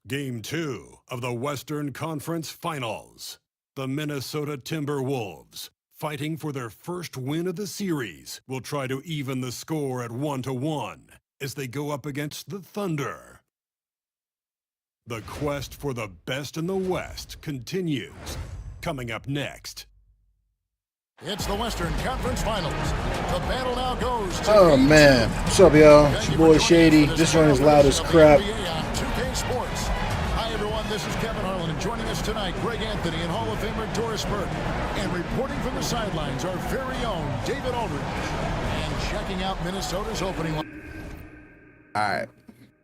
Game 2 of the Western Conference Finals. The Minnesota Timberwolves, fighting for their first win of the series, will try to even the score at 1-1 as they go up against the Thunder. The quest for the best in the West continues. Coming up next. It's the Western Conference Finals. The battle now goes to... Oh, man. What's up, y'all? It's your boy Shady. This joint is loud as crap. Hi, everyone. This is Kevin Harlan, and joining us tonight, Greg Anthony and Hall of Famer Doris Burke. And reporting from the sidelines, our very own David Aldridge. And checking out Minnesota's opening line. All right.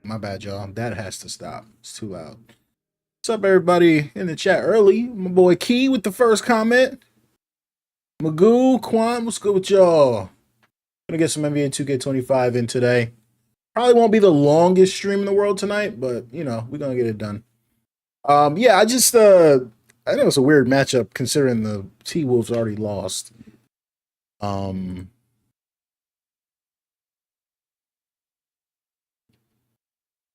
My bad, y'all. That has to stop. It's too loud. What's up, everybody in the chat early? My boy Key with the first comment. Magoo, Quan, what's good with y'all? Gonna get some NBA 2K25 in today. Probably won't be the longest stream in the world tonight, but you know, we're gonna get it done. Yeah, I think it was a weird matchup considering the T-Wolves already lost.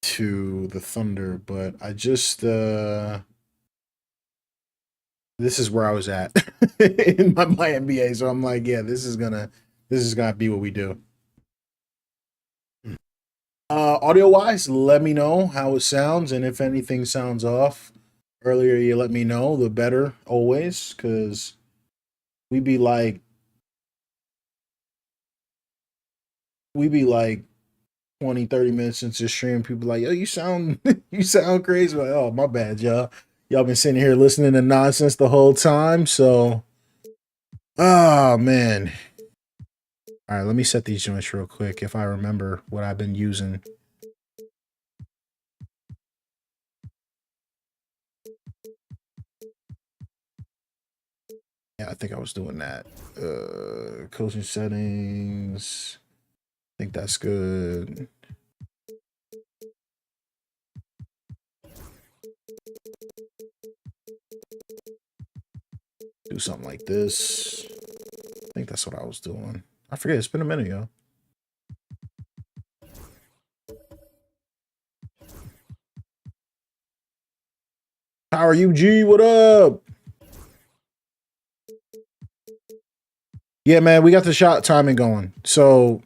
To the Thunder, but I just this is where I was at in my MyNBA, so I'm like, yeah, this is gonna be what we do. Audio wise, let me know how it sounds, and if anything sounds off. Earlier you let me know, the better always, because we be like 20, 30 minutes into the stream, people like, yo, you sound crazy. Like, oh, my bad, y'all. Y'all been sitting here listening to nonsense the whole time, so oh man. All right, let me set these joints real quick if I remember what I've been using. Yeah, I think I was doing that. Coaching settings. I think that's good. Do something like this. I think that's what I was doing. I forget, it's been a minute, yo. How are you, G? What up? Yeah, man, we got the shot timing going. So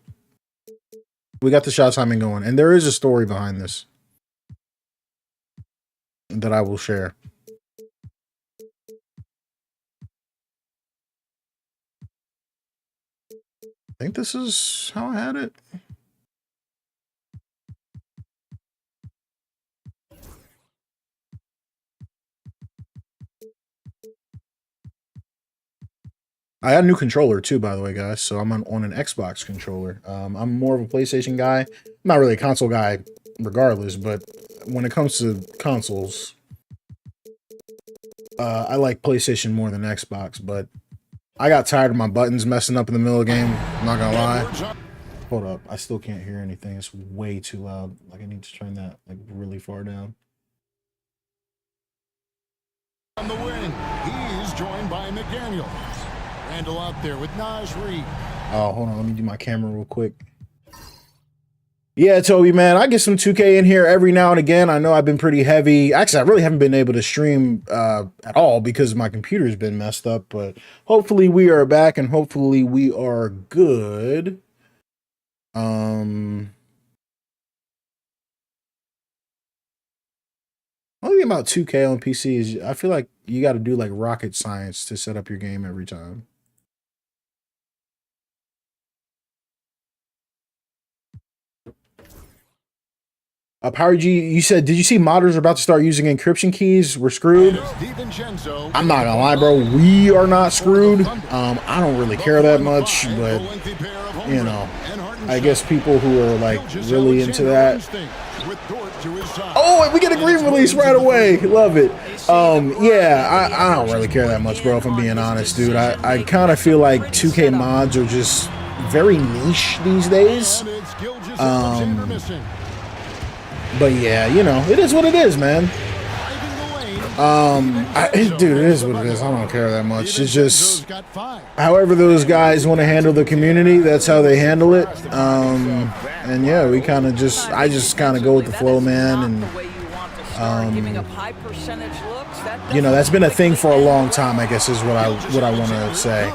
we got the shot timing going, and there is a story behind this that I will share. I think this is how I had it. I got a new controller too, by the way, guys. So I'm on an Xbox controller. I'm more of a PlayStation guy. I'm not really a console guy regardless, but when it comes to consoles, I like PlayStation more than Xbox, but I got tired of my buttons messing up in the middle of the game. I'm not gonna lie. Hold up. I still can't hear anything. It's way too loud. Like, I need to turn that like really far down. On the wing, he's joined by McDaniel. Randall out there with Naj Reed. Oh, hold on. Let me do my camera real quick. Yeah, Toby, man, I get some 2K in here every now and again. I know I've been pretty heavy. Actually, I really haven't been able to stream at all because my computer's been messed up. But hopefully we are back and hopefully we are good. Only thing about 2K on PC is I feel like you got to do like rocket science to set up your game every time. Power G, you said, did you see modders are about to start using encryption keys? We're screwed. I'm not gonna lie, bro. We are not screwed. I don't really care that much, but you know, I guess people who are like really into that. Oh, and we get a green release right away. Love it. Yeah, I don't really care that much, bro, if I'm being honest, dude. I kind of feel like 2K mods are just very niche these days. But yeah, you know, it is what it is, man. Dude, it is what it is. I don't care that much. It's just however those guys want to handle the community, that's how they handle it. And yeah, I just kind of go with the flow, man. And You know, that's been a thing for a long time, I guess, is what I want to say.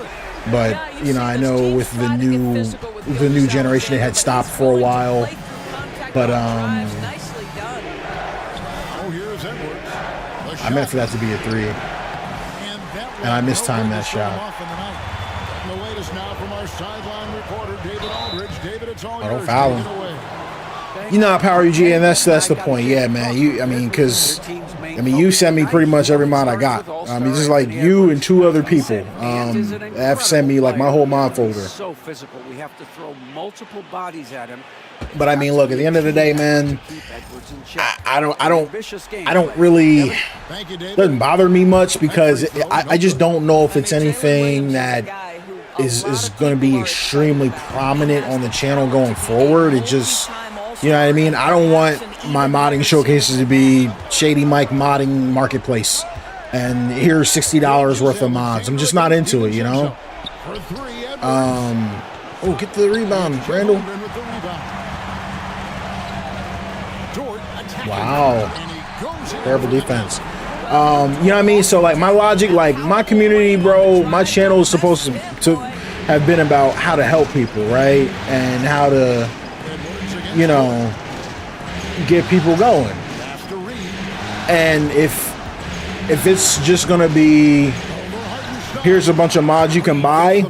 But you know, I know with the new generation, it had stopped for a while. But I meant for that to be a 3, and I mistimed that shot. Oh, don't foul him. You know, Power UG, and that's the point. Yeah, man. You sent me pretty much every mod I got. Just like you and 2 other people have sent me like my whole mod folder. So physical, we have to throw multiple bodies at him. But I mean, look, at the end of the day, man, I don't really, doesn't bother me much because I just don't know if it's anything that is going to be extremely prominent on the channel going forward. It just, you know what I mean? I don't want my modding showcases to be Shady Mike modding marketplace and here's $60 worth of mods. I'm just not into it, you know? Oh, get the rebound, Randall. Wow. Terrible defense. You know what I mean? So, like, my logic, like, my community, bro, my channel is supposed to have been about how to help people, right? And how to, you know, get people going. And if it's just going to be, here's a bunch of mods you can buy,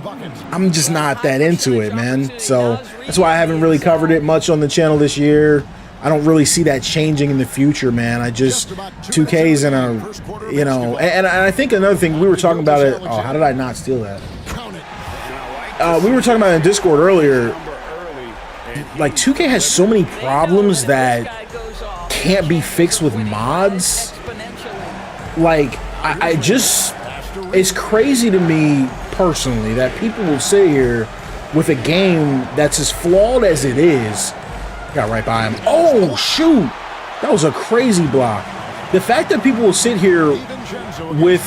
I'm just not that into it, man. So, that's why I haven't really covered it much on the channel this year. I don't really see that changing in the future, man. I just 2K's in a, you know, and I think another thing we were talking about it. Oh, how did I not steal that? We were talking about it in Discord earlier. Like 2K has so many problems that can't be fixed with mods. Like I just, it's crazy to me personally that people will sit here with a game that's as flawed as it is. Got right by him. Oh, shoot. That was a crazy block. The fact that people will sit here with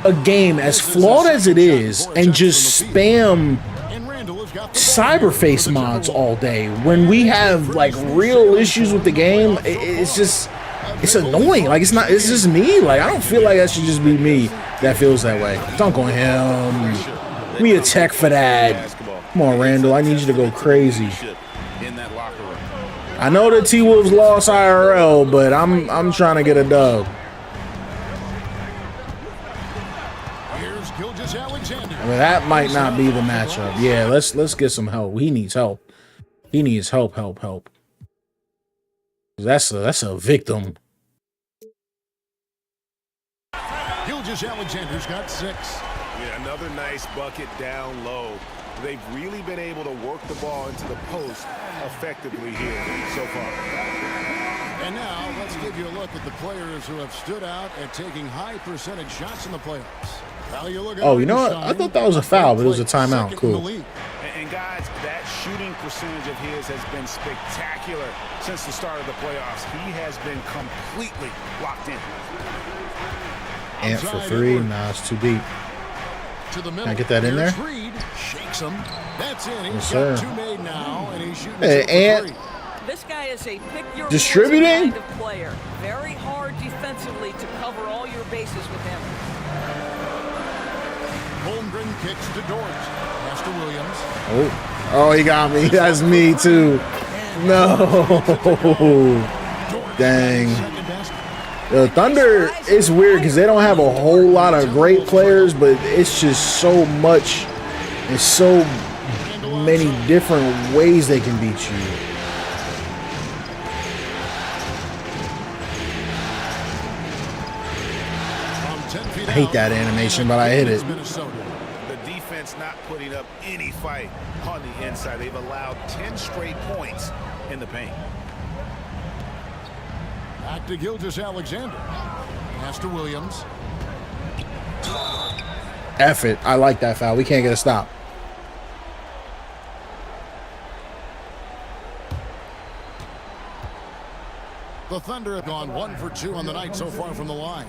a game as flawed as it is and just spam cyberface mods all day when we have like real issues with the game, it's just, it's annoying. Like, it's not, it's just me. Like, I don't feel like that should just be me that feels that way. Dunk on him. We a tech for that. Come on, Randall. I need you to go crazy. I know the T-Wolves lost IRL, but I'm trying to get a dub. I mean, that might not be the matchup. Yeah, let's get some help. He needs help. He needs help. That's a victim. Gilgeous Alexander's got 6. Yeah, another nice bucket down low. They've really been able to work the ball into the post effectively here so far. And now let's give you a look at the players who have stood out at taking high percentage shots in the playoffs. Oh, you know what? I thought that was a foul, but it was a timeout. Cool. And guys, that shooting percentage of his has been spectacular since the start of the playoffs. He has been completely locked in. Ant for 3. Nah, it's too deep. Can I get that in there? Shakes him. That's in. Yes, sir. 2 made now, and he's shooting. Hey, Ant. This guy is a pick your distributing kind of player. Very hard defensively to cover all your bases with him. Holmgren kicks to Dort. Master Williams. Oh, he got me. That's me too. No. Dang. The Thunder is weird because they don't have a whole lot of great players, but it's just so much and so many different ways they can beat you. I hate that animation, but I hit it. The defense not putting up any fight on the inside. They've allowed 10 straight points in the paint. Back to Gilgeous Alexander. Master Williams. F it. I like that foul. We can't get a stop. The Thunder have gone 1 for 2 on the night so far from the line.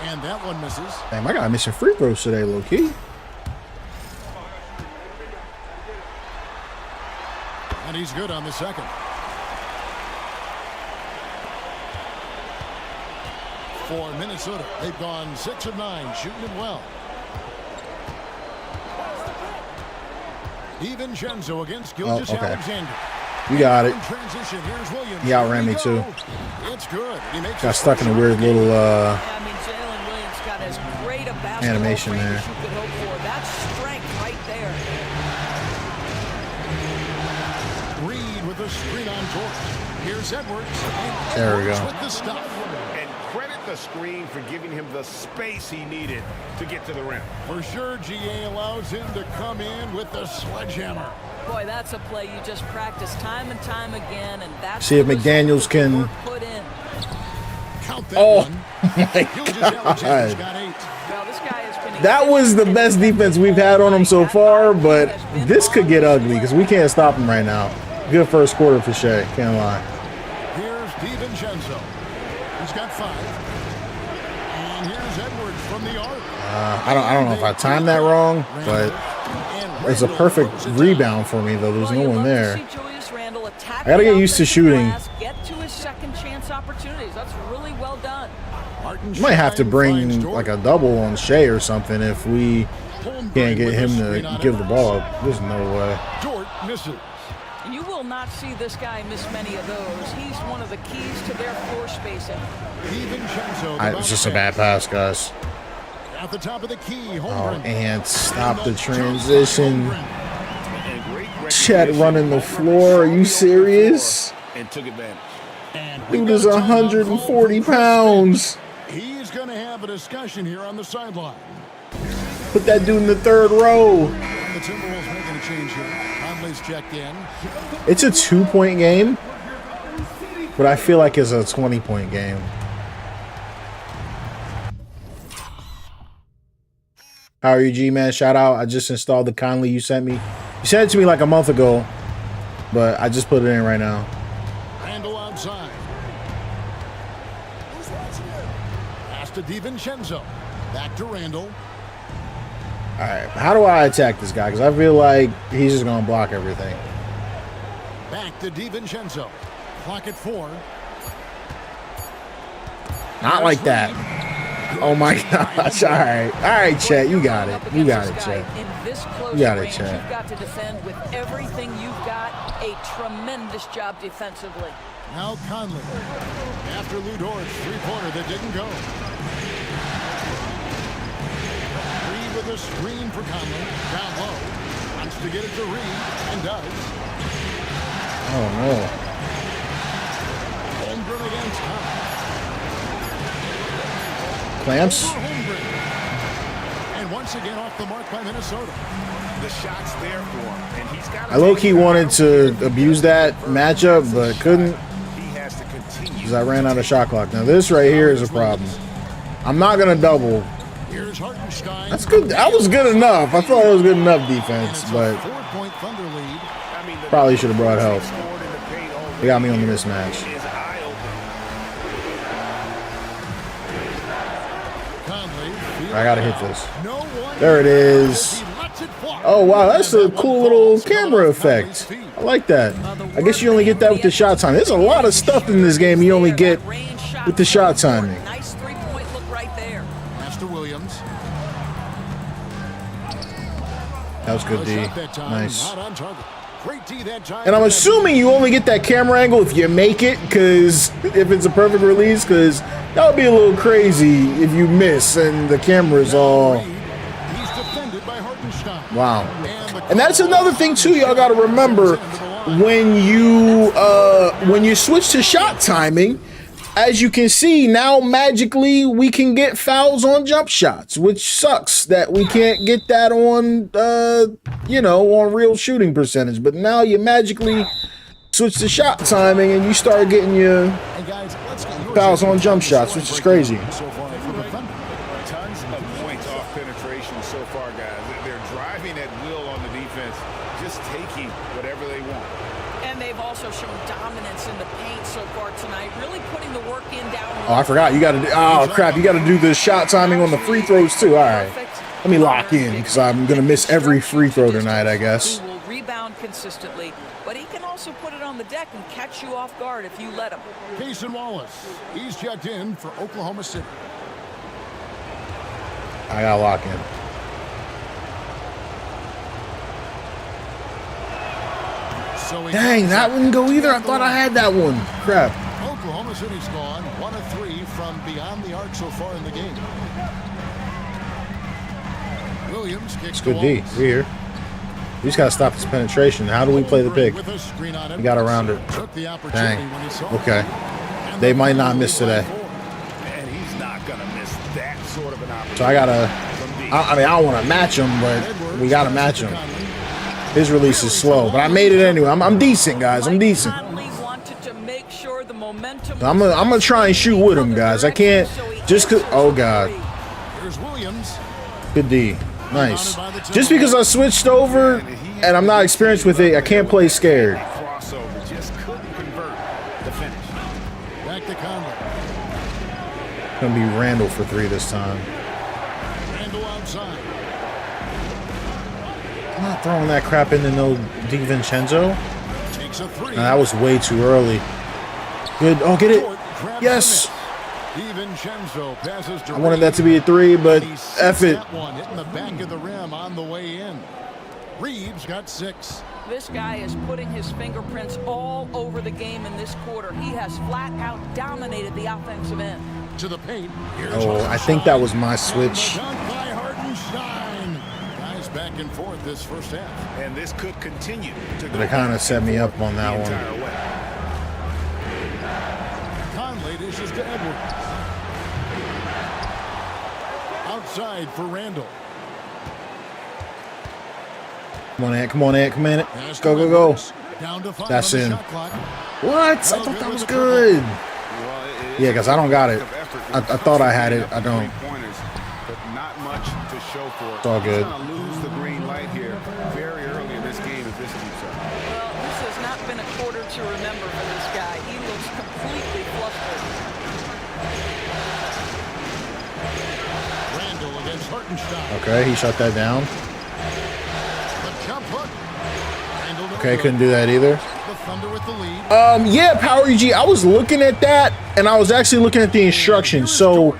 And that one misses. Damn, I got missing free throws today, low key. And he's good on the second. For Minnesota, they've gone 6 of 9, shooting it well. DiVincenzo against Gilgeous Alexander. You got it. Transition. Here's Williams. He outran me too. It's good. He makes got stuck in a weird little I mean, Jalen Williams got as great a basketball animation frame there. as you could hope for. That's strength right there. Reed with the screen on Torch. Here's Edwards. There we go. With the stuff. And credit the screen for giving him the space he needed to get to the rim. For sure, GA allows him to come in with the sledgehammer. Boy, that's a play you just practice time and time again, and that's See if McDaniels can. put in. Count that Oh one. my Gilgeous Alexander's God. got 8. Well, this guy has been That was the best defense we've had on him so far, but this could get ugly because we can't stop him right now. Good first quarter for Shea, can't lie. Here's DiVincenzo. He's got 5. And here's Edwards from the arc. I don't know if I timed that wrong, but it's a perfect rebound for me though. There's no one there. I gotta get used to shooting. Get to his second chance opportunities. That's really well done. You might have to bring like a double on Shea or something if we can't get him to give the ball up. There's no way. Dort misses. You will not see this guy miss many of those. He's one of the keys to their floor spacing. It's just a bad pass, guys. At the top of the key, Oh, and stop the transition. Chet running the floor. Are you serious? And took advantage. Dude is 140 pounds. He's going to have a discussion here on the sideline. Put that dude in the third row. The Timberwolves making a change here. Conley's checked in. It's a 2-point game, but I feel like it's a 20-point game. How are you, G-Man? Shout out. I just installed the Conley you sent me. You sent it to me like a month ago, but I just put it in right now. Randall outside. Pass to DiVincenzo. Back to Randall. All right, how do I attack this guy? Because I feel like he's just going to block everything. Back to DiVincenzo. Clock at 4. Not like that. Oh my gosh! All right, Chet, you got it. You got it, Chet. You got it, Chet. You've got to defend with everything you've got. A tremendous job defensively. Now Conley. After Lou Dort's three-pointer that didn't go. Reed with a screen for Conley. Down low. Wants to get it to Reed and does. Oh no. Holmgren against Conley. Clamps. And once again off the mark by Minnesota. The shot's there for him, and he's got. I low-key wanted to abuse that matchup, but couldn't He has to continue. because I ran out of shot clock. Now this right here is a problem. I'm not gonna double. Here's Hartenstein. That's good. That was good enough. I thought it was good enough defense, but 4-point Thunder lead. I mean, probably should have brought help. scored in the paint over They got me on the here mismatch. is eye-opening. Conley. I gotta hit this. No one. There it is. He lets it fly. Oh wow, that's a cool little camera effect. I like that. I guess you only get that with the shot time. There's a lot of stuff in this game you only get with the shot timing. Nice three-point look right there. Master Williams. That was good, D. No shot that time, Nice. not on target. Great D that time. And I'm assuming you only get that camera angle if you make it, because if it's a perfect release, because that would be a little crazy if you miss and the camera's all. He's defended by Hartenstein. Wow. And that's another thing too, y'all got to remember when you switch to shot timing. As you can see, now magically we can get fouls on jump shots, which sucks that we can't get that on, on real shooting percentage. But now you magically switch to shot timing and you start getting your And guys, let's get yours. fouls on jump shots, which is crazy. So far for the Thunder. Tons of points off penetration so far, guys. They're driving at will on the defense, just taking whatever they want. And they've also shown dominance in the paint so far tonight, really putting the work in down. Oh, I forgot. You got to do, oh, crap. You got to do the shot timing on the free throws, too. All right. Let me lock in because I'm going to miss every free throw tonight, I guess. He will rebound consistently, but he can also put it on the deck and catch you off guard if you let him. Cason Wallace, he's checked in for Oklahoma City. I got to lock in. So Dang, that wouldn't go either. I thought I had that one. Crap. Oklahoma City's gone 1 of 3 from beyond the arc so far in the game. Williams kicks It's good D. We're here. We just got to stop this penetration. How do we play the pick? We got around it. Dang. Okay. They might not miss today. And he's not going to miss that sort of an opportunity. So I got to, I mean, I don't want to match him, but we got to match him. His release is slow, but I made it anyway. I'm decent, guys. I'm decent. I'm gonna try and shoot with him, guys. I can't just cause, oh God. Good D. Nice. Just because I switched over and I'm not experienced with it, I can't play scared. Crossover just couldn't convert the finish. Back to Conley. Gonna be Randall for 3 this time. Randall outside. I'm not throwing that crap into no DiVincenzo. Takes a 3. That was way too early. Good. Oh, get it. Yes. DiVincenzo passes I wanted that to be a 3, but F it. That one hitting the back of the rim on the way in. Reeves got 6. This guy is putting his fingerprints all over the game in this quarter. He has flat out dominated the offensive end. To the paint. Oh, I think that was my switch. Dunk by Hartenstein. Guys back and forth this first half. And this could continue to go. They kind of set me up on that one. Conley dishes to Edwards. Outside for Randall. Come on, Ant. Come on, Ant. Come in. Go, go, go. Down to 5 That's on the in. shot clock. What? I thought that was good. Yeah, because I don't got it. I thought I had it. I don't. But not much to show for it. It's all good. He's gonna lose the green light here very early in this game if this keeps up. Well, this has not been a quarter to remember for this guy. He looks completely flustered. Randall against Hartenstein. Okay, he shut that down. The jump hook. Randall no Okay, good. couldn't do that either. The Thunder with the lead. Yeah, Power EG. I was looking at that, and I was actually looking at the instructions. So,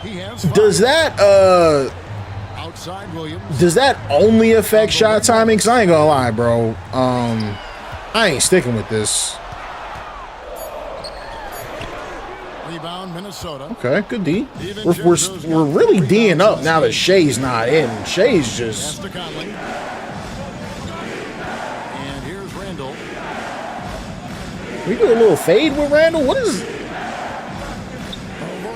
He has 5. does that Outside Williams. does that only affect shot timing? Cause I ain't gonna lie, bro. I ain't sticking with this. Rebound Minnesota. Okay, good D. We're really D'ing up now that Shay's not in. Shay's Pass just to Conley. And here's Randall. we do a little fade with Randall. What is? Over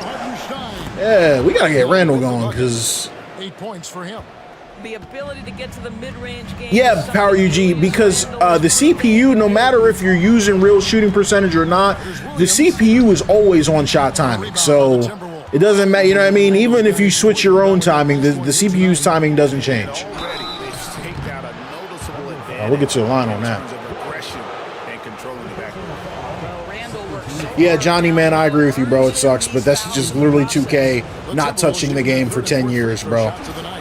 Hartenstein. Yeah, we gotta get Randall going because 8 points for him. The ability to get to the mid-range game. yeah, Power UG, because the CPU, no matter if you're using real shooting percentage or not, the CPU is always on shot timing. So it doesn't matter, you know what I mean? Even if you switch your own timing, the CPU's timing doesn't change. Already, they've staked out a noticeable advantage We'll get to the line on in that. terms of aggression and controlling the backcourt. Randall works so Yeah, hard. Johnny, man, I agree with you, bro. It sucks, but that's just literally 2K not touching the game for 10 years, bro. Shots of the night.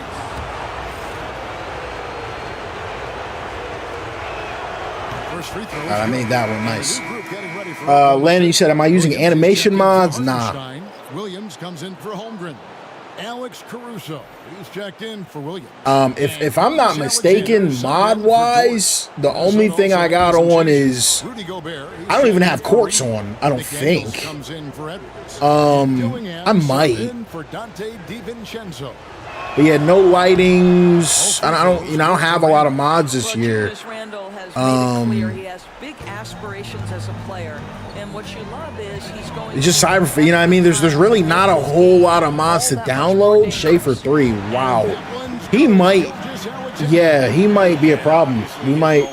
First free throw. I made that one nice. Group getting ready for Landon, you said, am I using animation mods? Nah. Hartenstein. Williams comes in for Holmgren. Alex Caruso. He's checked in for Williams. If I'm not mistaken, mod-wise, the only thing I got on is Rudy Gobert. I don't even have courts on. I don't think. Comes in for Edwards. I might. In for Dante DiVincenzo. But yeah, no lightings. I don't have a lot of mods this year. Julius Randle has made it clear he has big aspirations as a player, and what you love is he's going. It's just cyber, you know what I mean? There's really not a whole lot of mods to download. Shay for 3, wow. He might, yeah, he might be a problem. We might,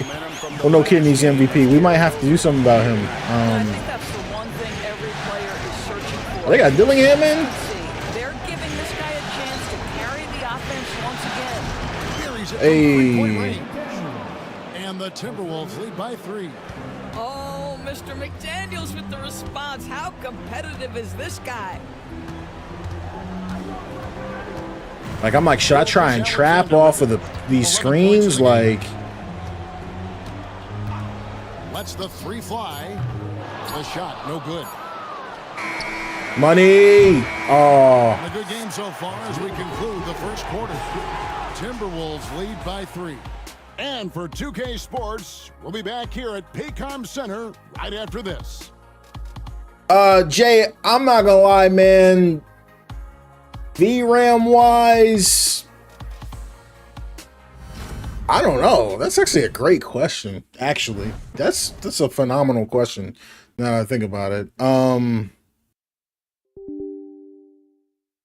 well, no kidding, he's the MVP. We might have to do something about him. I think that's the one thing every player is searching for. They got Dillingham in? They're giving this guy a chance to carry the offense once again. Hey. And the Timberwolves lead by 3. Oh, Mr. McDaniels with the response. How competitive is this guy? Like, I'm like, should I try and trap off of these screens? Like, Lets the 3 fly. The shot, no good. money. Oh, A good game so far as we conclude the first quarter. Timberwolves lead by 3. And for 2K Sports, we'll be back here at Paycom Center right after this. Jay, I'm not gonna lie, man. VRAM wise, I don't know. That's actually a great question. Actually, that's a phenomenal question. Now that I think about it,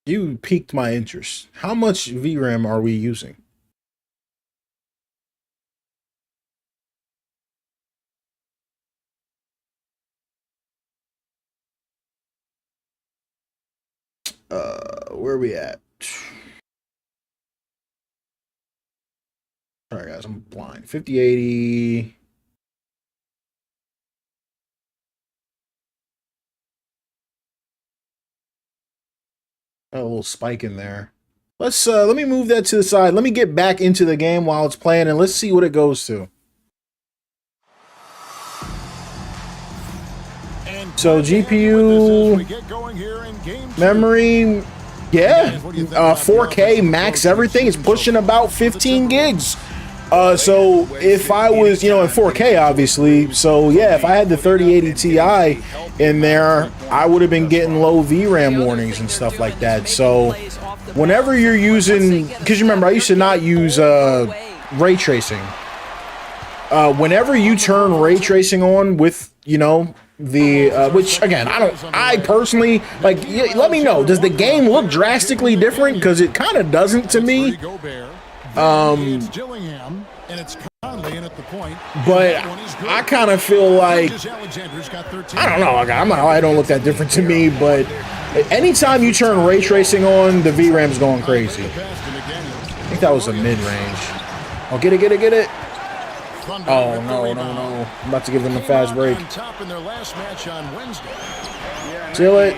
you piqued my interest. How much VRAM are we using? Where are we at? Sorry guys, I'm blind. 5080. A little spike in there. Let's let me move that to the side. Let me get back into the game while it's playing and let's see what it goes to. So GPU, memory, yeah, 4K max, everything is pushing about 15 gigs. So if I was, in 4K obviously, so yeah, if I had the 3080 Ti in there, I would have been getting low VRAM warnings and stuff like that. So whenever you're using, because remember, I used to not use ray tracing. Whenever you turn ray tracing on with, which again, I personally, like, let me know, does the game look drastically different? Because it kind of doesn't to me. But I kind of feel like, I don't know, I don't look that different to me, but anytime you turn ray tracing on, the VRAM's going crazy. I think that was a mid-range. Oh, get it. Oh, no. I'm about to give them a fast break. Seal it. I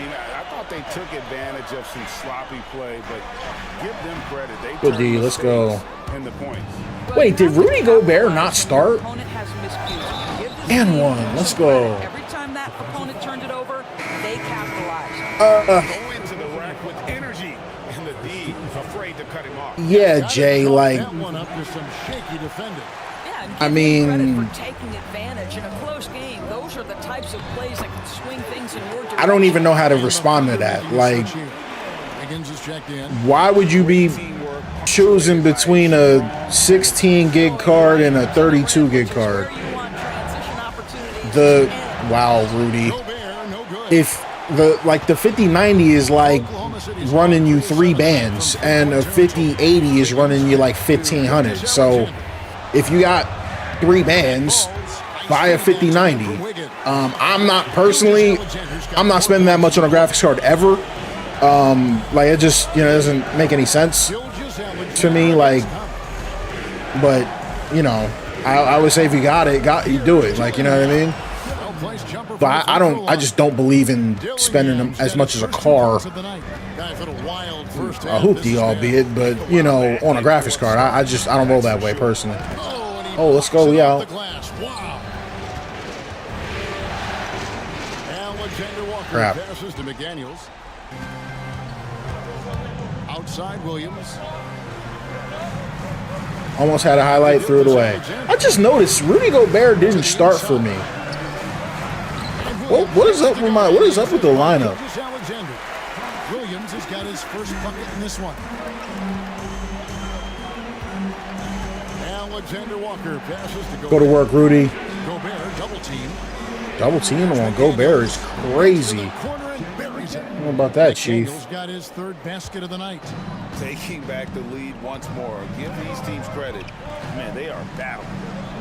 thought they took advantage of some sloppy play, but give them credit. They Good D, let's go. In the points. Wait, did Rudy Gobert not start? And one, let's go. Every time that opponent turned it over, they capitalized. Go into the rack with energy, and the D afraid to cut him off. Yeah, Jay, like, I mean, taking advantage in a close game. Those are the types of plays that can swing things in your direction. I don't even know how to respond to that. Like, why would you be choosing between a 16 gig card and a 32 gig card? Wow, Rudy. If the 5090 is like running you 3 bands and a 5080 is running you like 1500. So if you got 3 bands, buy a 5090. I'm not spending that much on a graphics card ever. Like, it just, doesn't make any sense to me. Like, but I would say if you got it, you do it. Like, you know what I mean? But I just don't believe in spending them as much as a car. A hoopty, albeit, but on a graphics card, I don't roll that way personally. Oh, let's go, yeah. Crap. Outside Williams. Almost had a highlight, threw it away. I just noticed Rudy Gobert didn't start for me. What is up with the lineup? Williams has got his first bucket in this one. Alexander Walker passes to Go to work, Rudy. Gobert double team. Double team on Gobert is crazy. How about that, Chief? Got his 3rd basket of the night. Taking back the lead once more. Give these teams credit. Man, they are battling.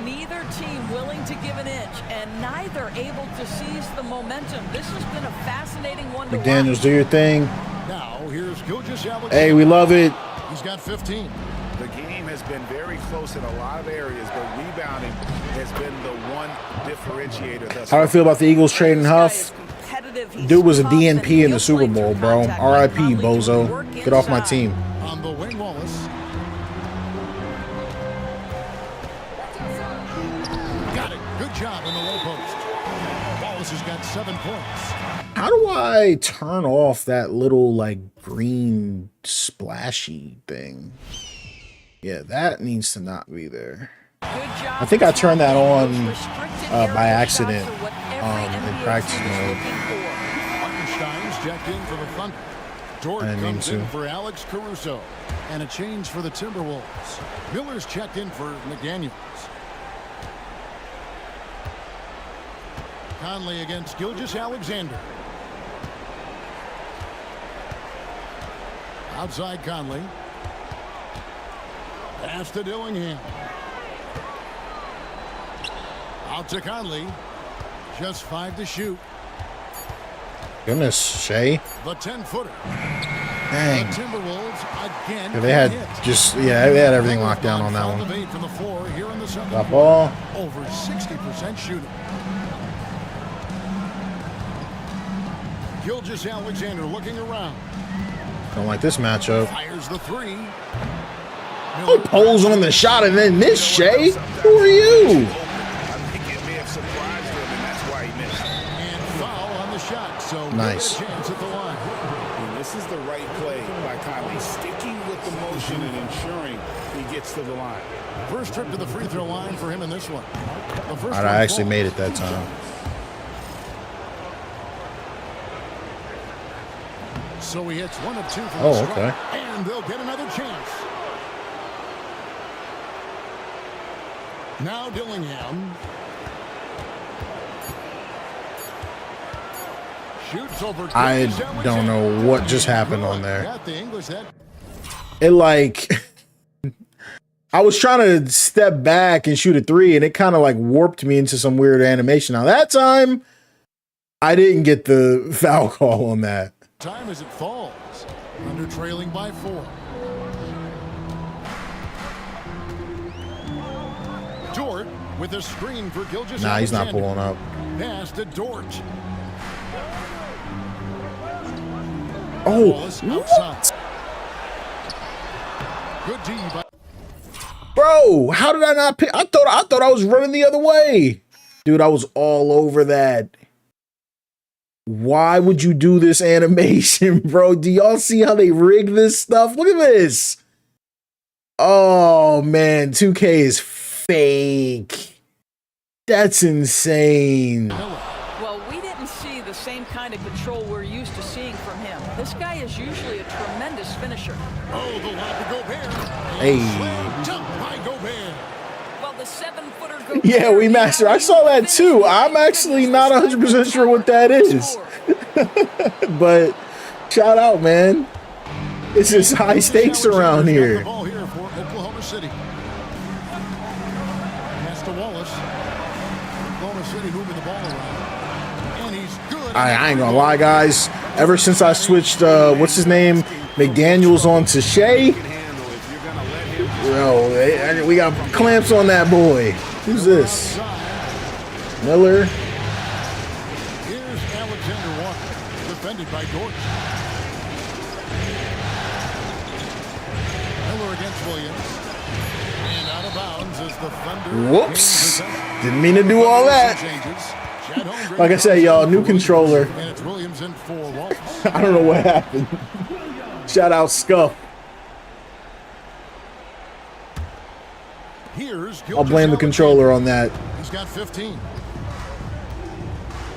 Neither team willing to give an inch, and neither able to seize the momentum. This has been a fascinating one to watch. McDaniels, do your thing. Now here's Gilgeous-Alexander. Hey, we love it. He's got 15. The game has been very close in a lot of areas, but rebounding has been the one differentiator thus How do I far. feel about the Eagles trading Huff? Dude was a DNP in the Super Bowl, bro. R.I.P. Bozo. Get off my team. On the wing, Wallace. Got it. Good job in the low post. Wallace has got 7 points. How do I turn off that little, like, green splashy thing? Yeah, that needs to not be there. I think I turned that on by accident in practice mode. Hartenstein's checked in for the Thunder. Dort comes in for Alex Caruso. And a change for the Timberwolves. Miller's checked in for McDaniels. Conley against Gilgeous-Alexander. Outside Conley. Pass to Dillingham. Out to Conley. Just 5 to shoot. Goodness, Shay. The 10-footer. Dang. The Timberwolves again. Yeah, they had just, yeah, they had everything locked down on that one. From the floor here in the Drop ball. Over 60% shooting. Gilgeous-Alexander looking around. Don't like this matchup. Fires the 3. Oh, pulls on the shot and then miss, Shay. Who are you? I think it may have surprised him, and that's why he missed. And foul on the shot, so nice. A chance at the line. And this is the right play by Conley, sticking with the motion and ensuring he gets to the line. First trip to the free throw line for him in this one. The first I actually made it that time. So he hits 1 of 2 from Oh, the strike, okay. and they'll get another chance. Now Dillingham. Shoots over. I don't know what just happened on there. Got the English that. It like I was trying to step back and shoot a 3 and it kind of like warped me into some weird animation. Now that time I didn't get the foul call on that. Time as it falls. Under trailing by 4. Dort with a screen for Gilgeous-Alexander. Nah, he's not pulling up. Pass to Dort. Oh, what? Good D by bro, how did I not pick? I thought I was running the other way. Dude, I was all over that. Why would you do this animation, bro? Do y'all see how they rig this stuff? Look at this. Oh, man. 2K is fake. That's insane. Well, we didn't see the same kind of control we're used to seeing from him. This guy is usually a tremendous finisher. Oh, the lob to Gobert. Hey. Jump by Gobert. Well, the 7-footer Gobert. Yeah, we mastered. I saw that too. I'm actually not 100% sure what that is. But shout out, man. It's just high stakes around here. The ball here for Oklahoma City. Pass to Wallace. Oklahoma City moving the ball around. And he's good. I ain't gonna lie, guys. Ever since I switched, what's his name, McDaniels on to Shay, yo, we got clamps on that boy. Who's this? Miller. Here's Alexander Walker, defended by Dort. Miller against Williams. And out of bounds as the Thunder. Whoops. Didn't mean to do all that. Like I said, y'all, new controller. And it's Williams in for Wallace. I don't know what happened. Shout out Scuff. Here's I'll blame the controller on that. He's got 15.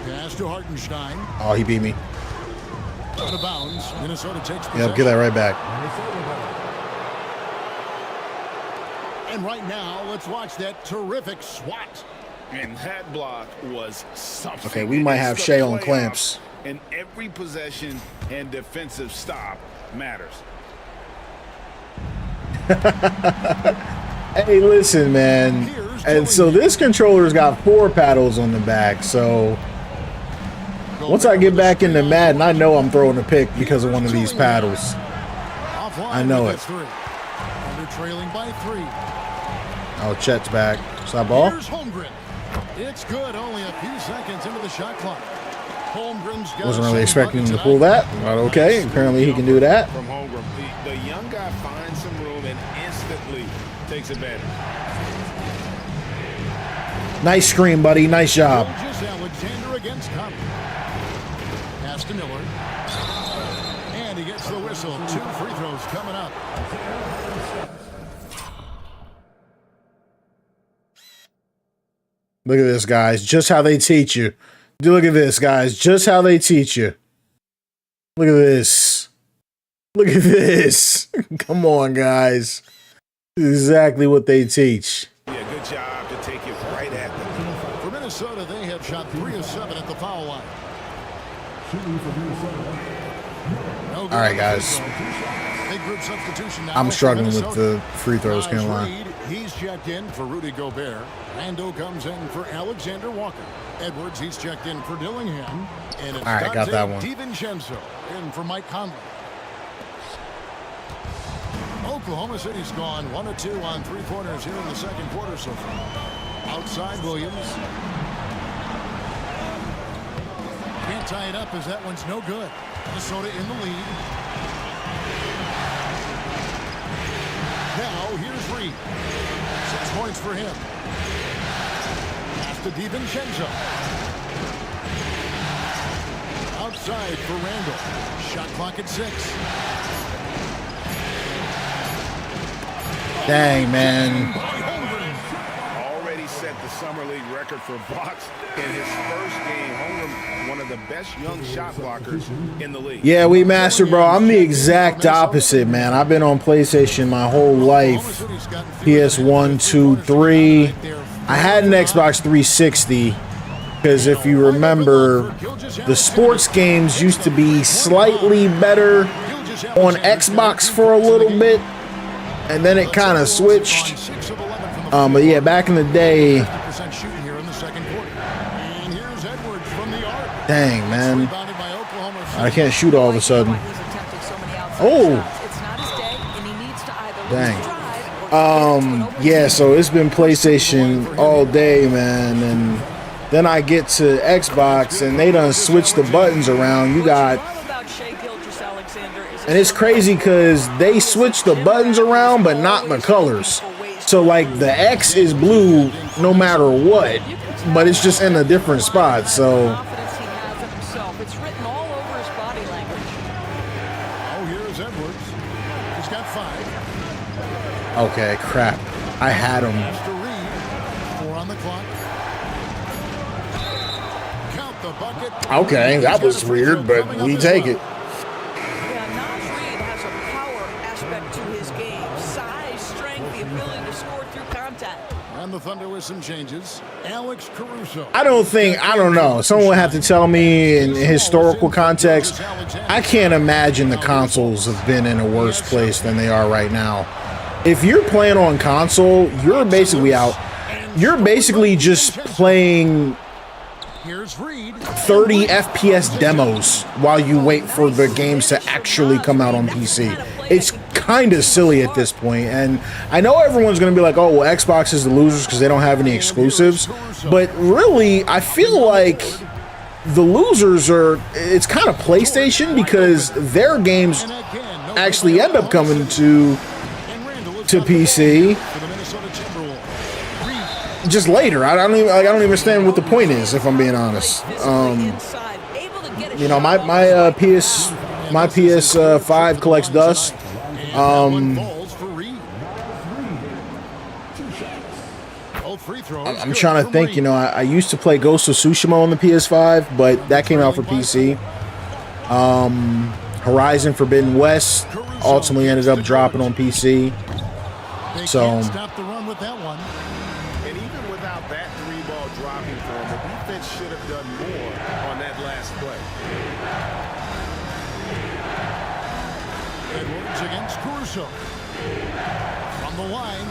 Pass to Hartenstein. Oh, he beat me. Out of bounds. Minnesota takes possession. Yep, get that right back. And right now, let's watch that terrific swat. And that block was something. Okay, we might have It's the Shay on playoffs, clamps. And every possession and defensive stop matters. Hey, listen, man. And so this controller's got 4 paddles on the back. So once I get back into Madden, I know I'm throwing a pick because of one of these paddles. I know it. Under trailing by 3. Oh, Chet's back. Is that ball? Here's Holmgren. It's good. Only a few seconds into the shot clock. Holmgren's got Wasn't really expecting him to pull that, but okay. Apparently he can do that. From Holmgren, the young guy finds some room and instantly takes advantage. Nice screen, buddy. Nice job. Alexander against Conley. Pass to Miller. And he gets the whistle. 2 free throws coming up. Look at this, guys. Just how they teach you. Look at this, guys. Just how they teach you. Look at this. Look at this. Come on, guys. This is exactly what they teach. Yeah, good job to take it right at them. For Minnesota, they have shot 3 of 7 at the foul line. All right, guys. Big group substitution now. I'm struggling with the free throws, can't lie. He's checked in for Rudy Gobert. Rando comes in for Alexander Walker. Edwards, he's checked in for Dillingham. And it's all right, got that one. DiVincenzo in for Mike Conley. Oklahoma City's gone 1 of 2 on 3-pointers here in the second quarter so far. Outside Williams. Can't tie it up as that one's no good. Minnesota in the lead. Now here's Reed. 6 points for him. Pass to DiVincenzo. Outside for Randall. Shot clock at 6. Dang, man. Already set the summer league record for blocks in his first game. Holmgren, one of the best young shot blockers in the league. Yeah, we master, bro. I'm the exact opposite, man. I've been on PlayStation my whole life. PS1, 2, 3. I had an Xbox 360 because if you remember, the sports games used to be slightly better on Xbox for a little bit, and then it kind of switched. But yeah, back in the day. Dang, man. I can't shoot all of a sudden. Oh. Dang. Yeah, so it's been PlayStation all day, man. And then I get to Xbox and they done switched the buttons around. You got... And it's crazy because they switched the buttons around, but not the colors. So, like, the X is blue no matter what, but it's just in a different spot, so... It's written all over his body language. Oh, here's Edwards. He's got 5. Okay, crap. I had him. 4 on the clock. Count the bucket. Okay, that was weird, but we take it. The Thunder with some changes. Alex Caruso. I don't know. Someone would have to tell me in historical context. I can't imagine the consoles have been in a worse place than they are right now. If you're playing on console, you're basically out. You're basically just playing 30 FPS demos while you wait for the games to actually come out on PC. It's kind of silly at this point, and I know everyone's going to be like, oh, well, Xbox is the losers because they don't have any exclusives, but really, I feel like the losers are, it's kind of PlayStation because their games actually end up coming to PC just later. I don't even understand what the point is, if I'm being honest. You know, my PS5 collects dust. I'm trying to think, you know, I used to play Ghost of Tsushima on the PS5, but that came out for PC. Horizon Forbidden West ultimately ended up dropping on PC. So stop the run with that one. And even without that 3-ball dropping for him, the defense should have done more on that last play. Edwards against Caruso. From the line.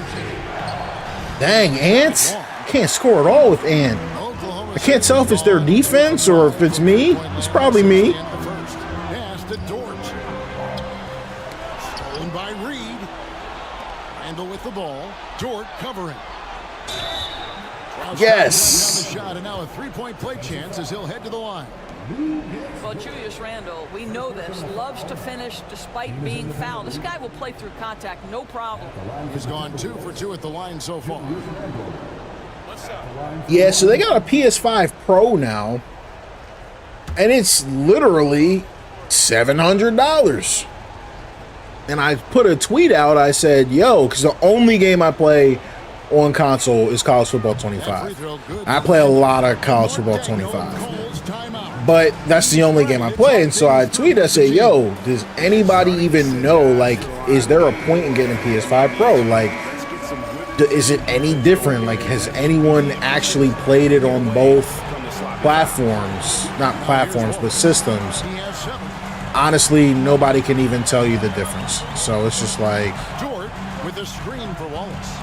Dang, Ants? Can't score at all with Ant. I can't tell if it's their defense or if it's me. It's probably me. the ball. Dort covering. Yes. Down the shot, and now a three-point play chance as he'll head to the line. Well, Julius Randle, we know this, loves to finish despite being fouled. This guy will play through contact, no problem. He's gone 2 for 2 at the line so far. Yeah, so they got a PS5 Pro now, and it's literally $700. And I put a tweet out, I said, yo, because the only game I play on console is College Football 25. I play a lot of College Football 25. But that's the only game I play. And so I tweeted, I said, yo, does anybody even know, like, is there a point in getting a PS5 Pro? Like, is it any different? Like, has anyone actually played it on both platforms? Not platforms, but systems. Honestly, nobody can even tell you the difference. So it's just like, Dort with a screen for Wallace.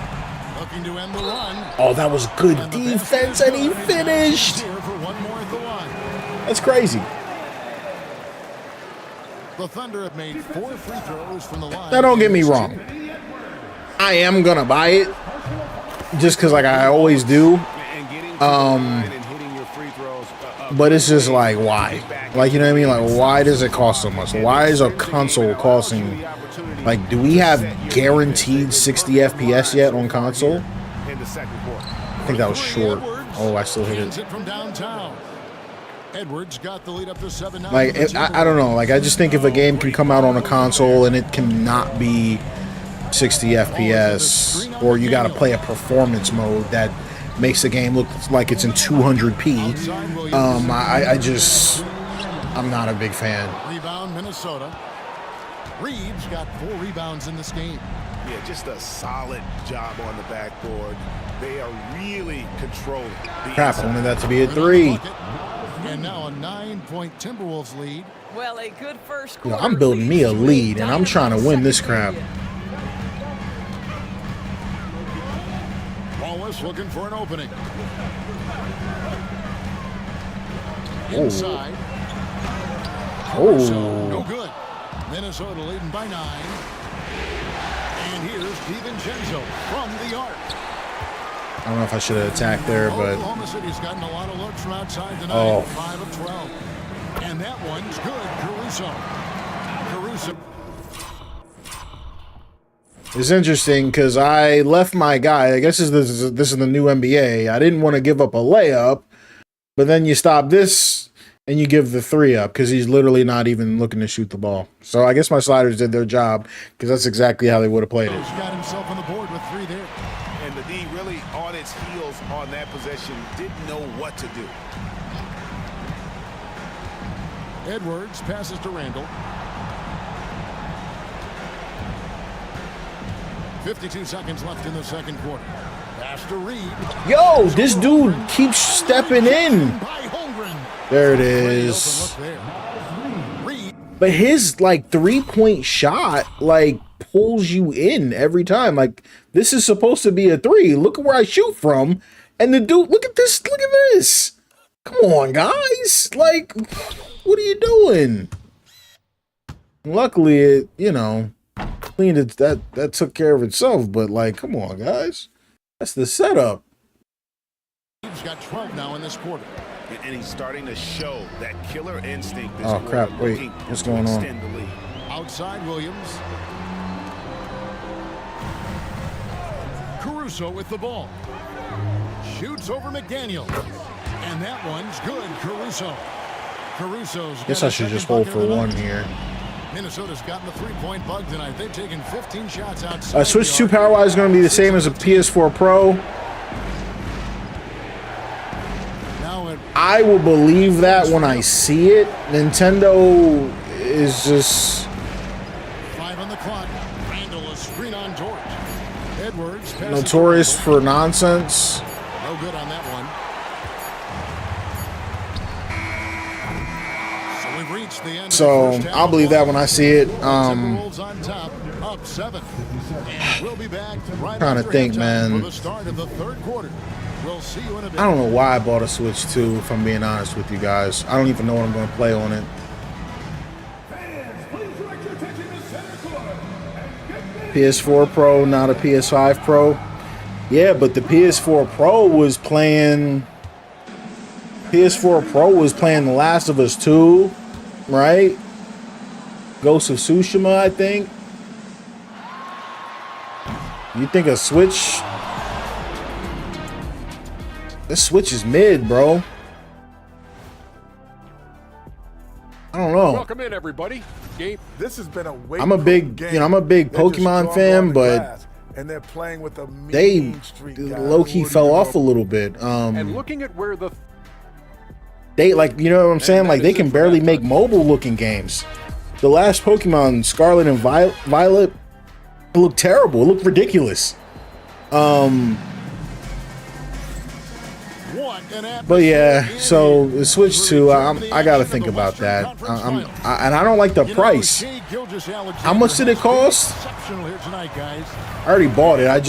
Looking to end the run. oh, that was good defense, and he finished. For one more at the line. That's crazy. The Thunder have made 4 free throws from the line. Now, don't get me wrong. I am gonna buy it just because, like, I always do. But it's just like, why? Like, you know what I mean? Like, why does it cost so much? Why is a console costing? Like, do we have guaranteed 60 FPS yet on console? I think that was short. Oh, I still hit it. From downtown. Edwards got the lead up to 7 now. Like, I don't know. Like, I just think if a game can come out on a console and it cannot be 60 FPS, or you got to play a performance mode that makes the game look like it's in 200p, I'm not a big fan. Rebound, Minnesota. Reeves got 4 rebounds in this game. Yeah, just a solid job on the backboard. They are really controlling. Crap, I wanted that to be a 3. And now a 9-point Timberwolves lead. Well, a good first Yo, quarter. I'm building me a lead, and I'm trying to win this crap. Wallace looking for an opening. Oh. Inside. Oh. No good. Minnesota leading by 9. And here's DiVincenzo from the arc. I don't know if I should have attacked there, but Oklahoma City's gotten a lot of looks from outside tonight. Oh. 5 of 12. And that one's good. Caruso. it's interesting because I left my guy. I guess this is the new NBA. I didn't want to give up a layup, but then you stop this and you give the 3 up because he's literally not even looking to shoot the ball. So I guess my sliders did their job because that's exactly how they would have played it. He's got himself on the board with 3 there. And the D really on its heels on that possession, didn't know what to do. Edwards passes to Randle. 52 seconds left in the second quarter. Pass to Reed. Yo, this dude keeps stepping in. By Holmgren. There it is. But his, like, 3-point shot, like, pulls you in every time. Like, this is supposed to be a 3. Look at where I shoot from. And the dude, look at this. Look at this. Come on, guys. Like, what are you doing? Luckily, it, you know, cleaned it. That took care of itself. But, like, come on, guys. That's the setup. He's got 12 now in this quarter. And he's starting to show that killer instinct. Oh, crap. Wait. What's going on? Outside Williams. Caruso with the ball. Shoots over McDaniel. And that one's good. Caruso's Guess I should just hold for 1 here. Minnesota's gotten the 3-point bug tonight. They've taken 15 shots outside. Switch 2 power-wise is going to be the same as a PS4 Pro. I will believe that when I see it. Nintendo is just 5 on the clock. Randle a screen on George. Edwards notorious for nonsense. No good on that one. So we've reached the end. So I'll believe that when I see it. Timberwolves on top, up 7. And we'll be back right Trying to after think, halftime man. for the start of the third quarter. We'll see you in a bit. I don't know why I bought a Switch 2, if I'm being honest with you guys. I don't even know what I'm going to play on it. Fans, please direct your attention to center court and get ready PS4 Pro, not a PS5 Pro. Yeah, but the PS4 Pro was playing. PS4 Pro was playing The Last of Us 2, right? Ghost of Tsushima, I think. You think a Switch? This Switch is mid, bro. I don't know. Welcome in, everybody. This has been a I'm a big, I'm a big Pokemon fan, but and they're playing with a they low-key fell off a little bit. And looking at where the they like, you know what I'm saying? Like they can barely make mobile-looking games. The last Pokemon, Scarlet and Violet, looked terrible. It looked ridiculous. But yeah, so the Switch 2, I gotta think about that. And I don't like the price. How much did it cost? I already bought it. I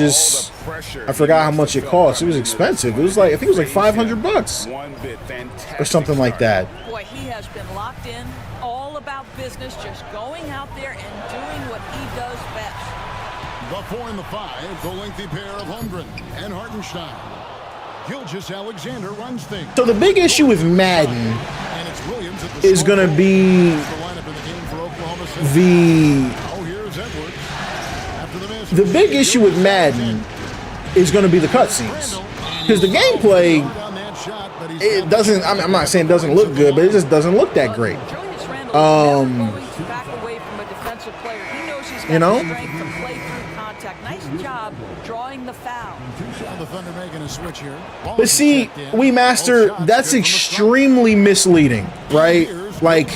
forgot how much it cost. It was expensive. It was like, I think it was like $500 or something like that. Boy, he has been locked in, all about business, just going out there and doing what he does best. The 4 and the 5, the lengthy pair of Holmgren and Hartenstein. Alexander runs things. So the big issue with Madden is going to be the big issue with Madden is going to be the cutscenes, because the gameplay, it doesn't. I'm not saying it doesn't look good, but it just doesn't look that great. You know. Nice job drawing the foul. The Thunder making a switch here. But see, Master, that's extremely misleading, right? Like,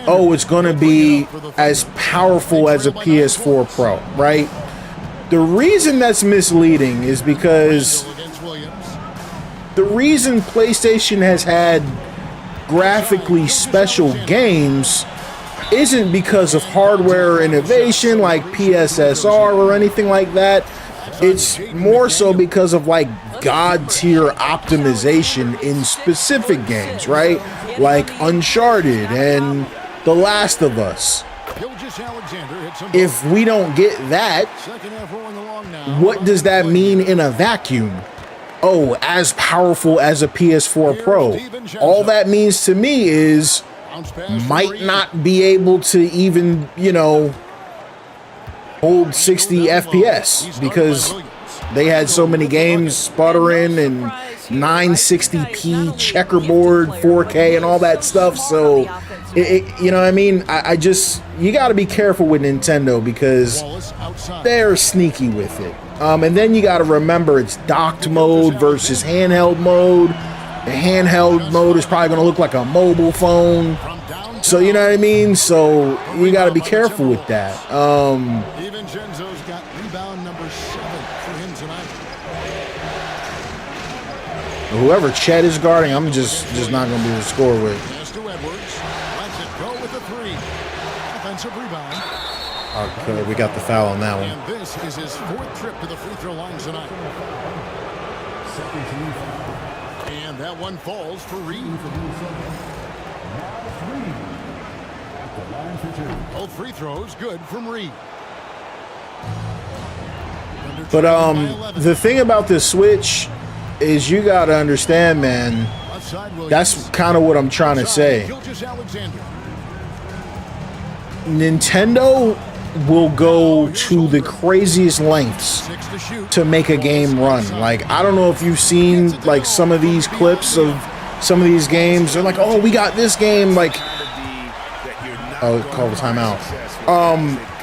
oh, it's going to be as powerful as a PS4 Pro, right? The reason that's misleading is because the reason PlayStation has had graphically special games isn't because of hardware innovation like PSSR or anything like that. It's more so because of like god tier optimization in specific games, right? Like Uncharted and The Last of Us. If we don't get that, what does that mean in a vacuum? Oh, as powerful as a PS4 Pro. All that means to me is might not be able to even, you know, hold 60 FPS because they had so many games sputtering and 960p checkerboard 4K and all that stuff. So you know what I mean? I just, you got to be careful with Nintendo because they're sneaky with it. And then you got to remember it's docked mode versus handheld mode. The handheld mode is probably going to look like a mobile phone. So, you know what I mean? So, you got to be careful with that. DiVincenzo's got rebound number 7 for him tonight. Whoever Chet is guarding, I'm just not going to be able to score with. Pass to Edwards. Lets it go with the 3. Offensive rebound. Okay, we got the foul on that one. And this is his 4th trip to the free throw line tonight. And that one falls for Reed. Both free throws good from Reed. But the thing about this Switch is you got to understand, man, that's kind of what I'm trying to say. Nintendo will go to the craziest lengths to make a game run. Like, I don't know if you've seen like some of these clips of some of these games. They're like, oh, we got this game, like, oh, call the timeout.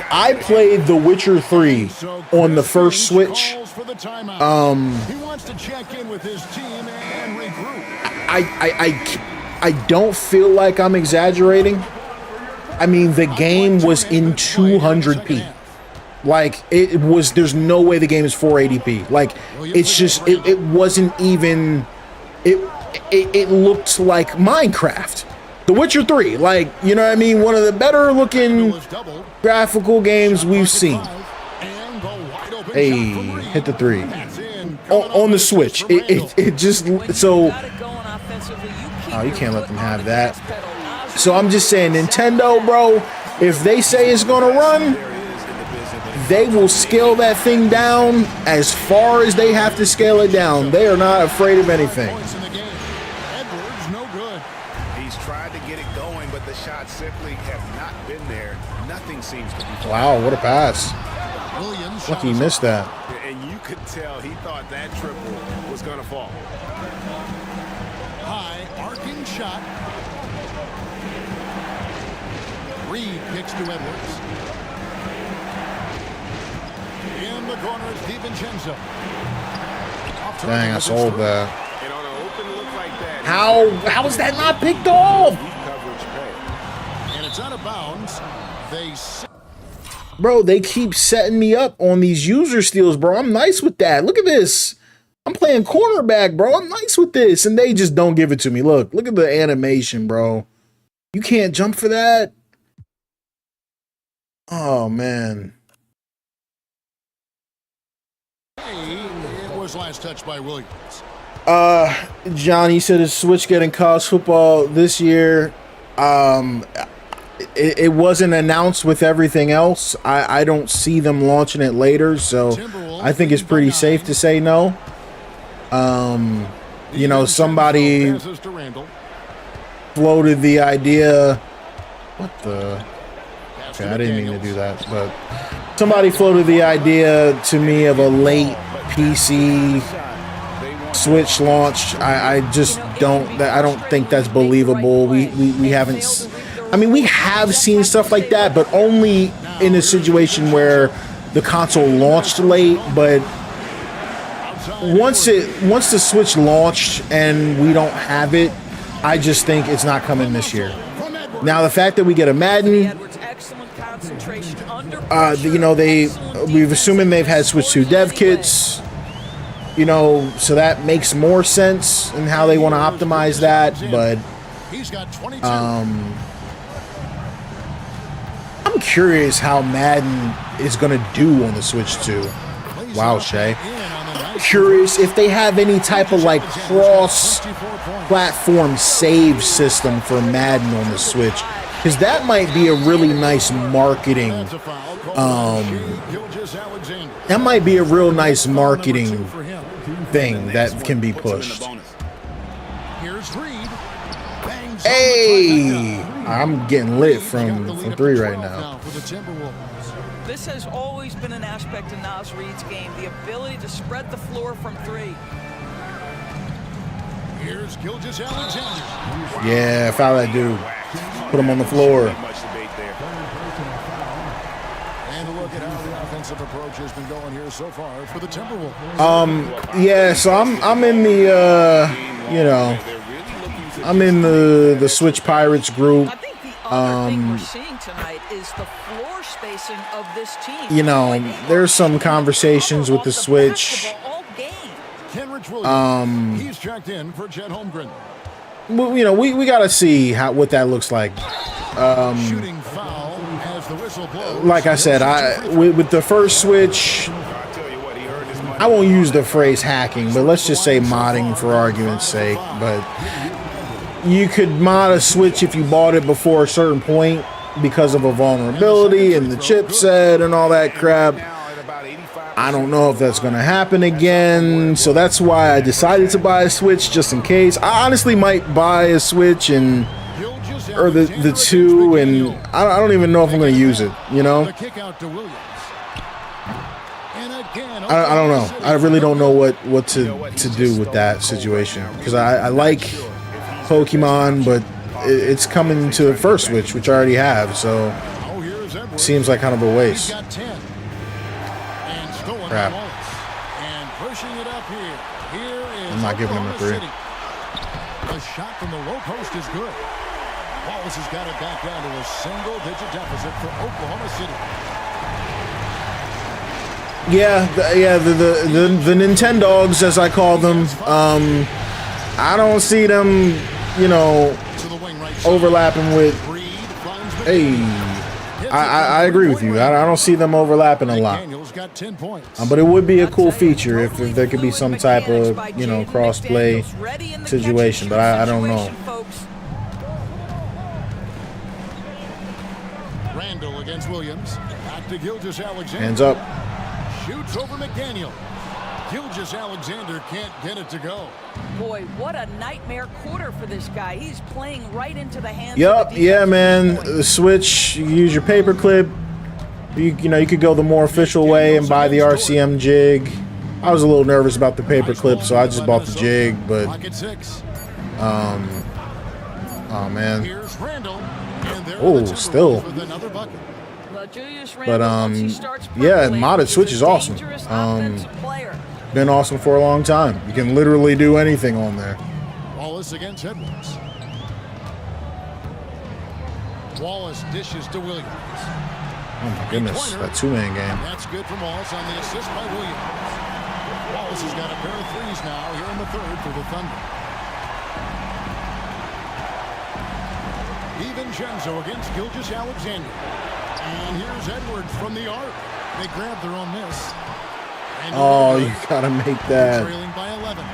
I played The Witcher 3 on the first Switch. I don't feel like I'm exaggerating. I mean, the game was in 200p. Like, it was, there's no way the game is 480p. Like, it's just, it wasn't even, it looked like Minecraft. The Witcher 3, like, you know what I mean? One of the better looking graphical games we've seen. Hey, hit the 3. On the Switch. It just, so, oh, you can't let them have that. So I'm just saying, Nintendo, bro, if they say it's gonna run, they will scale that thing down as far as they have to scale it down. They are not afraid of anything. Edwards, no good. He's tried to get it going, but the shots simply have not been there. Nothing seems to be. Wow, what a pass. Williams. Lucky he missed that. And you could tell he thought that triple was going to fall. High, arcing shot. Reed kicks to Edwards. In the corner is DiVincenzo. Dang, I sold that. And on an open look like that, How is that not picked off? coverage pay. And it's out of bounds. Bro, they keep setting me up on these user steals, bro. I'm nice with that. Look at this. I'm playing cornerback, bro. I'm nice with this. And they just don't give it to me. Look at the animation, bro. You can't jump for that. Oh, man. It was last touched by Williams. Johnny said, is Switch getting college football this year? It wasn't announced with everything else. I don't see them launching it later, so I think it's pretty safe to say no. You know, somebody floated the idea. What the? Okay, I didn't mean to do that, but somebody floated the idea to me of a late PC Switch launch. I just don't. I don't think that's believable. We haven't. I mean, we have seen stuff like that, but only in a situation where the console launched late. But once the Switch launched and we don't have it, I just think it's not coming this year. Now, the fact that we get a Madden, you know, we've assuming they've had Switch 2 dev kits, you know, so that makes more sense in how they want to optimize that. But I'm curious how Madden is going to do on the Switch 2. Wow, Shay. I'm curious if they have any type of like cross-platform save system for Madden on the Switch, because that might be a really nice marketing. That might be a real nice marketing thing that can be pushed. Hey, I'm getting lit from three right now. This has always been an aspect of Naz Reid's game, the ability to spread the floor from three. Here's Gilgeous Alexander. Yeah, foul that dude. Put him on the floor. And a look at how the offensive approach has been going here so far for the Timberwolves. Yeah, so I'm in the you know, I'm in the Switch Pirates group. I think the other thing we're seeing tonight is the floor spacing of this team. You know, there's some conversations with the Switch. He's checked in for Chet Holmgren. Well, you know, we got to see what that looks like. Shooting foul as the whistle blows. Like I said, with the first Switch, I won't use the phrase hacking, but let's just say modding for argument's sake. But you could mod a Switch if you bought it before a certain point because of a vulnerability and the chipset and all that crap. I don't know if that's going to happen again, so that's why I decided to buy a Switch just in case. I honestly might buy a Switch or the two, and I don't even know if I'm going to use it, you know? I don't know. I really don't know what to do with that situation, because I like Pokemon, but it's coming to the first Switch, which I already have, so it seems like kind of a waste. Crap. I'm not giving him a three. The shot from the low post is good. Wallace has got it back down to a single-digit deficit for Oklahoma City. Yeah, the Nintendogs, as I call them. I don't see them, you know, overlapping with. Hey, I agree with you. I don't see them overlapping a lot. But it would be a cool feature if there could be some type of, you know, cross-play situation. But I don't know. Randall against Williams. Back Back to Gilgeous-Alexander. Hands up. Shoots over McDaniel. Gilgeous-Alexander can't get it to go. Boy, what a nightmare quarter for this guy. He's playing right into the hands Yup, of the yeah, defensive man. point. The switch, you use your paperclip. You know, you could go the more official way and buy the RCM jig. I was a little nervous about the paperclip, so I just bought the jig, but oh man. Oh, still. But yeah, modded switch is awesome. Been awesome for a long time. You can literally do anything on there. Wallace against Edwards. Wallace dishes to Williams. Oh my goodness, that two-man game. That's good from Wallace on the assist by Williams. Wallace has got a pair of threes now here in the third for the Thunder. DiVincenzo against Gilgeous-Alexander. And here's Edwards from the arc. They grab their own miss. Oh, you gotta make that. Trailing by 11.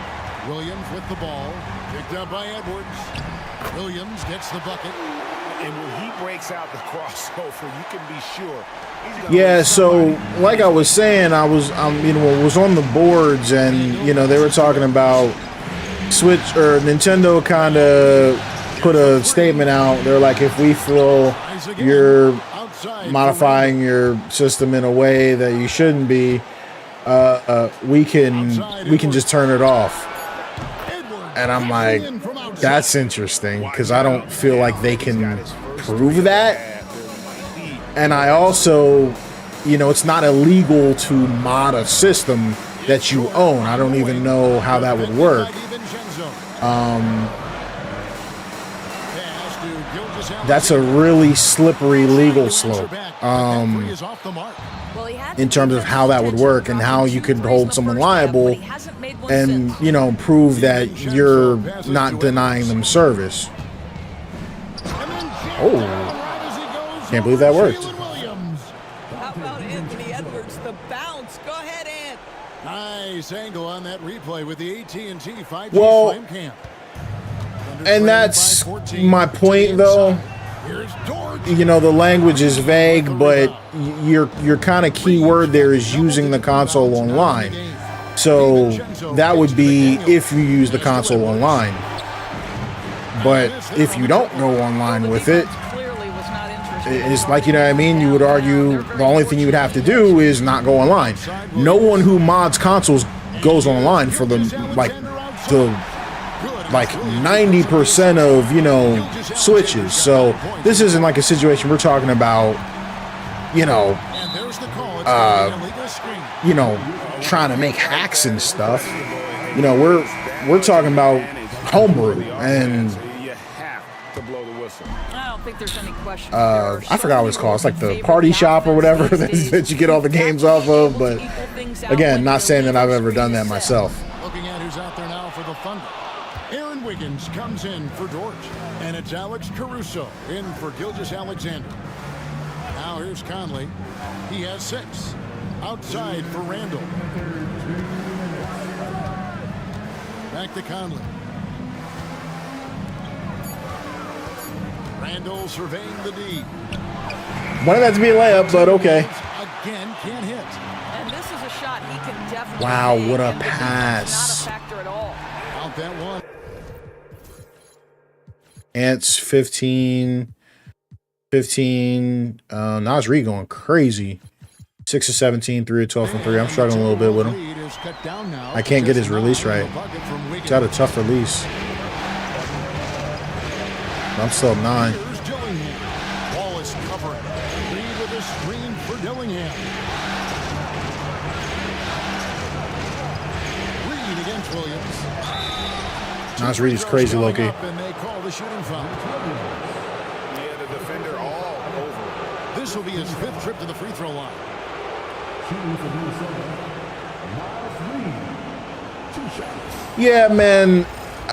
Williams with the ball. Picked up by Edwards. Williams gets the bucket. And when he breaks out the crossover, you can be sure. Yeah, so like I was saying, I was was on the boards, and they were talking about Switch or Nintendo kind of put a statement out. They're like, if we feel you're modifying your system in a way that you shouldn't be, we can just turn it off. And I'm like, that's interesting, because I don't feel like they can prove that. And I also, it's not illegal to mod a system that you own. I don't even know how that would work. That's a really slippery legal slope in terms of how that would work and how you could hold someone liable and, prove that you're not denying them service. Oh, can't believe that worked. How about Anthony Edwards, the bounce? Go ahead, Ant. Nice angle on that replay with the AT&T 5G Flame Cam. And that's my point, though. The language is vague, but your kind of key word there is using the console online. So that would be if you use the console online. But if you don't go online with it, it's like, what I mean? You would argue the only thing you would have to do is not go online. No one who mods consoles goes online for the 90% of, switches. So this isn't like a situation we're talking about, trying to make hacks and stuff. We're talking about homebrew, and I don't think there's any question. I forgot what it's called. It's like the party shop or whatever that you get all the games off of. But again, not saying that I've ever done that myself. Looking at who's out there now for the Thunder. Aaron Wiggins comes in for George, and it's Alex Caruso in for Gilgeous-Alexander. Now here's Conley. He has 6. Outside for Randall. Back to Conley. Randall surveying the D. Wanted that to be a layup, but okay. Again, can't hit. And this is a shot he can definitely Wow, make, what a and the defense pass. is not a factor at all. Out that one. Ants 15. Nas Reed going crazy. 6 of 17, 3 of 12 from 3. I'm struggling a little bit with him. I can't get his release right. He's got a tough release. I'm still 9. Wallace covering. Reed with a screen for Dillingham. Reed against Williams. Nas Reed is crazy, Loki. And they call the shooting foul. Yeah, the defender all over. This will be his 5th trip to the free throw line. Yeah, man.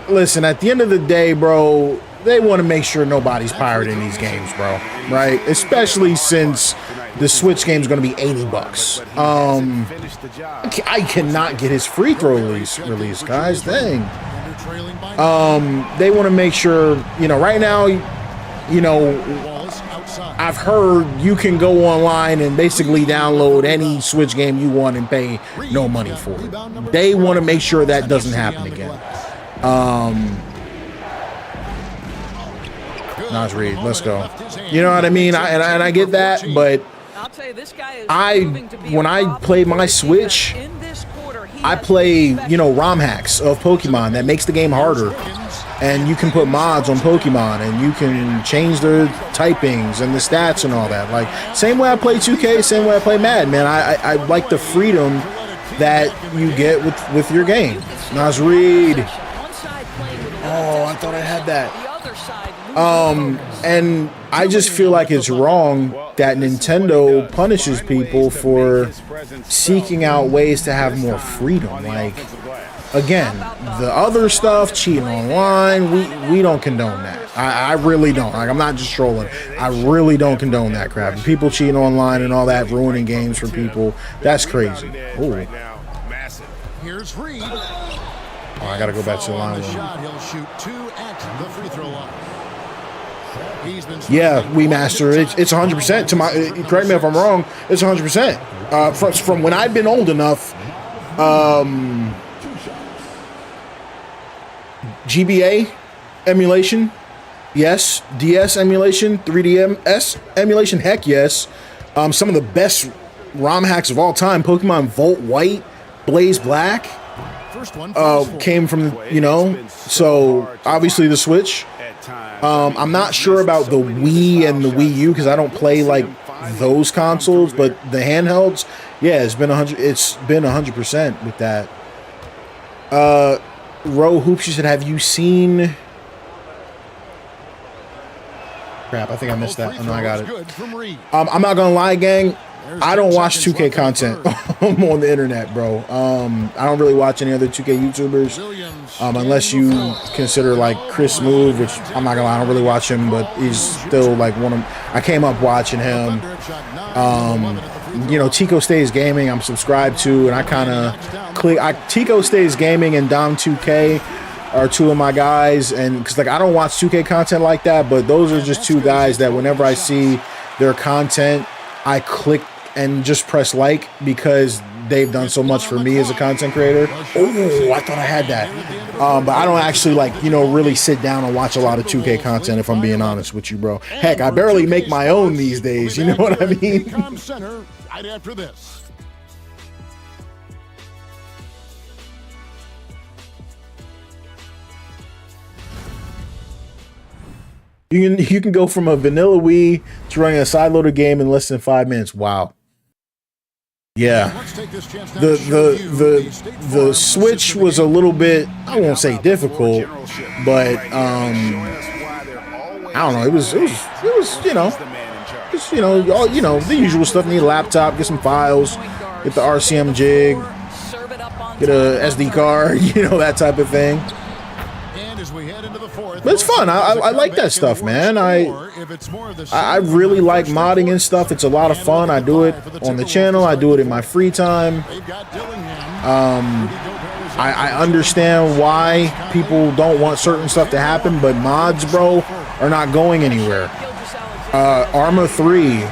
Listen, at the end of the day, bro, they want to make sure nobody's pirating these games, bro. Right? Especially since the Switch game is going to be $80. I cannot get his free throw release, guys. Dang. They want to make sure, right now, I've heard you can go online and basically download any Switch game you want and pay no money for it. They want to make sure that doesn't happen again. Nas Reed, let's go. You know what I mean? And I get that, but when I play my Switch, I play, you know, ROM hacks of Pokemon that makes the game harder. And you can put mods on Pokemon, and you can change their typings and the stats and all that. Like, same way I play 2K, same way I play Madden, man. I like the freedom that you get with your game. Nas Reed. Oh, I thought I had that. And I just feel like it's wrong that Nintendo punishes people for seeking out ways to have more freedom. Like, again, the other stuff, cheating online, we don't condone that. I really don't. Like, I'm not just trolling. I really don't condone that crap. And people cheating online and all that, ruining games for people, that's crazy. Ooh. Here's Reed. Oh, I gotta go back to the line. He'll shoot 2 at the free throw line. Yeah, we master it. It's 100%. To my, correct me if I'm wrong. It's 100%. From when I've been old enough. GBA emulation, yes. DS emulation, 3DS emulation, heck yes. Some of the best ROM hacks of all time, Pokemon Volt White, Blaze Black, came from, you know, so obviously the Switch. I'm not sure about the Wii and the Wii U because I don't play like those consoles, but the handhelds, yeah, it's been 100% with that. Ro Hoops, you said, have you seen? Crap, I think I missed that. Oh, no, I got it. I'm not gonna lie, gang. I don't watch 2K content on the internet, bro. I don't really watch any other 2K YouTubers, unless you consider like Chris Smooth, which I'm not gonna lie, I don't really watch him, but he's still like one of. I came up watching him. You know, Tico Stays Gaming, I'm subscribed to, and I kind of click. Tico Stays Gaming and Dom 2K are two of my guys, and because like I don't watch 2K content like that, but those are just two guys that whenever I see their content, I click and just press like because they've done so much for me as a content creator. Oh, I thought I had that. But I don't actually like, you know, really sit down and watch a lot of 2K content if I'm being honest with you, bro. Heck, I barely make my own these days. You know what I mean? Right after this. You can go from a vanilla Wii to running a sideloaded game in less than 5 minutes. Wow. Yeah. The Switch was a little bit, I won't say difficult, but I don't know. It was you know, just, you know, the usual stuff. Need a laptop, get some files, get the RCM jig, get a SD card, you know, that type of thing. But it's fun. I like that stuff, man. I really like modding and stuff. It's a lot of fun. I do it on the channel. I do it in my free time. I understand why people don't want certain stuff to happen, but mods, bro, are not going anywhere. Arma 3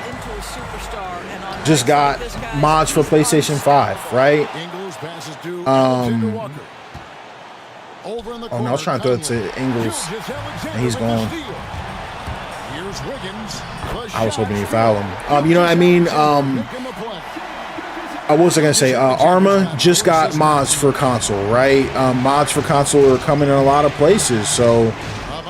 just got mods for PlayStation 5, right? Oh no, I was trying to throw it to Ingles, and he's gone. I was hoping he'd foul him. You know what I mean? What was I gonna say? Arma just got mods for console, right? Mods for console are coming in a lot of places. So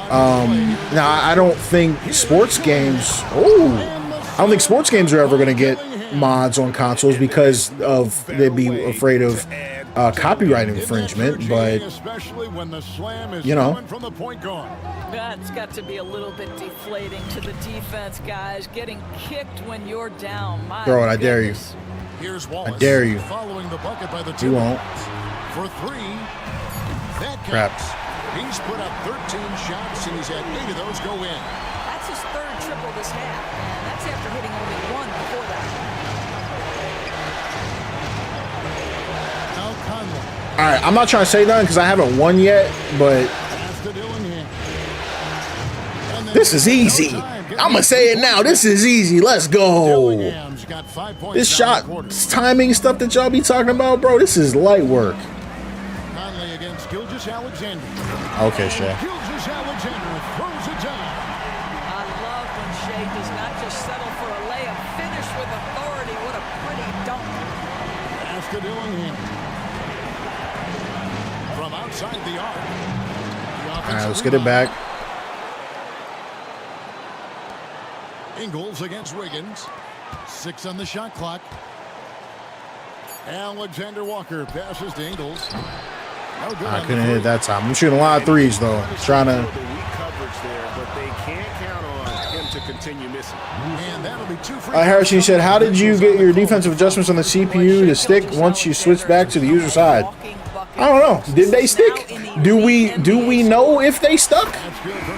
now I don't think sports games. I don't think sports games are ever gonna get mods on consoles because of they'd be afraid of copyright infringement, but you know, that's got to be a little bit deflating to the defense, guys. Getting kicked when you're down. Throw it, I dare you. I dare you. You won't. For 3. Crap. He's put up 13 shots and he's had 8 of those go in. That's his 3rd triple this half, and that's after hitting only 1 before that. All right, I'm not trying to say nothing because I haven't won yet, but this is easy. I'm gonna say it now. This is easy. Let's go. This shot timing stuff that y'all be talking about, bro. This is light work. Conley against Gilgeous Alexander. Okay, Shay. Gilgeous Alexander throws it down. I love when Shea does not just settle for a layup, finish with authority. What a pretty dunk. Pass to Dillingham. From outside the arc. All right, let's get it back. Ingles against Wiggins. 6 on the shot clock. Alexander Walker passes to Ingles. No good. I couldn't hit it that time. I'm shooting a lot of threes though. Trying to. The weak coverage there, but they can't count on him to continue missing. And that'll be 2 free. Harrison said, "How did you get your defensive adjustments on the CPU to stick once you switch back to the user side?" I don't know. Did they stick? Do we know if they stuck?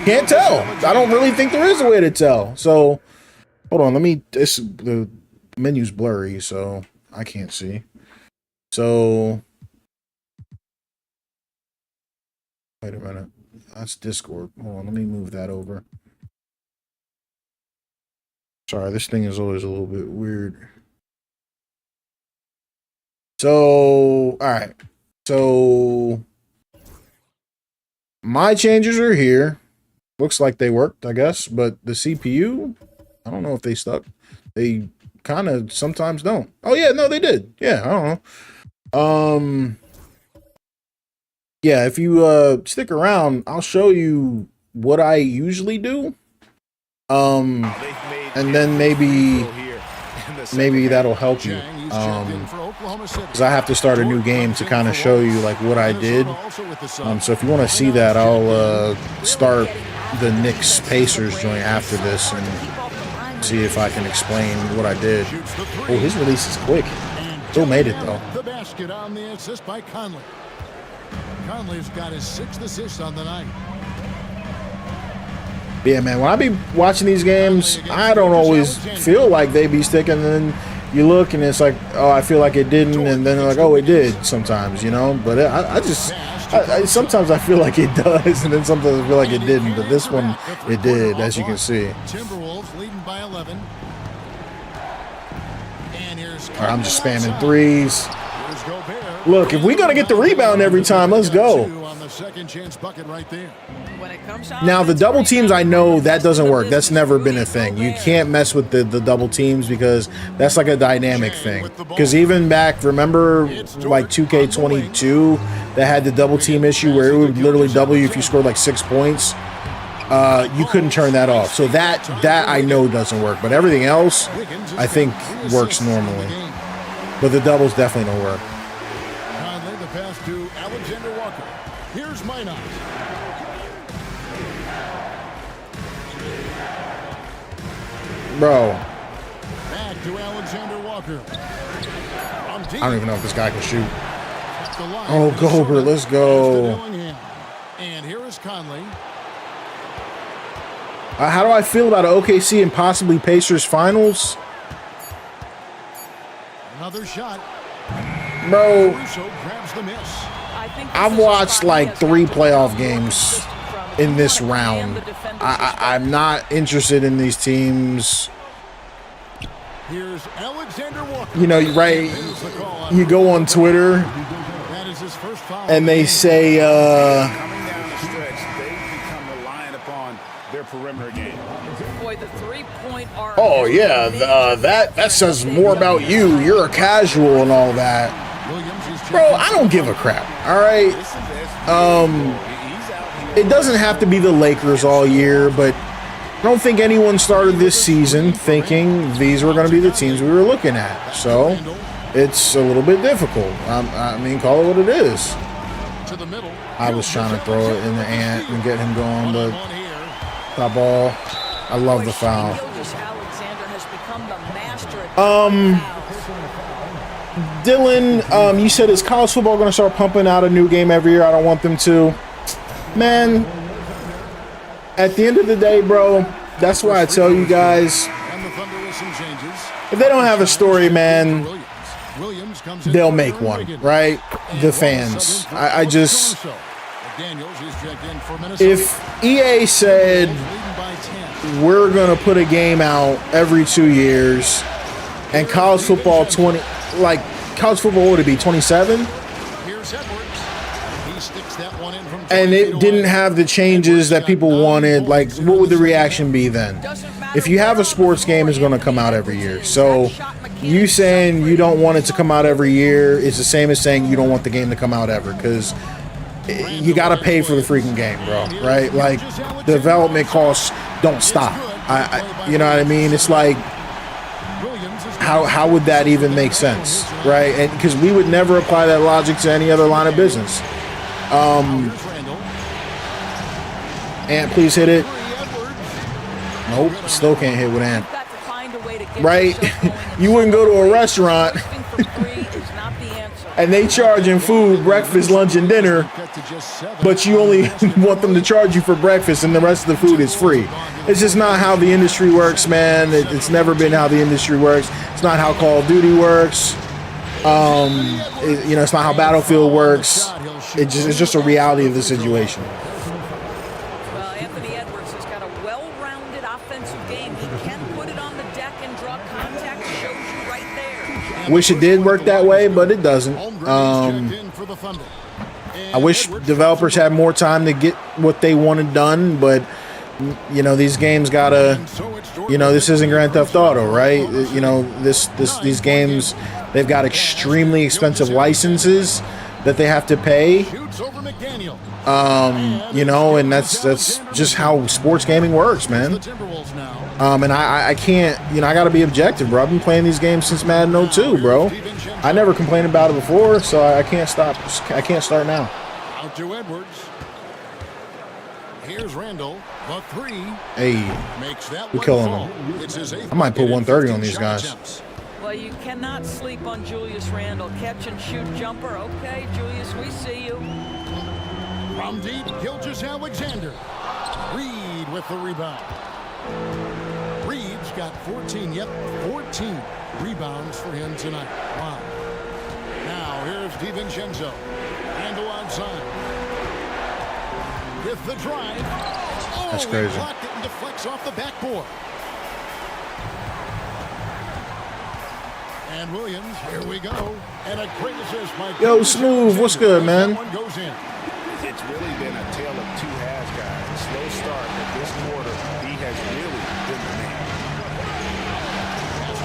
Can't tell. I don't really think there is a way to tell. So, hold on. Let me. The menu's blurry, so I can't see. So, wait a minute. That's Discord. Hold on. Let me move that over. Sorry, this thing is always a little bit weird. So, all right. So, my changes are here. Looks like they worked, I guess. But the CPU, I don't know if they stuck. They kind of sometimes don't. Oh, yeah, no, they did. Yeah, I don't know. Yeah, if you stick around, I'll show you what I usually do. And then maybe that'll help you. Because I have to start a new game to kind of show you like what I did. So if you want to see that, I'll start the Knicks Pacers joint after this and see if I can explain what I did. Oh, his release is quick. Still made it though. The basket on the assist by Conley. Conley's got his 6th assist on the night. Yeah, man, when I be watching these games, I don't always feel like they be sticking, and then you look and it's like, oh, I feel like it didn't, and then like, oh, it did sometimes, you know? But I sometimes I feel like it does, and then sometimes I feel like it didn't, but this one, it did, as you can see. Timberwolves leading by 11. And here's All right, I'm just spamming threes. Look, if we're going to get the rebound every time, let's go. On the second chance bucket right there. Now, the double teams, I know that doesn't work. That's never been a thing. You can't mess with the double teams because that's like a dynamic thing. Because even back, remember, like 2K22, that had the double team issue where it would literally double you if you scored like 6 points. You couldn't turn that off. So that I know doesn't work. But everything else, I think, works normally. But the doubles definitely don't work. Conley, the pass to Alexander Walker. Here's MyNBA. Bro, Back to Alexander Walker. I don't even know if this guy can shoot. Oh, Gobert, let's go. And here is Conley. How do I feel about OKC and possibly Pacers finals? Another shot. Bro, Grabs the miss. I've watched like 3 playoff games in this round. I'm not interested in these teams. Here's Alexander Walker. You know, right? You go on Twitter and they say, Coming down the stretch, they've become reliant upon their perimeter game. Boy, the three-point arc. oh yeah, that says more about you. You're a casual and all that. Bro, I don't give a crap. All right. It doesn't have to be the Lakers all year, but I don't think anyone started this season thinking these were going to be the teams we were looking at. So it's a little bit difficult. I mean, call it what it is. I was trying to throw it in the ant and get him going, but that ball, I love the foul. Dylan, you said, is college football going to start pumping out a new game every year? I don't want them to. Man, at the end of the day, bro, that's why I tell you guys, if they don't have a story, man, they'll make one, right? The fans. I just, if EA said, we're going to put a game out every 2 years, and college football college football would it be 27? And it didn't have the changes that people wanted. Like, what would the reaction be then? If you have a sports game, it's going to come out every year. So you saying you don't want it to come out every year is the same as saying you don't want the game to come out ever, because you got to pay for the freaking game, bro, right? Like, development costs don't stop. You know what I mean? It's like, how would that even make sense, right? And because we would never apply that logic to any other line of business. Ant, please hit it. Nope, still can't hit with Ant. Right? You wouldn't go to a restaurant and they charging food, breakfast, lunch, and dinner, but you only want them to charge you for breakfast and the rest of the food is free. It's just not how the industry works, man. It's never been how the industry works. It's not how Call of Duty works. It's not how Battlefield works. It's just a reality of the situation. Well, Anthony Edwards has got a well-rounded offensive game. He can put it on the deck and draw contact. Shows you right there. Wish it did work that way, but it doesn't. I wish developers had more time to get what they wanted done, but these games gotta, this isn't Grand Theft Auto, right? These games, they've got extremely expensive licenses that they have to pay. And that's just how sports gaming works, man. And I can't, I gotta be objective, bro. I've been playing these games since Madden 02, bro. I never complained about it before, so I can't stop. I can't start now. Out to Edwards. Here's Randall. The three. Hey, we killing them. I might put 130 on these guys. Well, you cannot sleep on Julius Randle. Catch and shoot jumper. Okay, Julius, we see you. From deep, Gilgeous-Alexander. Reed with the rebound. Reed's got 14 rebounds for him tonight. Wow. Now here's DiVincenzo. Randle outside. With the drive. That's crazy. He blocked it and deflects off the backboard. And Williams, here we go. And a great assist by Yo, Smooth, what's good, man? It's really been a tale of two halves, guys. A slow start, but this quarter, he has really been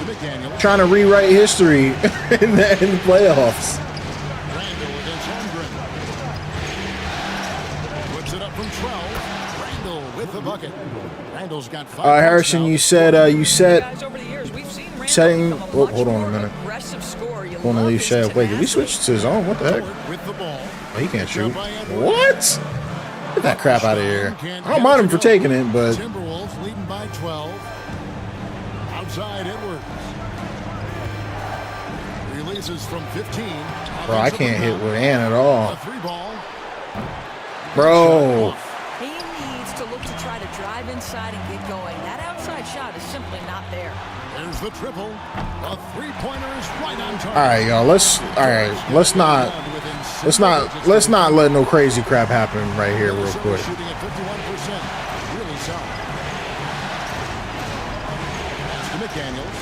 the man. Trying to rewrite history in the playoffs. Randall against Holmgren. Puts it up from 12. Randall with the bucket. Randall's got 5. Harrison, you said setting. Oh, hold on a minute. Want to leave Shad? Wait, did we switch to his own? What the heck? Oh, he can't shoot. What? Get that crap out of here. I don't mind him for taking it, but Timberwolves leading by 12. Outside Edwards. Releases from 15. bro, I can't hit with Ant at all. A 3-ball. Bro. He needs to look to try to drive inside and get going. That outside shot is simply not there. There's the triple. The three-pointer is right on target. All right, y'all. Let's not let no crazy crap happen right here real quick. Shooting at 51%. Really solid. Pass to McDaniels.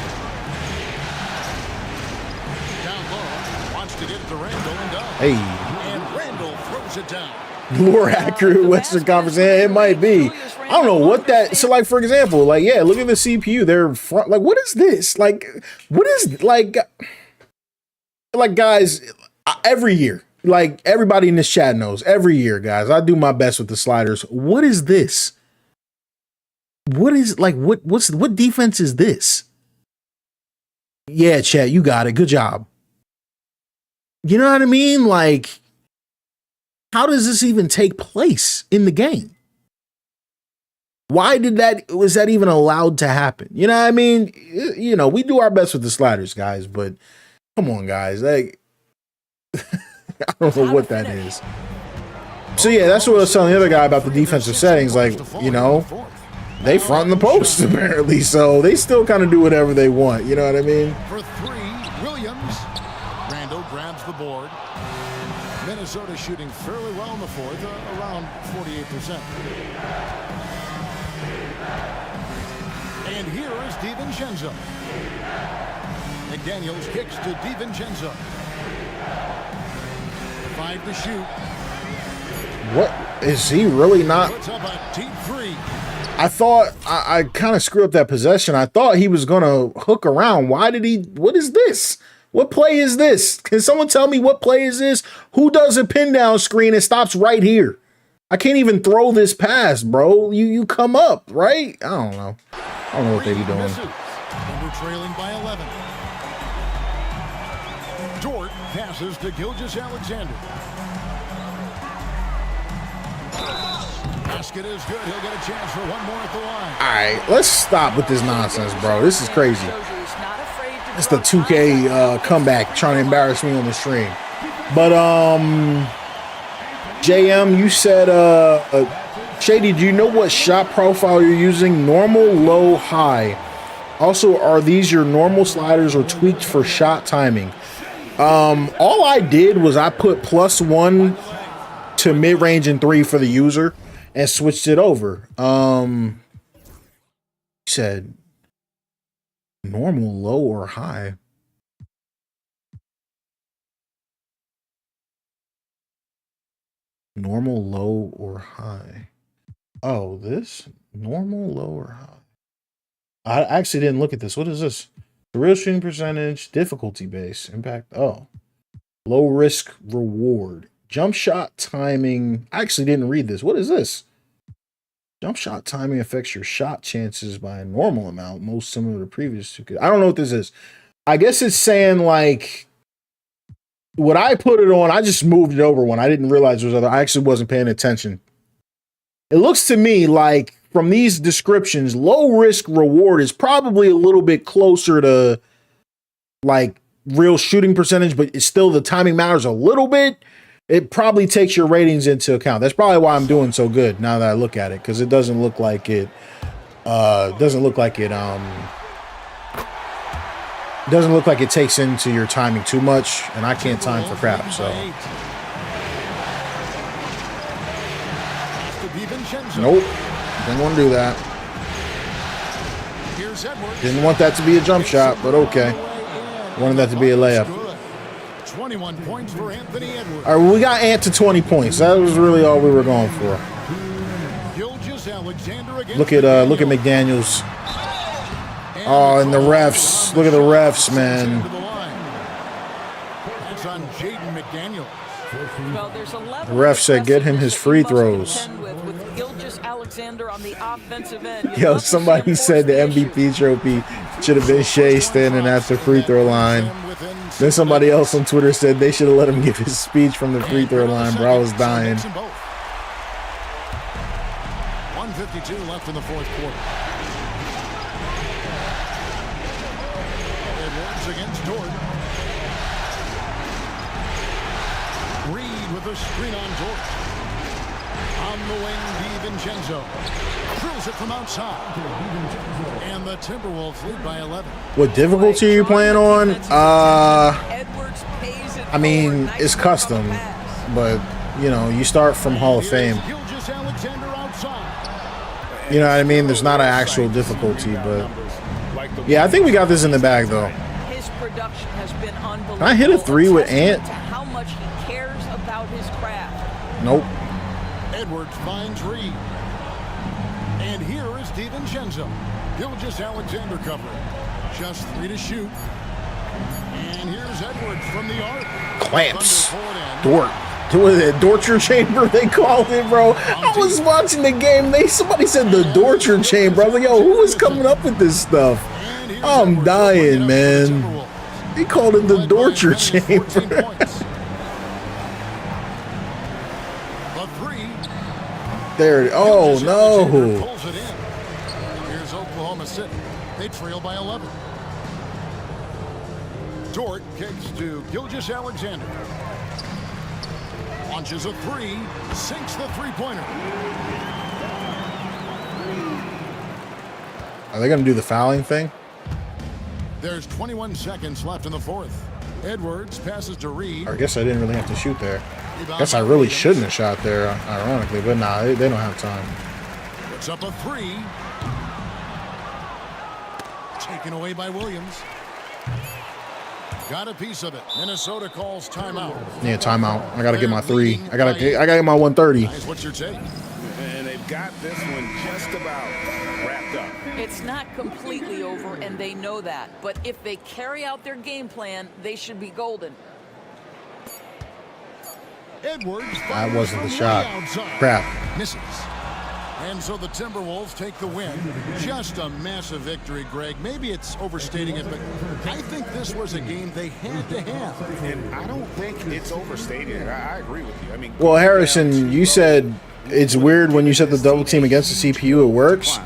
Down low. Wants to get it to Randall and does. Hey. And Randall throws it down. More accurate Western Conference. Yeah, it might be. I don't know what that. So, like, for example, like, yeah, look at the CPU. They're front. Like, what is this? Like, what is like, guys? Every year, like everybody in this chat knows. Every year, guys, I do my best with the sliders. What is this? What is like? What defense is this? Yeah, chat, you got it. Good job. You know what I mean? Like, how does this even take place in the game? Why was that even allowed to happen? You know what I mean? You know, we do our best with the sliders, guys, but come on, guys. Like, I don't know what that is. So, yeah, that's what I was telling the other guy about the defensive settings. Like, you know, they front in the post, apparently, so they still kind of do whatever they want. You know what I mean? For three, Williams. Randall grabs the board. Minnesota shooting fairly well in the fourth, around 48%. And here is DiVincenzo. McDaniels kicks to DiVincenzo. 5 to shoot. What is he really not? Puts up a deep three. I thought I kind of screwed up that possession. I thought he was gonna hook around. Why did he? What is this? What play is this? Can someone tell me what play is this? Who does a pin down screen and stops right here? I can't even throw this pass, bro. You come up, right? I don't know. I don't know what they be doing. And we're trailing by 11. Dort passes to Gilgeous-Alexander. Basket is good. He'll get a chance for one more at the line. All right, let's stop with this nonsense, bro. This is crazy. It's the 2K comeback trying to embarrass me on the stream. But JM, you said Shady, do you know what shot profile you're using? Normal, low, high. Also, are these your normal sliders or tweaked for shot timing? All I did was I put +1 to mid-range and 3 for the user and switched it over. You said normal, low, or high? Normal, low, or high? Oh, this? Normal, low, or high? I actually didn't look at this. What is this? The real shooting percentage, difficulty base, impact. Oh, low risk reward. Jump shot timing. I actually didn't read this. What is this? Jump shot timing affects your shot chances by a normal amount, most similar to previous 2K. I don't know what this is. I guess it's saying like, when I put it on, I just moved it over one. I didn't realize there was other. I actually wasn't paying attention. It looks to me like from these descriptions, low risk reward is probably a little bit closer to like real shooting percentage, but it's still the timing matters a little bit. It probably takes your ratings into account. That's probably why I'm doing so good now that I look at it, because it doesn't look like it doesn't look like it takes into your timing too much, and I can't time for crap, so nope, didn't want to do that. Didn't want that to be a jump shot, but okay, wanted that to be a layup. 21 points for Anthony Edwards. All right, we got Ant to 20 points. That was really all we were going for. Look at McDaniels. Oh, and the refs. Look at the refs, man. That's on Jaden McDaniels. Well, there's 11 The ref said get him his free throws. with Gilgeous-Alexander on the offensive end. Yo, somebody said the MVP trophy should have been Shea standing at the free throw line. Then somebody else on Twitter said they should have let him give his speech from the free throw line, bro. I was dying. 1:52 left in the fourth quarter. Edwards against Dort. Reed with a screen on Dort. On the wing, DiVincenzo drills it from outside. And the Timberwolves lead by 11. What difficulty are you playing on? I mean, it's custom, but, you know, you start from Hall of Fame. You know what I mean? There's not an actual difficulty, but yeah, I think we got this in the bag, though. His production has been unbelievable. Can I hit a three with Ant? How much he cares about his craft. Nope. Edwards finds Reed. And here is DiVincenzo. Gilgeous-Alexander covering. Just 3 to shoot. And here's Edwards from the arc. Clamps. Dort. What is it? Torture chamber, they called it, bro. I was watching the game. Somebody said the torture chamber. I was like, yo, who is coming up with this stuff? I'm dying, man. He called it the torture chamber. There it is. Oh, no. Here's Oklahoma City. They trail by 11. Dort kicks to Gilgeous-Alexander. Launches a three, sinks the three-pointer. Are they going to do the fouling thing? There's 21 seconds left in the fourth. Edwards passes to Reed. I guess I didn't really have to shoot there. I guess I really shouldn't have shot there, ironically, but nah, they don't have time. Puts up a three. Taken away by Williams. Got a piece of it. Minnesota calls timeout. Yeah, timeout. I gotta get my three. I gotta get my 130. What's your take? And they've got this one just about wrapped up. It's not completely over, and they know that. But if they carry out their game plan, they should be golden. Edwards. That wasn't the shot. Crap. Misses. And so the Timberwolves take the win. Just a massive victory, Greg. Maybe it's overstating it, but I think this was a game they had to have. And I don't think it's overstating it. I agree with you. I mean, Well, Harrison, you said it's weird when you set the double team against the CPU, it works.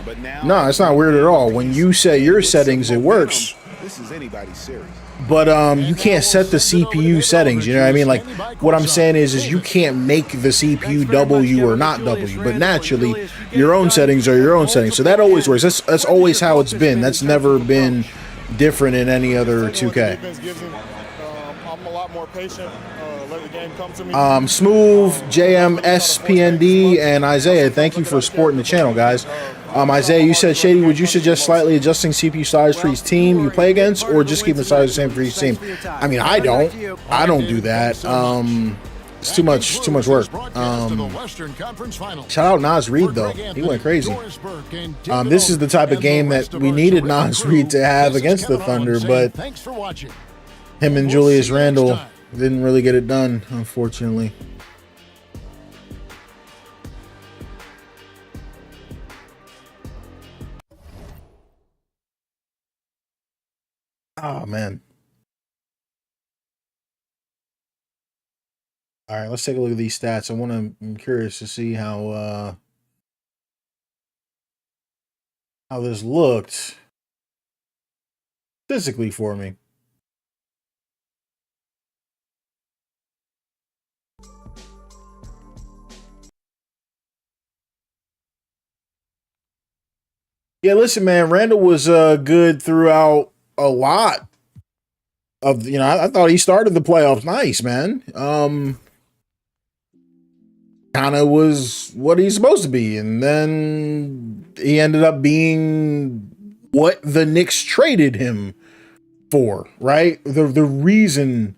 No, it's not weird at all. When you set your settings, it works. This is anybody's series. But you can't set the CPU settings, you know what I mean? Like, what I'm saying is you can't make the CPU W or not W. But naturally, your own settings are your own settings. So that always works. That's always how it's been. That's never been different in any other 2K. I'm a lot more patient. Let the game come to me. Smooth, JMSPND, and Isaiah, thank you for supporting the channel, guys. Isaiah, you said, Shady, would you suggest slightly adjusting CPU size for each team you play against, or just keeping the size the same for each team? I mean, I don't do that. It's too much work. Shout out Nas Reed, though. He went crazy. This is the type of game that we needed Nas Reed to have against the Thunder, but him and Julius Randle didn't really get it done, unfortunately. Oh, man. All right, let's take a look at these stats. I'm curious to see how this looked physically for me. Yeah, listen, man, Randall was good throughout a lot of, I thought he started the playoffs nice, man. Kind of was what he's supposed to be, and then he ended up being what the Knicks traded him for, right? The reason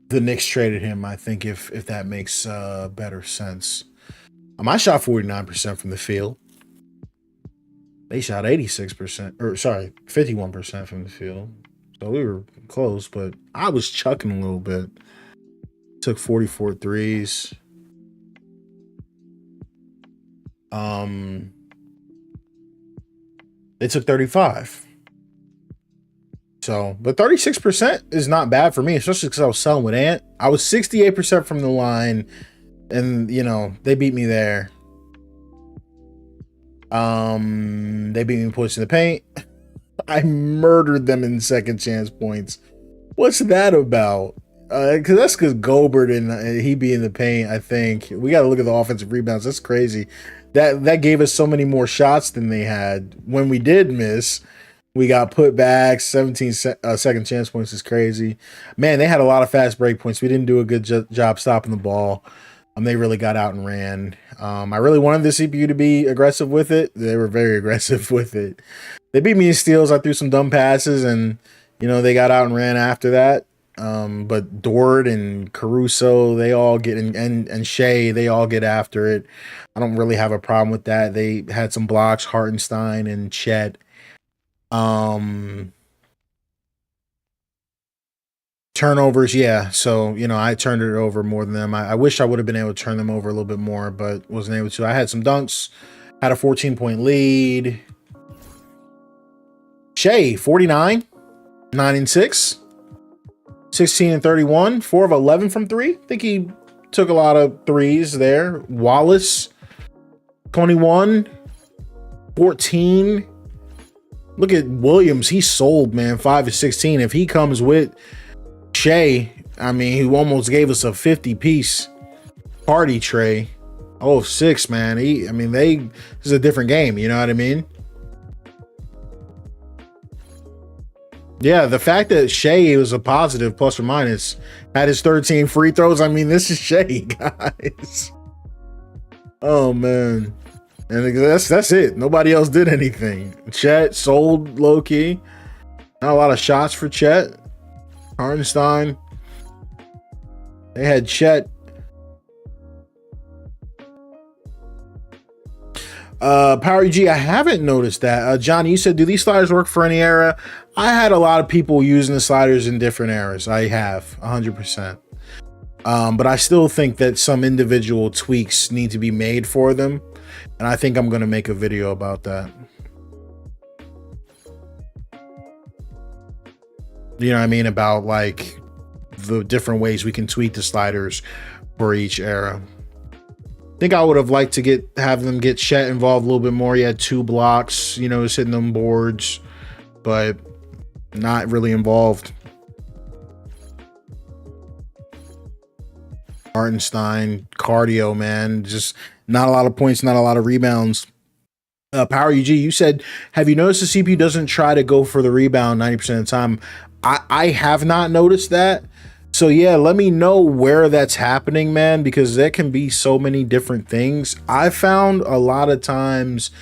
the Knicks traded him, I think, if that makes better sense. I shot 49% from the field. They shot 86%, or sorry, 51% from the field. So we were close, but I was chucking a little bit. Took 44 threes. They took 35. So, but 36% is not bad for me, especially because I was selling with Ant. I was 68% from the line, and they beat me there. They beat me in points in the paint. I murdered them in second chance points. What's that about? Because Gobert and he be in the paint. I think we got to look at the offensive rebounds. That's crazy. That gave us so many more shots than they had. When we did miss, we got put back. 17 second chance points is crazy. Man, they had a lot of fast break points. We didn't do a good job stopping the ball. They really got out and ran. I really wanted the CPU to be aggressive with it. They were very aggressive with it. They beat me in steals. I threw some dumb passes, and they got out and ran after that. But Dort and Caruso, they all get and Shea, they all get after it. I don't really have a problem with that. They had some blocks, Hartenstein and Chet. Turnovers, yeah. So, I turned it over more than them. I wish I would have been able to turn them over a little bit more, but wasn't able to. I had some dunks, had a 14-point lead. Shea, 49, 9 and 6, 16 and 31, 4 of 11 from 3. I think he took a lot of threes there. Wallace, 21, 14. Look at Williams. He sold, man, 5 of 16. If he comes with Shea, who almost gave us a 50-piece party tray. 6, man. This is a different game, you know what I mean? Yeah, the fact that Shea was a positive plus or minus, had his 13 free throws. This is Shea, guys. Oh, man. And that's it. Nobody else did anything. Chet sold low key. Not a lot of shots for Chet. Hartenstein. They had Chet. Power G, I haven't noticed that. Johnny, you said, do these sliders work for any era? I had a lot of people using the sliders in different eras. I have 100%. But I still think that some individual tweaks need to be made for them. And I think I'm going to make a video about that. You know what I mean? About like the different ways we can tweak the sliders for each era. I think I would have liked to have them get Chet involved a little bit more. He had 2 blocks, you know, just hitting them boards, but not really involved. Hartenstein, cardio, man. Just not a lot of points, not a lot of rebounds. Power UG, you said, have you noticed the CPU doesn't try to go for the rebound 90% of the time? I have not noticed that. So yeah, let me know where that's happening, man, because there can be so many different things. I found a lot of times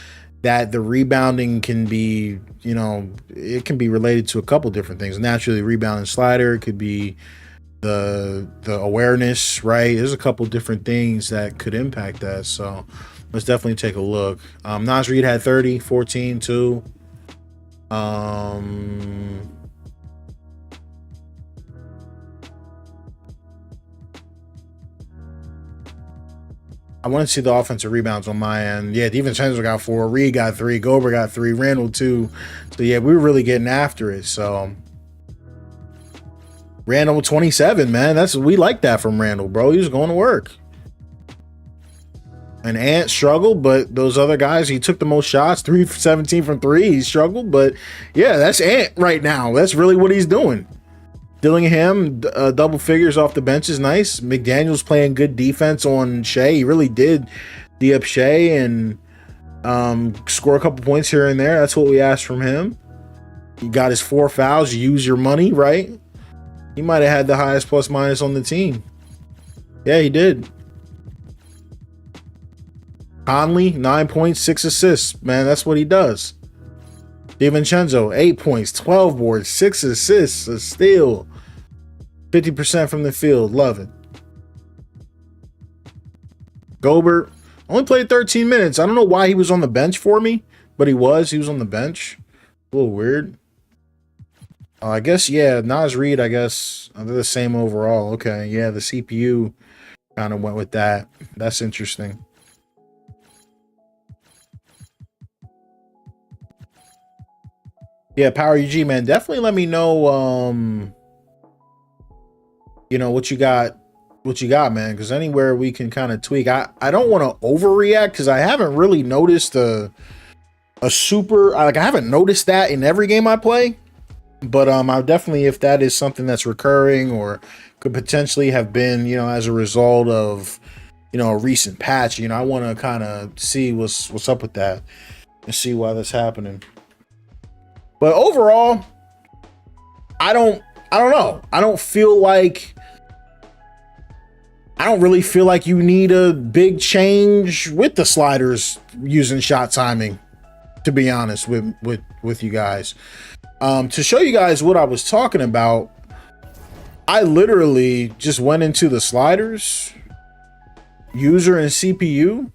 that the rebounding can be, you know, it can be related to a couple different things. Naturally, rebounding slider, it could be the awareness, right? There's a couple different things that could impact that. So let's definitely take a look. Nas Reed had 30, 14, 2. I want to see the offensive rebounds on my end. Yeah, DiVincenzo got 4, Reed got 3, Gober got 3, Randall 2. So yeah, we were really getting after it. So Randall 27, man. We like that from Randall, bro. He was going to work. And Ant struggled, but those other guys, he took the most shots, 3 for 17 from 3. He struggled, but yeah, that's Ant right now. That's really what he's doing. Dillingham, double figures off the bench is nice. McDaniel's playing good defense on Shea. He really did D up Shea and score a couple points here and there. That's what we asked from him. He got his 4 fouls. You use your money, right? He might have had the highest plus minus on the team. Yeah, he did. Conley, 9 points, 6 assists. Man, that's what he does. DiVincenzo, 8 points, 12 boards, 6 assists, a steal. 50% from the field. Love it. Gobert only played 13 minutes. I don't know why he was on the bench for me, but he was on the bench. A little weird. I guess, yeah, Nas Reed, I guess, they're the same overall. Okay, yeah, the CPU kind of went with that. That's interesting. Yeah, Power UG, man, definitely let me know, you know, what you got, man, because anywhere we can kind of tweak. I don't want to overreact because I haven't really noticed a super, I haven't noticed that in every game I play. But I definitely, if that is something that's recurring or could potentially have been, you know, as a result of, you know, a recent patch, you know, I want to kind of see what's up with that and see why that's happening. But overall, I don't know. I don't really feel like you need a big change with the sliders using shot timing, to be honest with you guys. To show you guys what I was talking about, I literally just went into the sliders, user and CPU.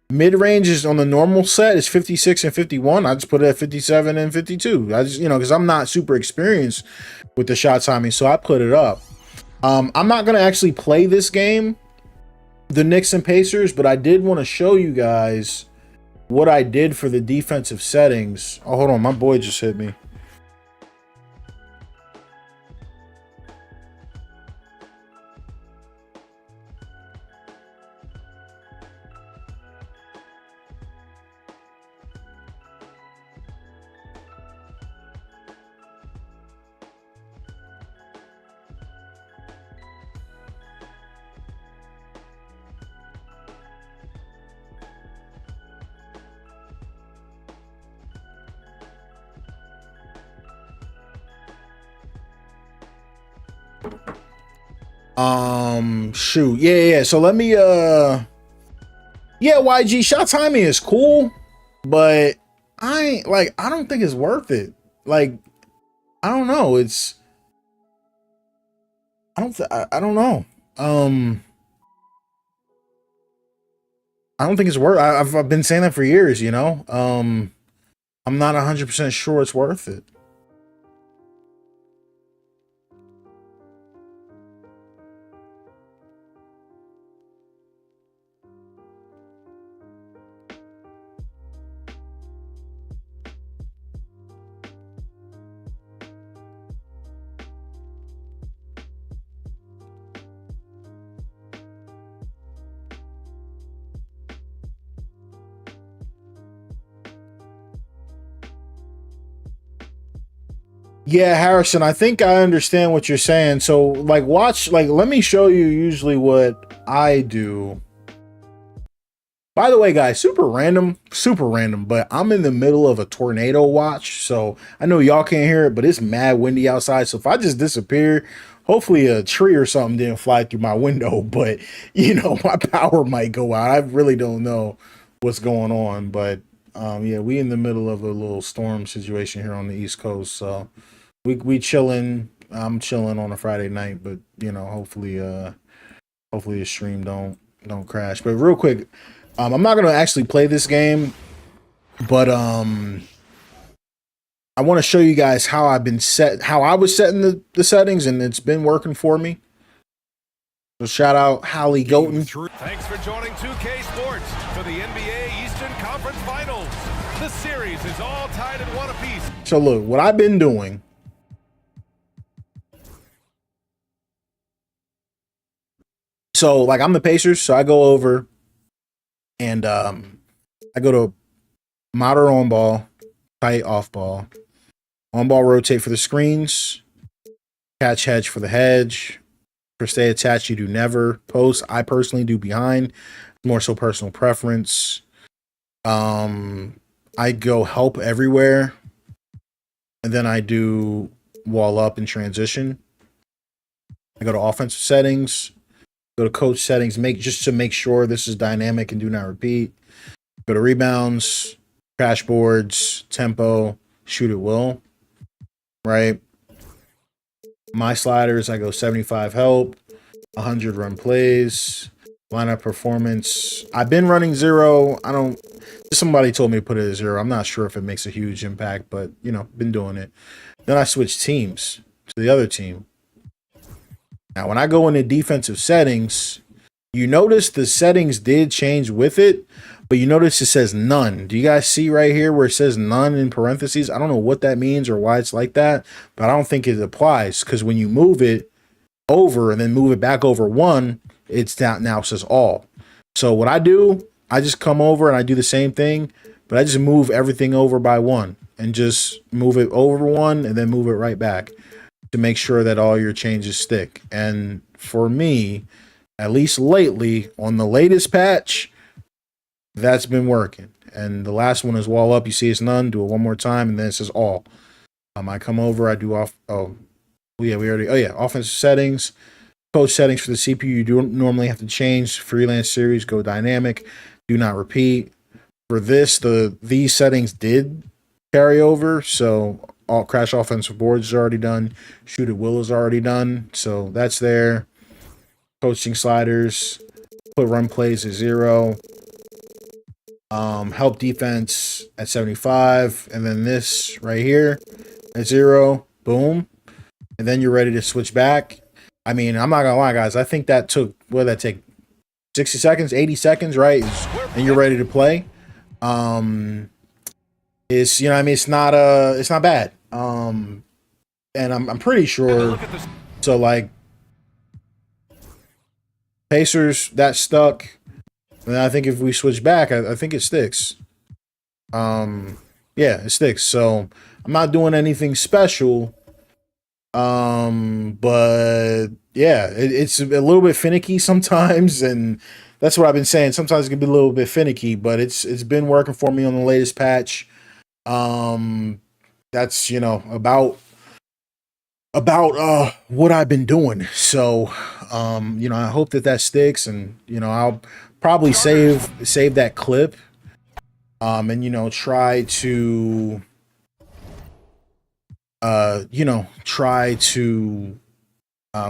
Mid-range is on the normal set is 56 and 51. I just put it at 57 and 52. I just, you know, because I'm not super experienced with the shot timing, so I put it up. I'm not going to actually play this game, the Knicks and Pacers, but I did want to show you guys what I did for the defensive settings. Oh, hold on. My boy just hit me. Shoot. Yeah. So let me Yeah, YG shot timing is cool, but I don't think it's worth it. Like, I don't know. I don't know. I don't think it's worth. I've been saying that for years. You know. I'm not 100% sure it's worth it. Yeah, Harrison, I think I understand what you're saying. So, like, watch, like, let me show you usually what I do. By the way, guys, super random, but I'm in the middle of a tornado watch. So I know y'all can't hear it, but it's mad windy outside. So if I just disappear, hopefully a tree or something didn't fly through my window, but you know, my power might go out. I really don't know what's going on, but yeah, we in the middle of a little storm situation here on the East Coast. So we chilling. I'm chilling on a Friday night, but you know, hopefully the stream don't crash. But real quick, I'm not gonna actually play this game, but I want to show you guys how I was setting the settings, and it's been working for me. So shout out Hallie Goten. Thanks for joining 2K Sports for the NBA Eastern Conference Finals. The series is all tied in one apiece. So look, what I've been doing. So like I'm the Pacers, so I go over and I go to moderate on ball, tight off ball, on ball rotate for the screens, catch hedge for the hedge. For stay attached, you do never. Post, I personally do behind. More so personal preference. I go help everywhere. And then I do wall up and transition. I go to offensive settings. Go to coach settings, just to make sure this is dynamic and do not repeat. Go to rebounds, crash boards, tempo, shoot at will. Right? My sliders, I go 75 help, 100 run plays, lineup performance. I've been running 0. Somebody told me to put it at 0. I'm not sure if it makes a huge impact, but you know, been doing it. Then I switch teams to the other team. Now, when I go into defensive settings, you notice the settings did change with it, but you notice it says none. Do you guys see right here where it says none in parentheses? I don't know what that means or why it's like that, but I don't think it applies because when you move it over and then move it back over 1, it's now says all. So what I do, I just come over and I do the same thing, but I just move everything over by 1 and just move it over 1 and then move it right back to make sure that all your changes stick. And for me, at least lately, on the latest patch, that's been working. And the last one is wall up. You see it's none. Do it one more time, and then it says all. I come over. I do off. Oh, yeah, we already. Oh, yeah. Offensive settings. Coach settings for the CPU. You do normally have to change. Freelance series. Go dynamic. Do not repeat. For this, these settings did carry over. So all crash offensive boards is already done. Shoot at will is already done. So that's there. Coaching sliders. Put run plays at 0. Help defense at 75. And then this right here at 0. Boom. And then you're ready to switch back. I mean, I'm not gonna lie, guys. I think that took, what did that take? 60 seconds, 80 seconds, right? And you're ready to play. It's, you know what I mean, it's not bad. And I'm pretty sure. So like Pacers, that stuck. And I think if we switch back, I think it sticks. Yeah, it sticks. So I'm not doing anything special. But yeah, it's a little bit finicky sometimes, and that's what I've been saying. Sometimes it can be a little bit finicky, but it's been working for me on the latest patch. That's, you know, about what I've been doing. So, you know, I hope that sticks, and you know, I'll probably save that clip, and you know, try to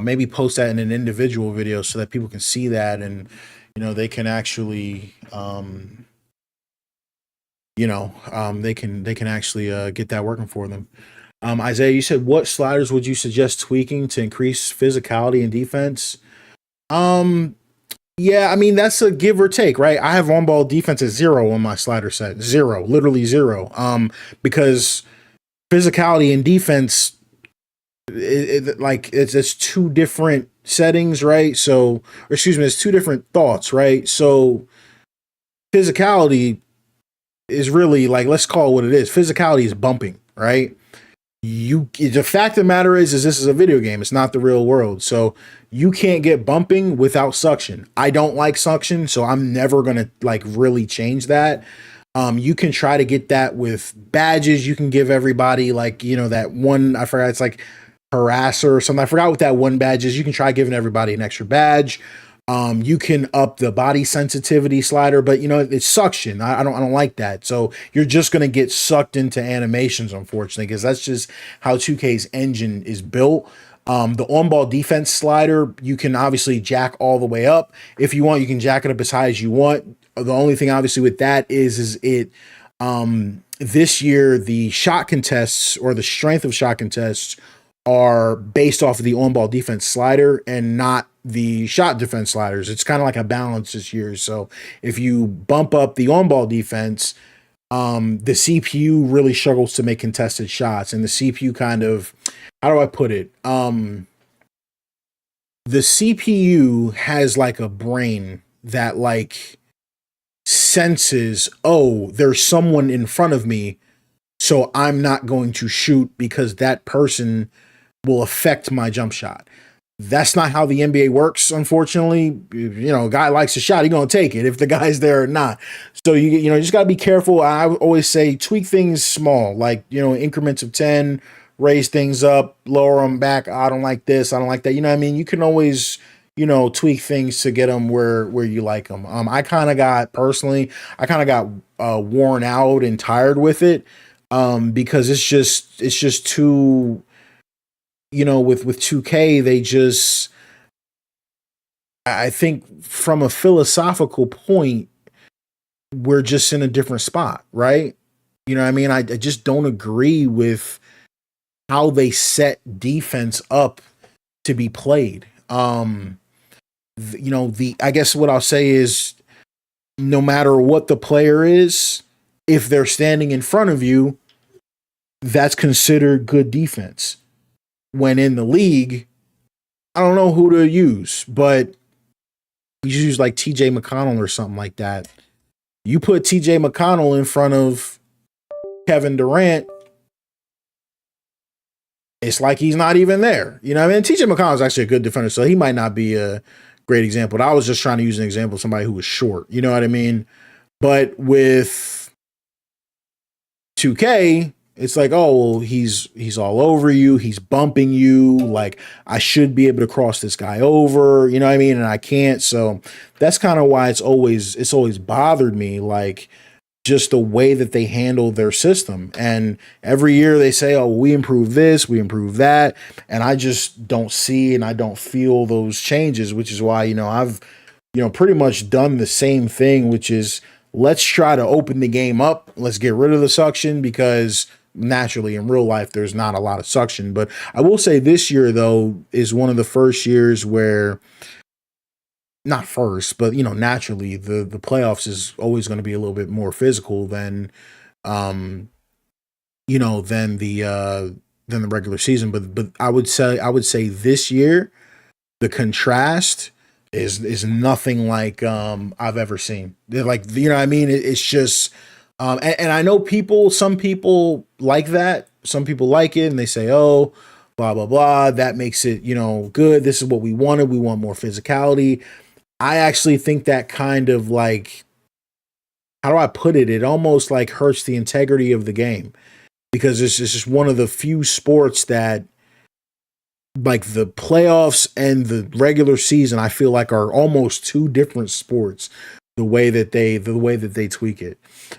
maybe post that in an individual video so that people can see that, and you know, they can actually they can actually get that working for them. Isaiah, you said, what sliders would you suggest tweaking to increase physicality and defense? Yeah, I mean, that's a give or take, right? I have on-ball defense at 0 on my slider set. 0, literally 0. Because physicality and defense, it's two different settings, right? So, or excuse me, it's two different thoughts, right? So physicality is really, like, let's call it what it is. Physicality is bumping, right? The fact of the matter is this is a video game. It's not the real world. So you can't get bumping without suction. I don't like suction, so I'm never gonna like really change that. You can try to get that with badges. You can give everybody, like, you know, that one, I forgot, it's like harasser or something. I forgot what that one badge is. You can try giving everybody an extra badge. You can up the body sensitivity slider, but you know, it's suction. I don't like that. So you're just going to get sucked into animations, unfortunately, because that's just how 2K's engine is built. The on-ball defense slider, you can obviously jack all the way up. If you want, you can jack it up as high as you want. The only thing obviously with that is it, this year, the shot contests, or the strength of shot contests, are based off of the on-ball defense slider and not the shot defense sliders. It's kind of like a balance this year. So if you bump up the on-ball defense, the CPU really struggles to make contested shots, and the CPU kind of, how do I put it? The CPU has like a brain that like senses, oh, there's someone in front of me, so I'm not going to shoot because that person will affect my jump shot. That's not how the NBA works, unfortunately. You know, a guy likes a shot, he's going to take it if the guy's there or not. So, you just got to be careful. I always say tweak things small, like, you know, increments of 10, raise things up, lower them back. I don't like this, I don't like that. You know what I mean? You can always, you know, tweak things to get them where you like them. I kind of got worn out and tired with it, because it's just too, you know, with 2K, they just, I think from a philosophical point, we're just in a different spot, right? You know what I mean? I just don't agree with how they set defense up to be played. I guess what I'll say is, no matter what the player is, if they're standing in front of you, that's considered good defense. When in the league, I don't know who to use, but you use like TJ McConnell or something like that. You put TJ McConnell in front of Kevin Durant, it's like he's not even there. You know what I mean? TJ McConnell is actually a good defender, so he might not be a great example. But I was just trying to use an example of somebody who was short. You know what I mean? But with 2K, it's like, oh, well, he's all over you. He's bumping you. Like, I should be able to cross this guy over. You know what I mean? And I can't. So that's kind of why it's always bothered me. Like, just the way that they handle their system. And every year they say, oh, we improve this, we improve that. And I just don't see and I don't feel those changes, which is why, you know, I've, you know, pretty much done the same thing, which is, let's try to open the game up. Let's get rid of the suction, because naturally in real life there's not a lot of suction. But I will say this year, though, is one of the first years where, not first, but, you know, naturally the playoffs is always going to be a little bit more physical than than the regular season. But I would say this year the contrast is nothing like I've ever seen. They're like, you know what I mean? It's just and I know some people like that. Some people like it and they say, oh, blah, blah, blah. That makes it, you know, good. This is what we wanted. We want more physicality. I actually think that kind of, like, how do I put it? It almost like hurts the integrity of the game, because it's just one of the few sports that, like, the playoffs and the regular season, I feel like are almost two different sports, the way that they tweak it.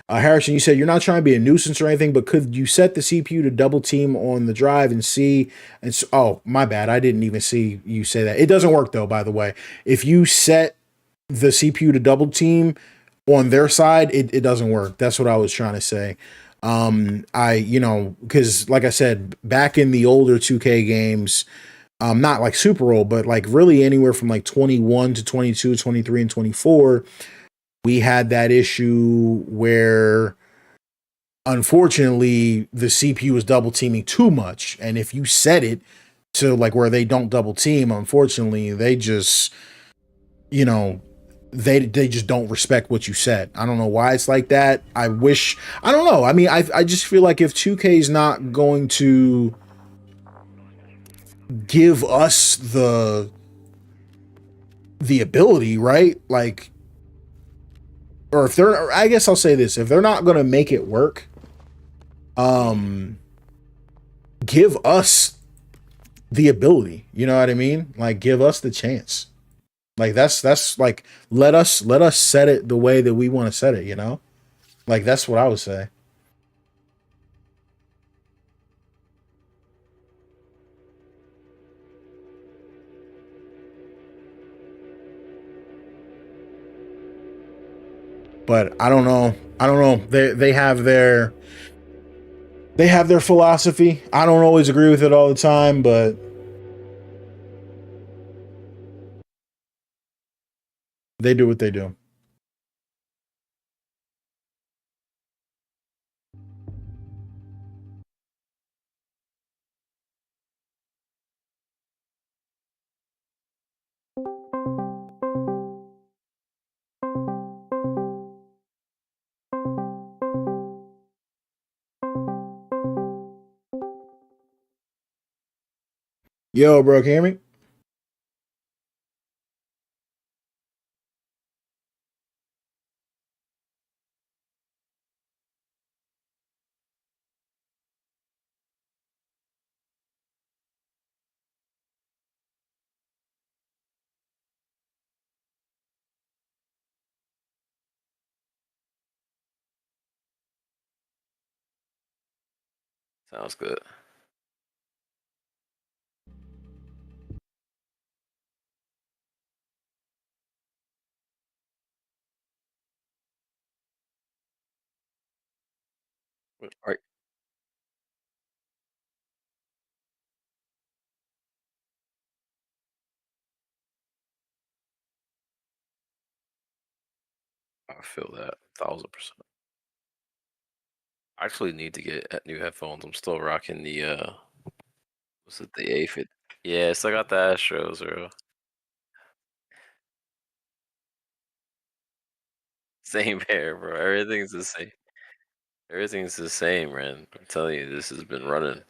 Harrison, you said you're not trying to be a nuisance or anything, but could you set the CPU to double team on the drive and see? And so, oh, my bad, I didn't even see you say that. It doesn't work though. By the way, if you set the CPU to double team on their side, it doesn't work. That's what I was trying to say. Because like I said, back in the older 2K games, not like super old, but like really anywhere from like 21 to 22, 23, and 24, we had that issue where unfortunately the CPU was double teaming too much. And if you set it to like where they don't double team, unfortunately, they just, they just don't respect what you said. I don't know why it's like that. I don't know. I mean, I just feel like if 2K is not going to give us the ability, right? Like, or if they're, I guess I'll say this, if they're not going to make it work, give us the ability, you know what I mean? Like, give us the chance. Like, that's like, let us set it the way that we want to set it, you know? Like, that's what I would say. But I don't know. They have their philosophy. I don't always agree with it all the time, but they do what they do. Yo, bro, can you hear me? Sounds good. All right. I feel that 1000%. I actually need to get new headphones. I'm still rocking the what's it, the A-Fit. Yeah, still got the Astros, bro. Same hair, bro. Everything's the same. Everything's the same, man. I'm telling you, this has been running.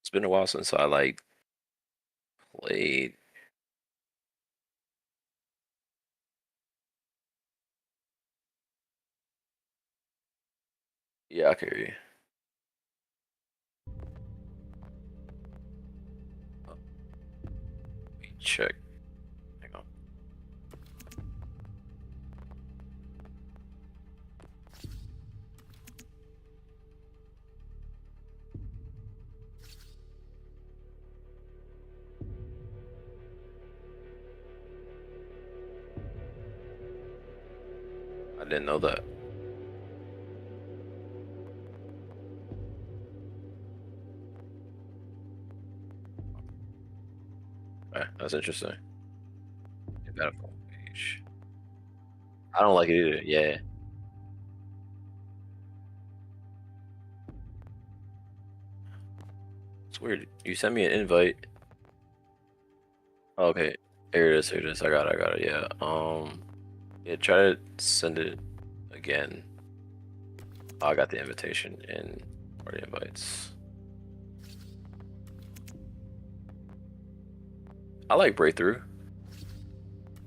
It's been a while since I like played. Yeah, I can hear you. Let me check. Hang on. I didn't know that. That's interesting. Medical page. I don't like it either. Yeah. It's weird. You sent me an invite. Oh, okay. Here it is. Here it is. I got it. I got it. Yeah. Yeah. Try to send it again. Oh, I got the invitation and party invites. I like Breakthrough.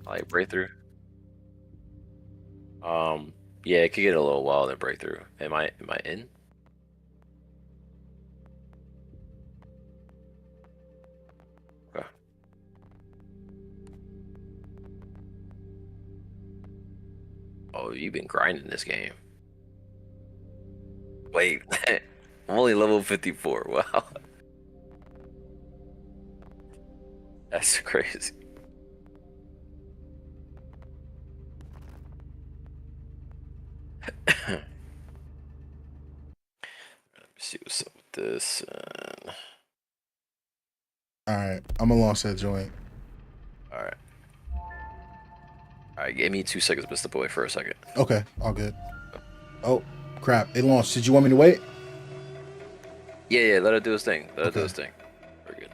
I like Breakthrough. Yeah, it could get a little wild and break through. Am I in? Okay. Oh, you've been grinding this game. Wait, I'm only level 54. Wow. That's crazy. Let me see what's up with this. All right, I'm gonna lost that joint. All right. All right, give me 2 seconds to step away for a second. Okay, all good. Oh, crap. It launched. Did you want me to wait? Yeah, let it do its thing. Let it do its thing. We're good.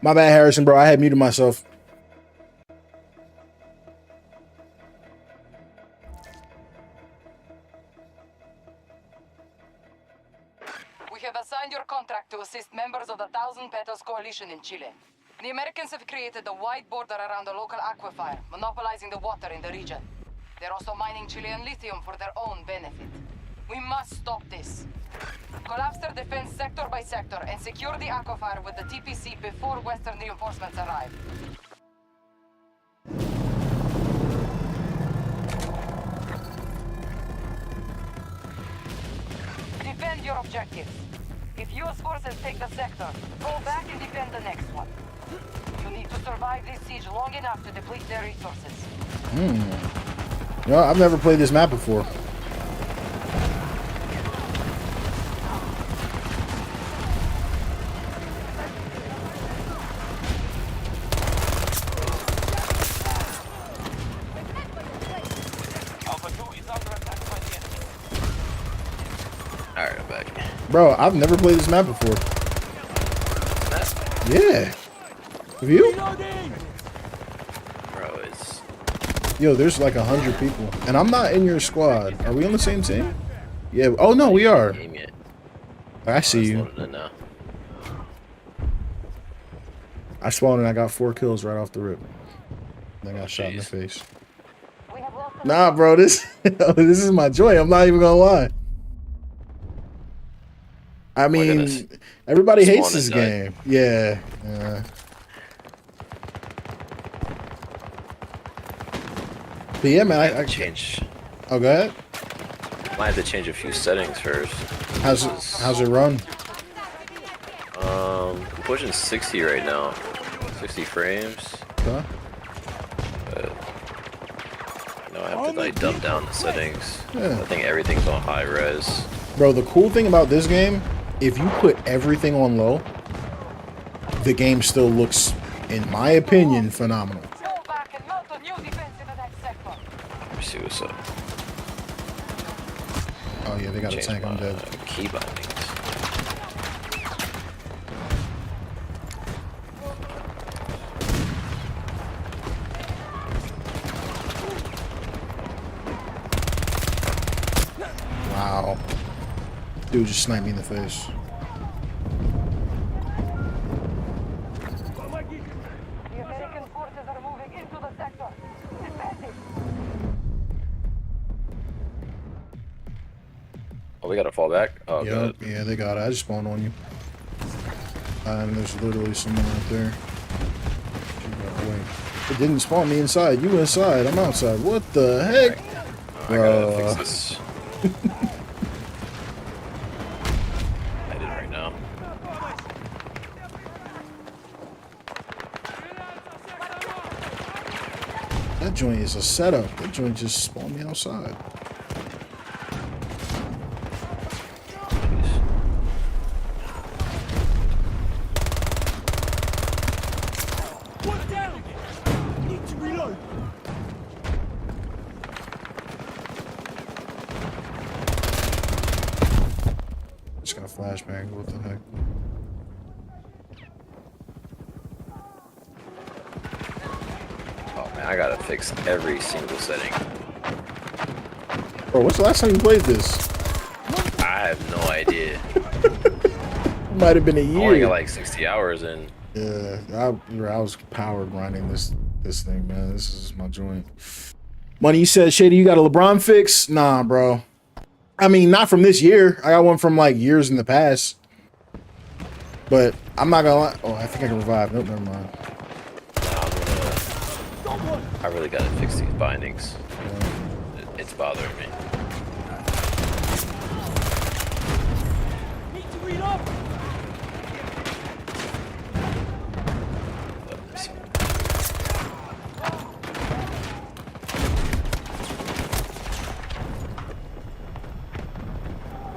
My bad, Harrison, bro. I had muted myself. We have assigned your contract to assist members of the Thousand Petals Coalition in Chile. The Americans have created a wide border around a local aquifer, monopolizing the water in the region. They're also mining Chilean lithium for their own benefit. We must stop this. Collapse their defense sector by sector and secure the aquifer with the TPC before Western reinforcements arrive. Defend your objectives. If U.S. forces take the sector, go back and defend the next one. You need to survive this siege long enough to deplete their resources. No, I've never played this map before. Alright, I'm back. Bro, I've never played this map before. Yeah. Have you? Bro, it's... Yo, there's like 100 people. And I'm not in your squad. Are we on the same team? Yeah. Oh, no, we are. I see you. I spawned and I got 4 kills right off the rip. And I got shot in the face. Nah, bro, this is my joy. I'm not even gonna lie. I mean, everybody hates this game. Yeah. But yeah, man, I change. Oh, go ahead. Might have to change a few settings first. How's it run? I'm pushing 60 right now. 60 frames. Okay. But I have to like dumb down the settings. Yeah. I think everything's on high res. Bro, the cool thing about this game, if you put everything on low, the game still looks, in my opinion, phenomenal. Let me see what's up. Oh yeah, they got a tank. I'm dead. Key bindings. Wow. Dude just sniped me in the face. The American forces are moving into the sector. Defend it. Oh, we gotta fall back? Oh, yep. good. Yeah, they got it. I just spawned on you. And there's literally someone right there. It didn't spawn me inside. You inside. I'm outside. What the heck? I gotta fix this. I did right now. That joint is a setup. That joint just spawned me outside. Just got a flashbang. What the heck? Oh man, I gotta fix every single setting. Bro, what's the last time you played this? I have no idea. Might have been a I year. only got like 60 hours in. Yeah, I was power grinding this thing, man. This is my joint. Money, you said, Shady, you got a LeBron fix? Nah, bro. I mean, not from this year. I got one from like years in the past. But I'm not gonna lie. Oh, I think I can revive. Nope, never mind. I really gotta fix these bindings. It's bothering me. Need to read up.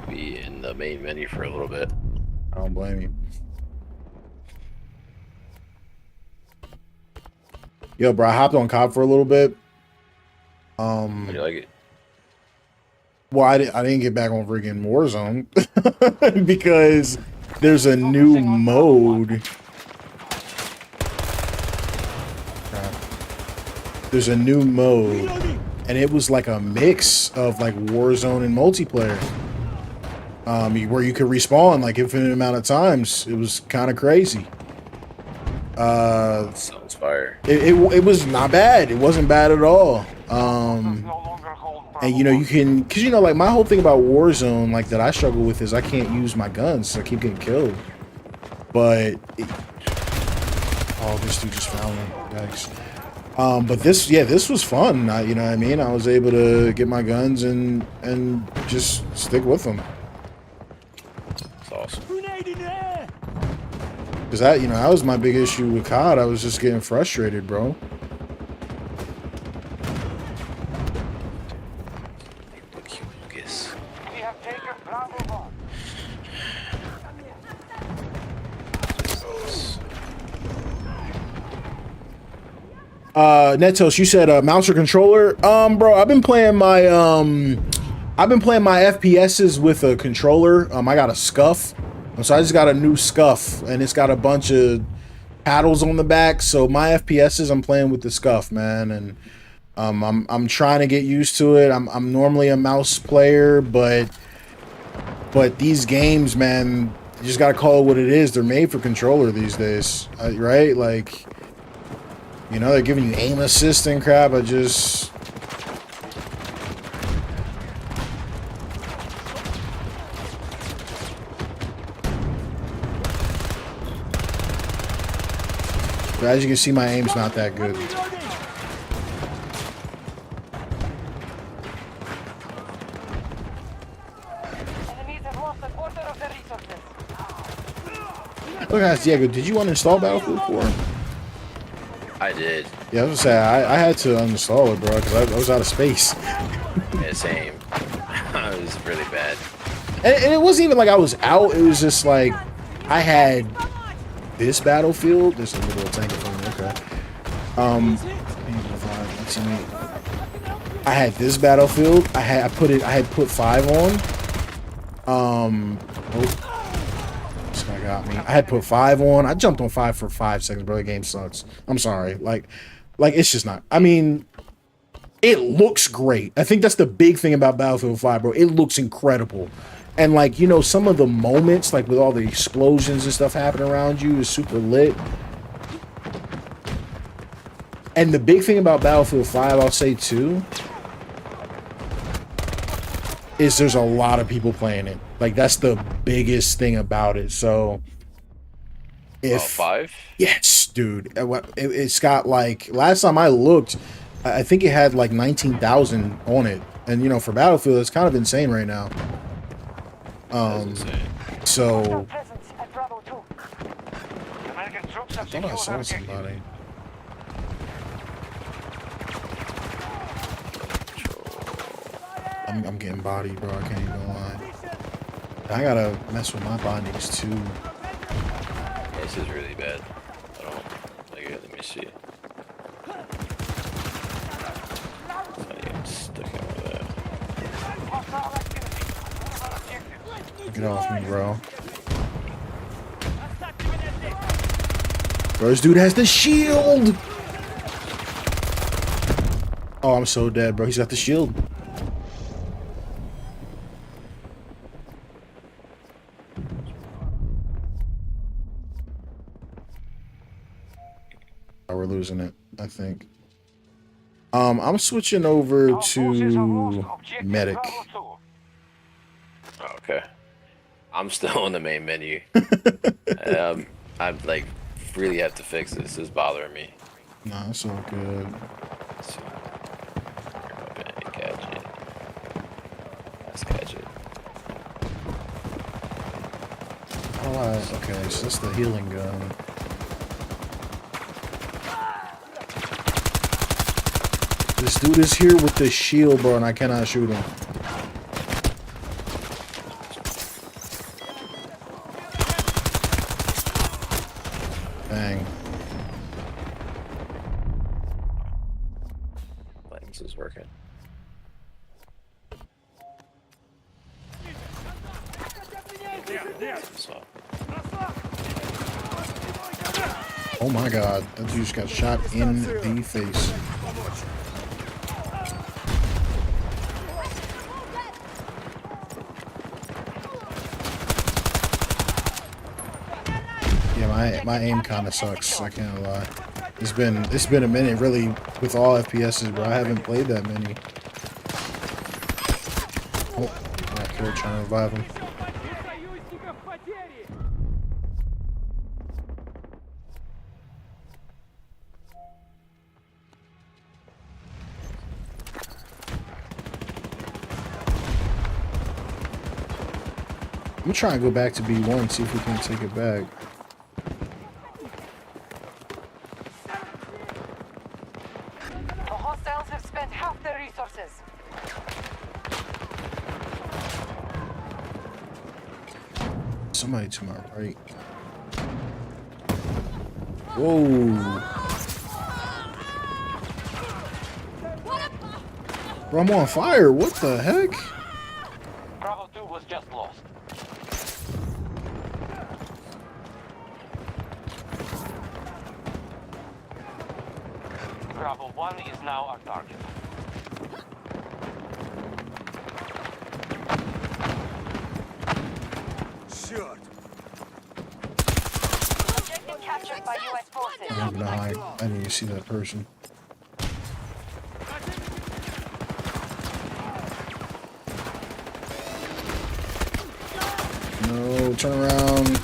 Be in the main menu for a little bit. I don't blame you. Yo, bro, I hopped on COD for a little bit. How do you like it? Well, I didn't get back on freaking Warzone because there's a new mode. There's a new mode, and it was like a mix of like Warzone and multiplayer. Where you could respawn like infinite amount of times. It was kind of crazy. Sounds fire. It was not bad. It wasn't bad at all. And you know, you can, cause you know, like my whole thing about Warzone, like that I struggle with is I can't use my guns, so I keep getting killed. But oh, this dude just found me. Yikes. But this was fun. You know what I mean? I was able to get my guns and just stick with them. That's awesome. Cause that, you know, that was my big issue with COD. I was just getting frustrated, bro. Netos, you said mouse or controller? Bro, I've been playing my FPSs with a controller. I got a Scuff. So I just got a new Scuff, and it's got a bunch of paddles on the back. So my FPSs, I'm playing with the Scuff, man, and I'm trying to get used to it. I'm normally a mouse player, but these games, man, you just gotta call it what it is. They're made for controller these days, right? Like, you know, they're giving you aim assist and crap. I just... But as you can see, my aim's not that good. Look at Diego. Did you uninstall Battlefield 4? I did. Yeah, I was gonna say I had to uninstall it, bro, because I was out of space. Yeah, same. It was really bad. And it wasn't even like I was out. It was just like I had this Battlefield. There's a little tank for me. Okay. I had this Battlefield. I had put 5 on. This guy got me. I had put 5 on. I jumped on 5 for 5 seconds, bro. The game sucks. I'm sorry. Like it's just not. I mean, it looks great. I think that's the big thing about Battlefield 5, bro. It looks incredible. And like, you know, some of the moments, like with all the explosions and stuff happening around you, is super lit. And the big thing about Battlefield 5, I'll say too, is there's a lot of people playing it. Like, that's the biggest thing about it. So if 5? Yes, dude. It's got like, last time I looked, I think it had like 19,000 on it. And you know, for Battlefield, it's kind of insane right now. So I thought I saw somebody. I'm getting bodied, bro. I can't even lie. I gotta mess with my bindings too. Yeah, this is really bad. I don't like it. Let me see. Get off me, bro. Bro, this dude has the shield. Oh, I'm so dead, bro. He's got the shield. losing it, I think. I'm switching over to medic. Okay. I'm still on the main menu. I'm like really have to fix this. This is bothering me. Nah, it's all good. Let's see. Okay, catch it. Let's catch it. Oh, okay, so that's the healing gun. This dude is here with the shield, bro, and I cannot shoot him. Dang. This is working. So. Oh my god, that dude just got shot in the face. Yeah, my aim kind of sucks. I can't lie. It's been a minute, really, with all FPSs, bro. I haven't played that many. Oh, I killed trying to revive him. I'm gonna try and go back to B1, see if we can take it back. The hostiles have spent half their resources. Somebody to my right. Whoa. Bro, I'm on fire. What the heck? Bravo 2 was just lost. Bravo 1 is now our target. Shit. Objective captured by U.S. forces. I don't know how I didn't even see that person. No, turn around.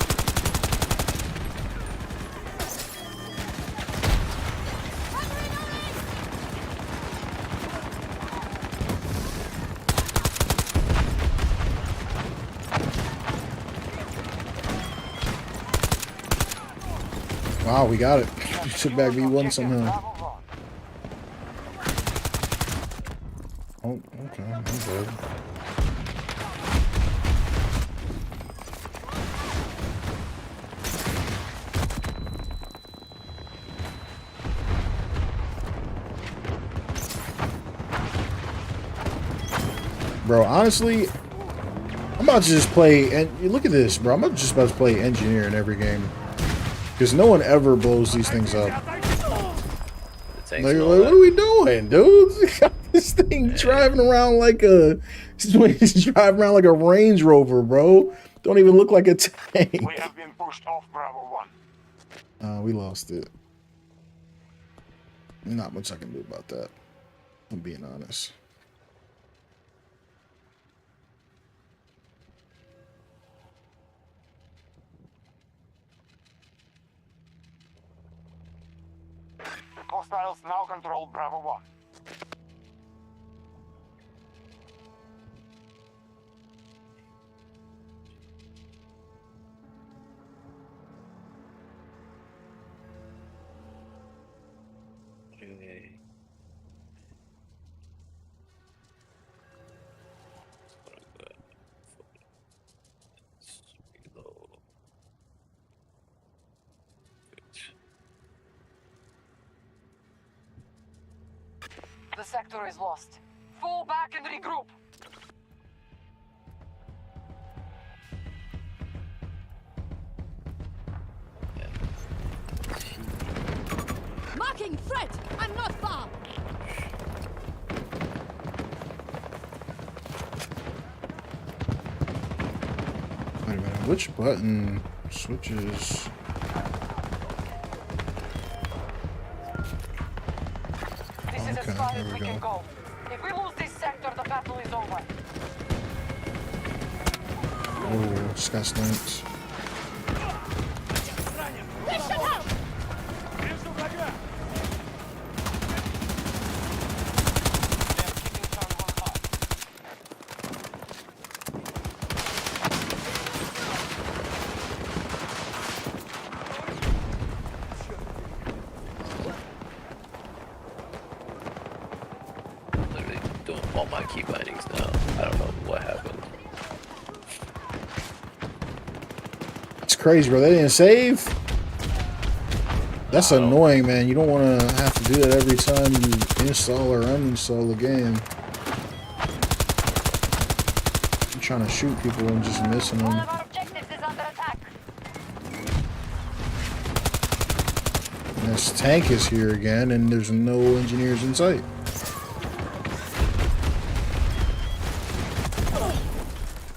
Wow, we got it. We took back V1 somehow. Oh, okay, I'm good. Bro, honestly, I'm about to just play, and look at this, bro. I'm just about to play engineer in every game. Because no one ever blows these things up. Like, what are we doing, dude? This thing driving around like a... He's driving around like a Range Rover, bro. Don't even look like a tank. We have been pushed off Bravo 1. We lost it. Not much I can do about that. I'm being honest. Hostiles now control Bravo 1. The sector is lost. Fall back and regroup. Marking threat! I'm not far! Wait a minute, which button switches? Okay, as far there as we we go. can go. If we lose this sector, the battle is over. Oh, just got sniped. This should help! Literally doing all my key bindings now. I don't know what happened. It's crazy, bro. They didn't save. That's annoying, man. You don't want to have to do that every time you install or uninstall a game. I'm trying to shoot people and just missing them. And this tank is here again, and there's no engineers in sight.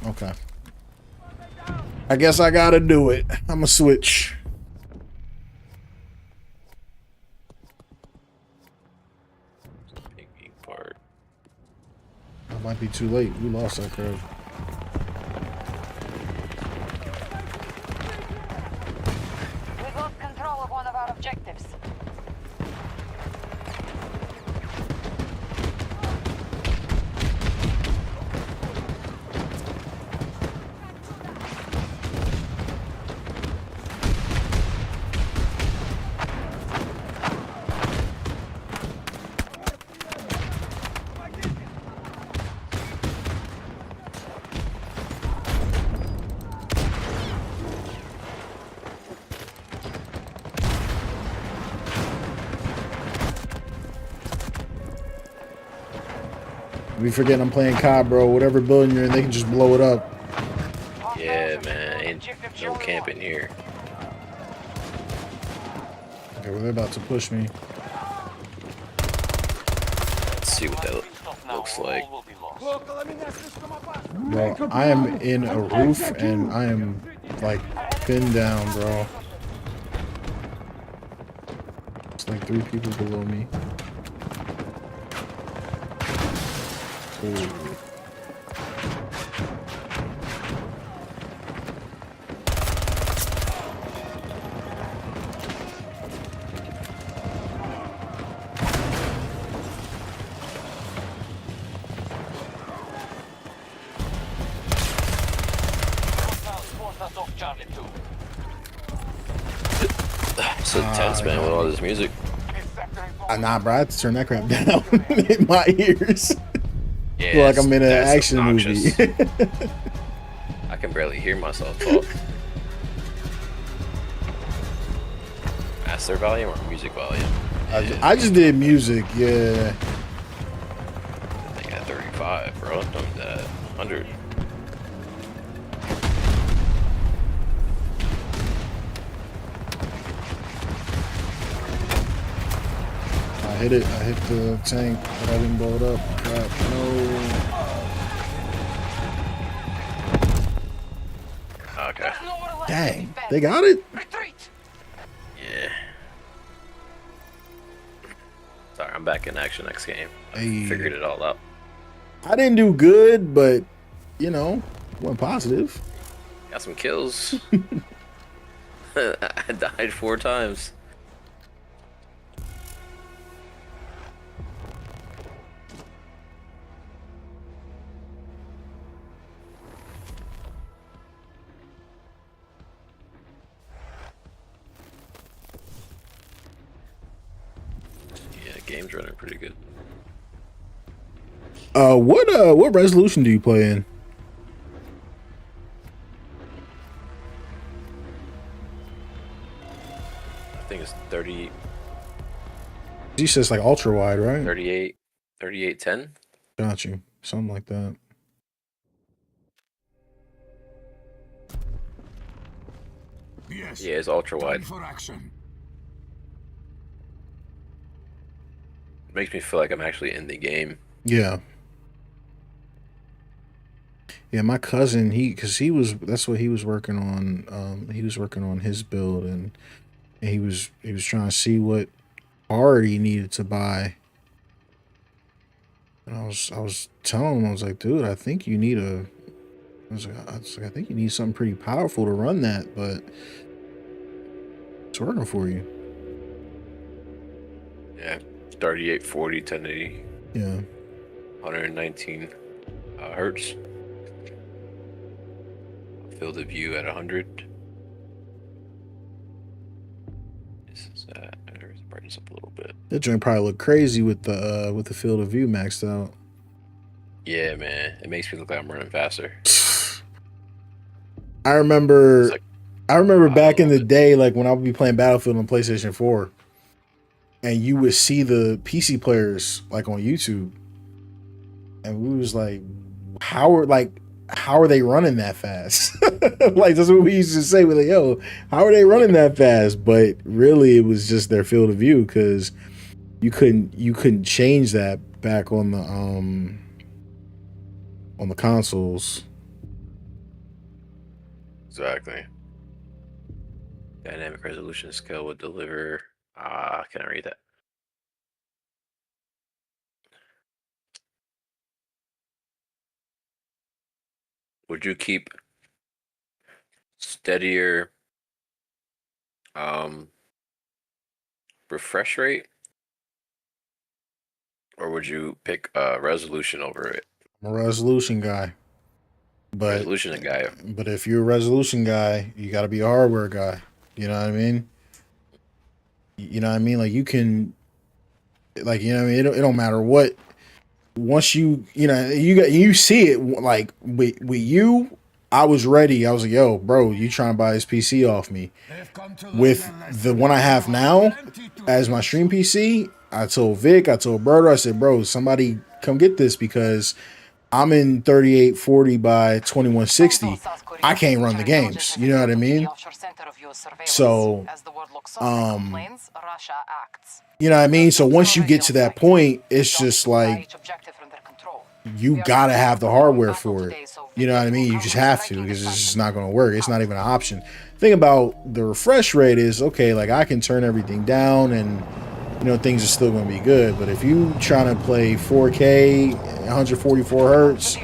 Okay. I guess I gotta do it. I'ma switch. Part. It might be too late. We lost that crowd. We lost control of one of our objectives. We forgetting I'm playing COD, bro. Whatever building you're in, they can just blow it up. Yeah, man. Ain't no camping here. Okay, well, they're about to push me. Let's see what that looks like. Bro, I am in a roof and I am like pinned down, bro. It's like 3 people below me. Ooh. It's intense, man, with all this music. Nah, bro, I have to turn that crap down in my ears. Yeah, I feel like I'm in an action obnoxious. movie. I can barely hear myself talk. Master volume or music volume? I just did music, yeah. I think at 35, bro. Don't do that. 100. I hit it. I hit the tank, but I didn't blow it up. Crap, no. Okay. Dang, they got it? Yeah. Sorry, I'm back in action next game. I Hey. figured it all out. I didn't do good, but, you know, went positive. Got some kills. I died 4 times. Yeah, game's running pretty good. What resolution do you play in? I think it's 30. You said it's like ultra wide, right? 3810. Got you. Something like that. Yes. Yeah, it's ultra wide. For action. It makes me feel like I'm actually in the game. Yeah. Yeah, my cousin, that's what he was working on. He was working on his build, and he was trying to see what card he needed to buy. I was telling him, I was like, dude, I think you need a. I think you need something pretty powerful to run that, but it's working for you. Yeah, 3840, 1080. Yeah. 119 hertz. Field of view at 100. This is brightness up a little bit. That joint probably look crazy with the field of view maxed out. Yeah, man, it makes me look like I'm running faster. I remember back in the day, like when I would be playing Battlefield on PlayStation 4, and you would see the PC players like on YouTube, and we was like, how are they running that fast? Like that's what we used to say. We're like, yo, how are they running that fast? But really, it was just their field of view because you couldn't change that back on the consoles. Exactly. Dynamic resolution scale would deliver. Can I read that? Would you keep steadier refresh rate, or would you pick resolution over it? I'm a resolution guy. But resolution guy. But if you're a resolution guy, you got to be a hardware guy. You know what I mean? You know what I mean? Like you can, like you know what I mean. It don't matter what. Once you you see it like with you. I was ready. I was like, yo, bro, you trying to buy this PC off me? With the one I have now as my stream PC, I told Vic, I told Berto, I said, bro, somebody come get this because I'm in 3840 by 2160. I can't run the games. You know what I mean? So, you know what I mean? So once you get to that point, it's just like, you gotta have the hardware for it. You know what I mean? You just have to because it's just not going to work. It's not even an option. Thing about the refresh rate is, okay, like I can turn everything down and, you know, things are still going to be good. But if you trying to play 4K, 144 hertz,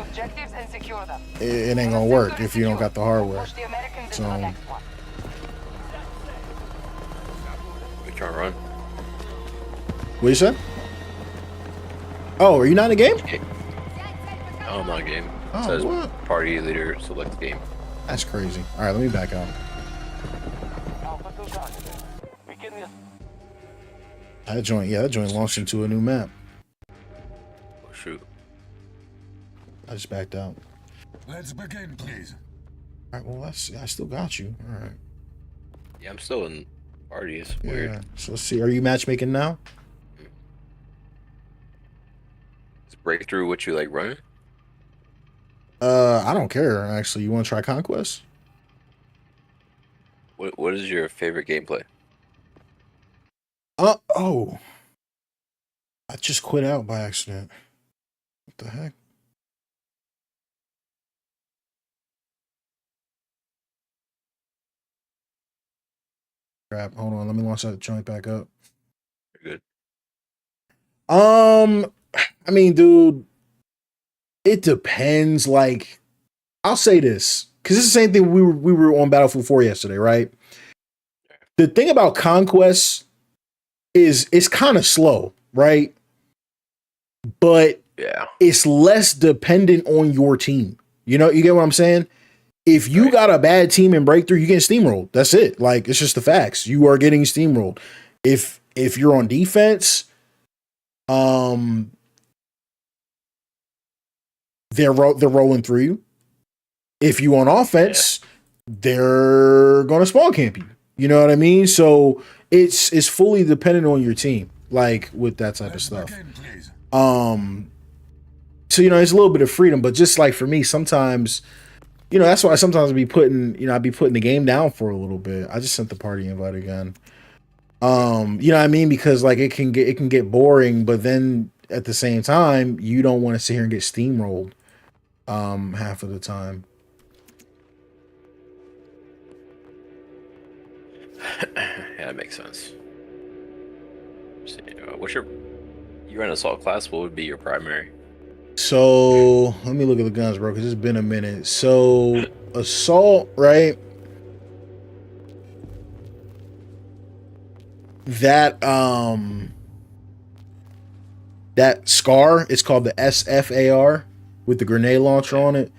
it ain't going to work if you don't got the hardware. So, we trying to run. What you said? Oh, are you not in the game? No, I'm not in the game. It Oh, says what? party leader select game. That's crazy. All right, let me back out. That joint launched into a new map. Oh, shoot. I just backed out. Let's begin, please. All right, well, I still got you. All right. Yeah, I'm still in party. It's weird. So let's see. Are you matchmaking now? Is breakthrough what you like running? I don't care, actually. You want to try Conquest? What is your favorite gameplay? Oh. I just quit out by accident. What the heck? Crap. Hold on. Let me launch that joint back up. You're good. I mean, dude, it depends. Like, I'll say this, because it's the same thing we were on Battlefield 4 yesterday, right? The thing about Conquest is it's kind of slow, right? But yeah, it's less dependent on your team. You know, you get what I'm saying? If you got a bad team in Breakthrough, you get steamrolled. That's it. Like, it's just the facts. You are getting steamrolled. If you're on defense, they're rolling through you. If you on offense, they're gonna spawn camp you. You know what I mean? So it's fully dependent on your team, like with that type of stuff. So you know, it's a little bit of freedom, but just like for me, sometimes, you know, that's why sometimes I'd be putting the game down for a little bit. I just sent the party invite again. You know what I mean? Because like it can get boring, but then at the same time, you don't want to sit here and get steamrolled half of the time. Yeah, that makes sense. So, what's you run assault class? What would be your primary? So let me look at the guns, bro, because it's been a minute. So assault, right? That that SCAR, it's called the SFAR with the grenade launcher on it.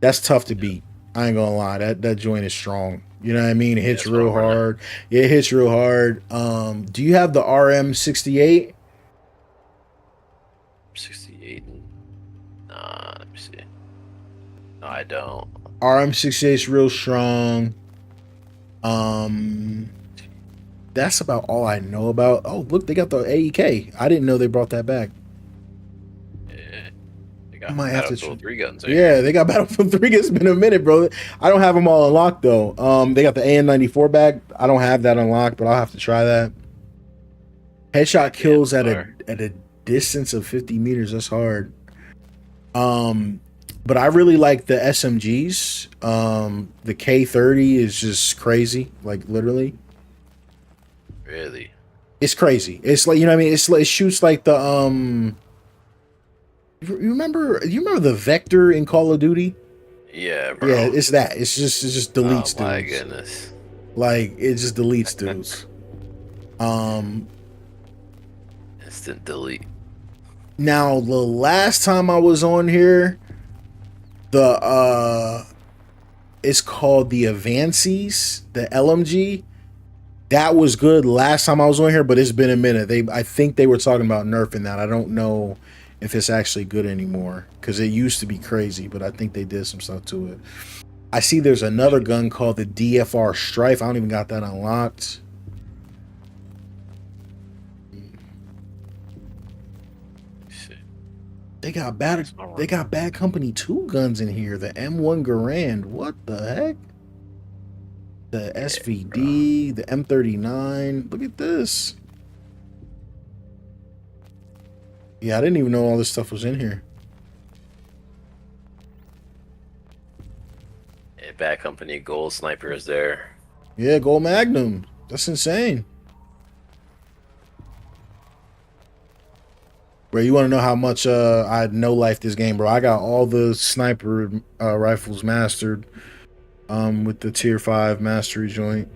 That's tough to beat. I ain't gonna lie. That joint is strong. You know what I mean? It hits real hard. Yeah, it hits real hard. Do you have the RM68? 68. Nah, let me see. No, I don't. RM68 is real strong. That's about all I know about. Oh, look, they got the AEK. I didn't know they brought that back. Yeah, they got Might have to Battlefield 3 guns. Yeah, they got Battlefield 3. It's been a minute, bro. I don't have them all unlocked though. They got the AN94 back. I don't have that unlocked, but I'll have to try that. Headshot kills at a distance of 50 meters. That's hard. But I really like the SMGs. The K30 is just crazy, like literally. Really? It's crazy. It's like, you know what I mean? It's like, it shoots like the you remember the Vector in Call of Duty? Yeah, bro. Yeah, it's that. It just deletes dudes. Oh my goodness. Like it just deletes dudes. Instant delete. Now the last time I was on here, it's called the Avances, the LMG. That was good last time I was on here, but it's been a minute. I think they were talking about nerfing that. I don't know if it's actually good anymore because it used to be crazy, but I think they did some stuff to it. I see there's another gun called the DFR Strife. I don't even got that unlocked. They got Bad Company 2 guns in here. The M1 Garand. What the heck? The SVD, the M39. Look at this. Yeah, I didn't even know all this stuff was in here. Yeah, Bad Company Gold Sniper is there. Yeah, Gold Magnum. That's insane. Bro, you want to know how much I no-life this game, bro? I got all the sniper rifles mastered with the tier 5 mastery joint.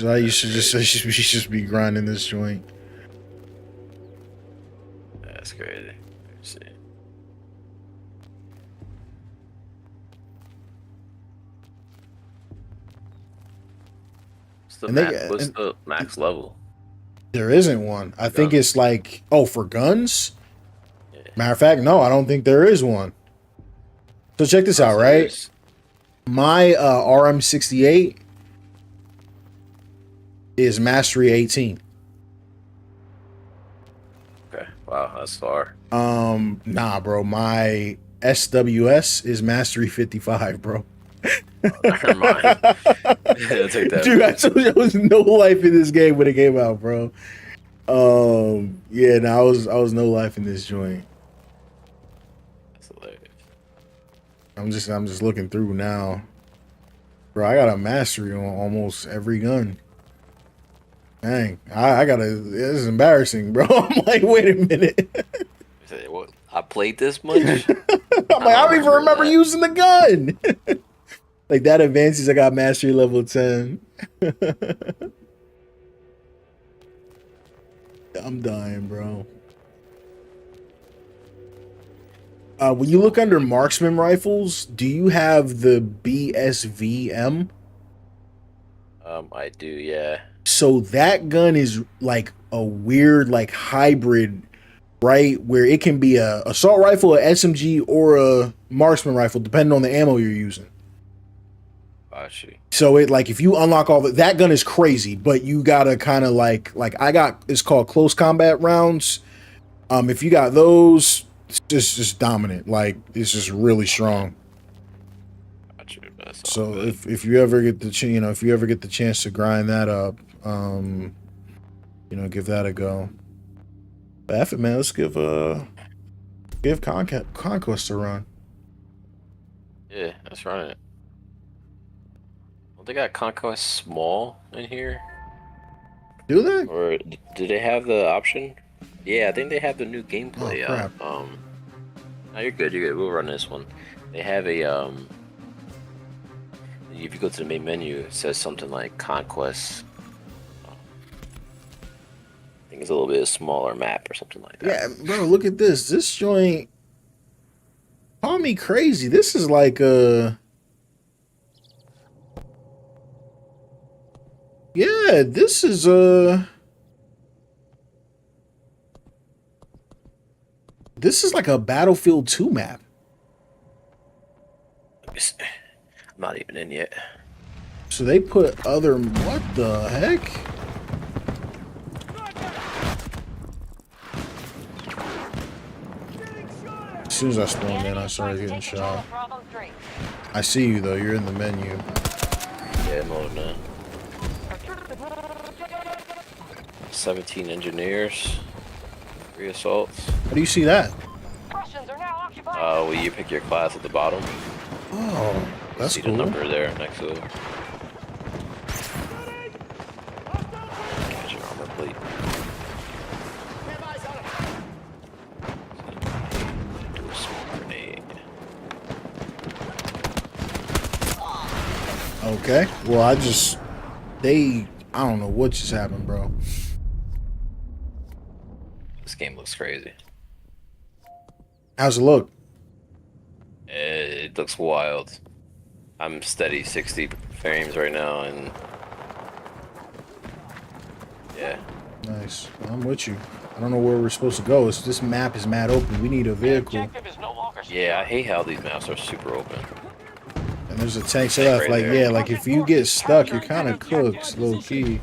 I used to just be grinding this joint. That's crazy. Let's see. What's the max level? There isn't one. I think it's like, oh, for guns? Yeah. Matter of fact, no, I don't think there is one. So check this out, right? My RM68 is Mastery 18. Okay. Wow, that's far. Nah, bro. My SWS is Mastery 55, bro. Never mind. I'll take that. Dude, I told you I was no life in this game when it came out, bro. Yeah, no, I was no life in this joint. That's hilarious. I'm just looking through now. Bro, I got a mastery on almost every gun. Dang, I gotta, this is embarrassing, bro. I'm like, wait a minute. What? I played this much? I'm like, I don't even remember using the gun. Like that Advances, I got mastery level 10. I'm dying, bro. When you look under marksman rifles, do you have the BSVM? I do, yeah. So that gun is like a weird, like hybrid, right? Where it can be a assault rifle, a SMG, or a marksman rifle, depending on the ammo you're using. So it, like, if you unlock all that gun is crazy, but you gotta kind of like I got, it's called close combat rounds. If you got those, it's just dominant. Like, it's just really strong. So if you ever get the if you ever get the chance to grind that up, give that a go. But F it, man. Let's give Conquest a run. Yeah, let's run it. They got Conquest Small in here. Do they? Or do they have the option? Yeah, I think they have the new gameplay. Oh, crap. No, you're good. You're good. We'll run this one. They have a If you go to the main menu, it says something like Conquest. I think it's a little bit smaller map or something like that. Yeah, bro, look at this. This joint. Call me crazy. This is like a. Yeah, this is a. This is like a Battlefield 2 map. I'm not even in yet. So they put other. What the heck? As soon as I spawned in, I started getting shot. I see you though. You're in the menu. Yeah, I'm loading that. 17 engineers, 3 assaults. How do you see that? Well, you pick your class at the bottom. Oh, that's see cool. the number there next to it. Get your armor plate. Do a smoke grenade. Okay. Well, I don't know what just happened, bro. This game looks crazy. How's it look? It looks wild. I'm steady 60 frames right now, and yeah. Nice. I'm with you. I don't know where we're supposed to go. This map is mad open. We need a vehicle. Yeah, I hate how these maps are super open. And there's a tank set up. Right Like, there. yeah, like if you get stuck, you're kind of cooked, low key.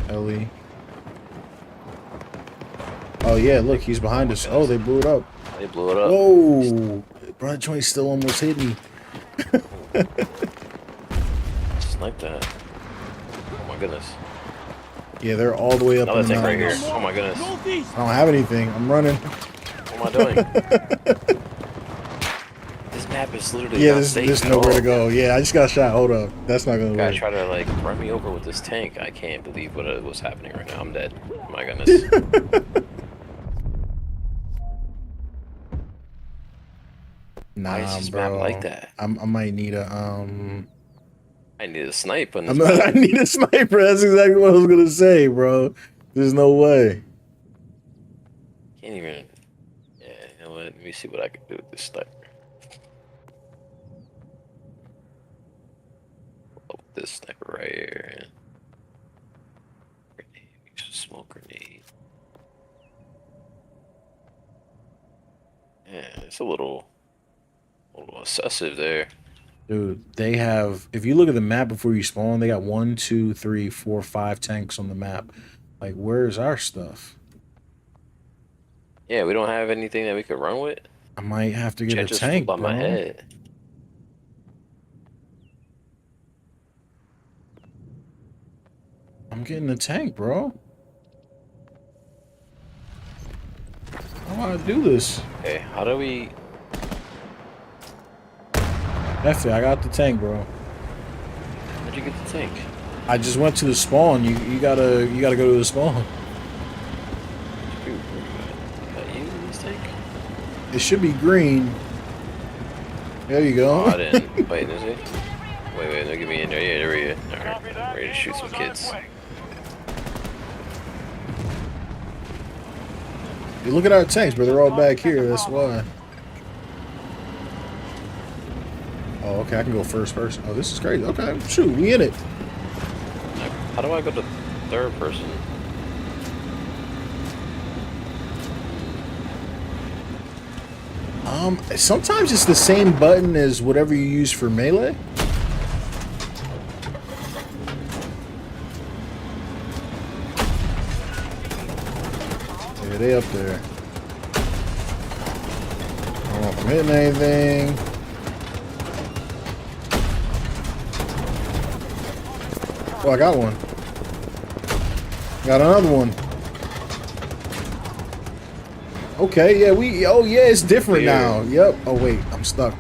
Ellie. Oh yeah, look, he's behind us. Oh, they blew it up. They blew it up. Whoa, bro, that joint still almost hit me. Snipe that. Oh my goodness. Yeah, they're all the way up Another in the tank right here. mountains. Oh my goodness. I don't have anything. I'm running. What am I doing? This map is literally Yeah, not safe there's at nowhere all. to go. Yeah, I just got shot. Hold up. That's not gonna Guy work. try to like run me over with this tank. I can't believe what's happening right now. I'm dead. Oh my goodness. Why is Nah, this bro. map like that? I might need a I need a snipe on this I map. need a sniper. That's exactly what I was gonna say, bro. There's no way. Can't even. Yeah, you know what? Let me see what I can do with this sniper. Oh, this sniper right here. Grenade. Use a smoke grenade. Yeah, it's a little excessive there. Dude, they have, if you look at the map before you spawn, they got 1, 2, 3, 4, 5 tanks on the map. Like, where's our stuff? Yeah, we don't have anything that we could run with. I might have to get Jet a just tank, flew by bro. my head. I'm getting a tank, bro. How do I do this? Okay, how do we? That's it. I got the tank, bro. How'd you get the tank? I just went to the spawn. You gotta go to the spawn. Got you in this tank? It should be green. There you go. Oh, I didn't. Wait, is it? Wait, no, get me in there. Yeah, there we go. Alright, I'm ready to shoot some kids. You look at our tanks, but they're all back here. That's why. Oh, okay. I can go first person. Oh, this is crazy. Okay, shoot, we in it. How do I go to third person? Sometimes it's the same button as whatever you use for melee. Yeah, they up there. I don't know if I'm hitting anything. Oh, I got one. Got another one. Okay, yeah, oh yeah, it's different now. Yep. Oh wait, I'm stuck.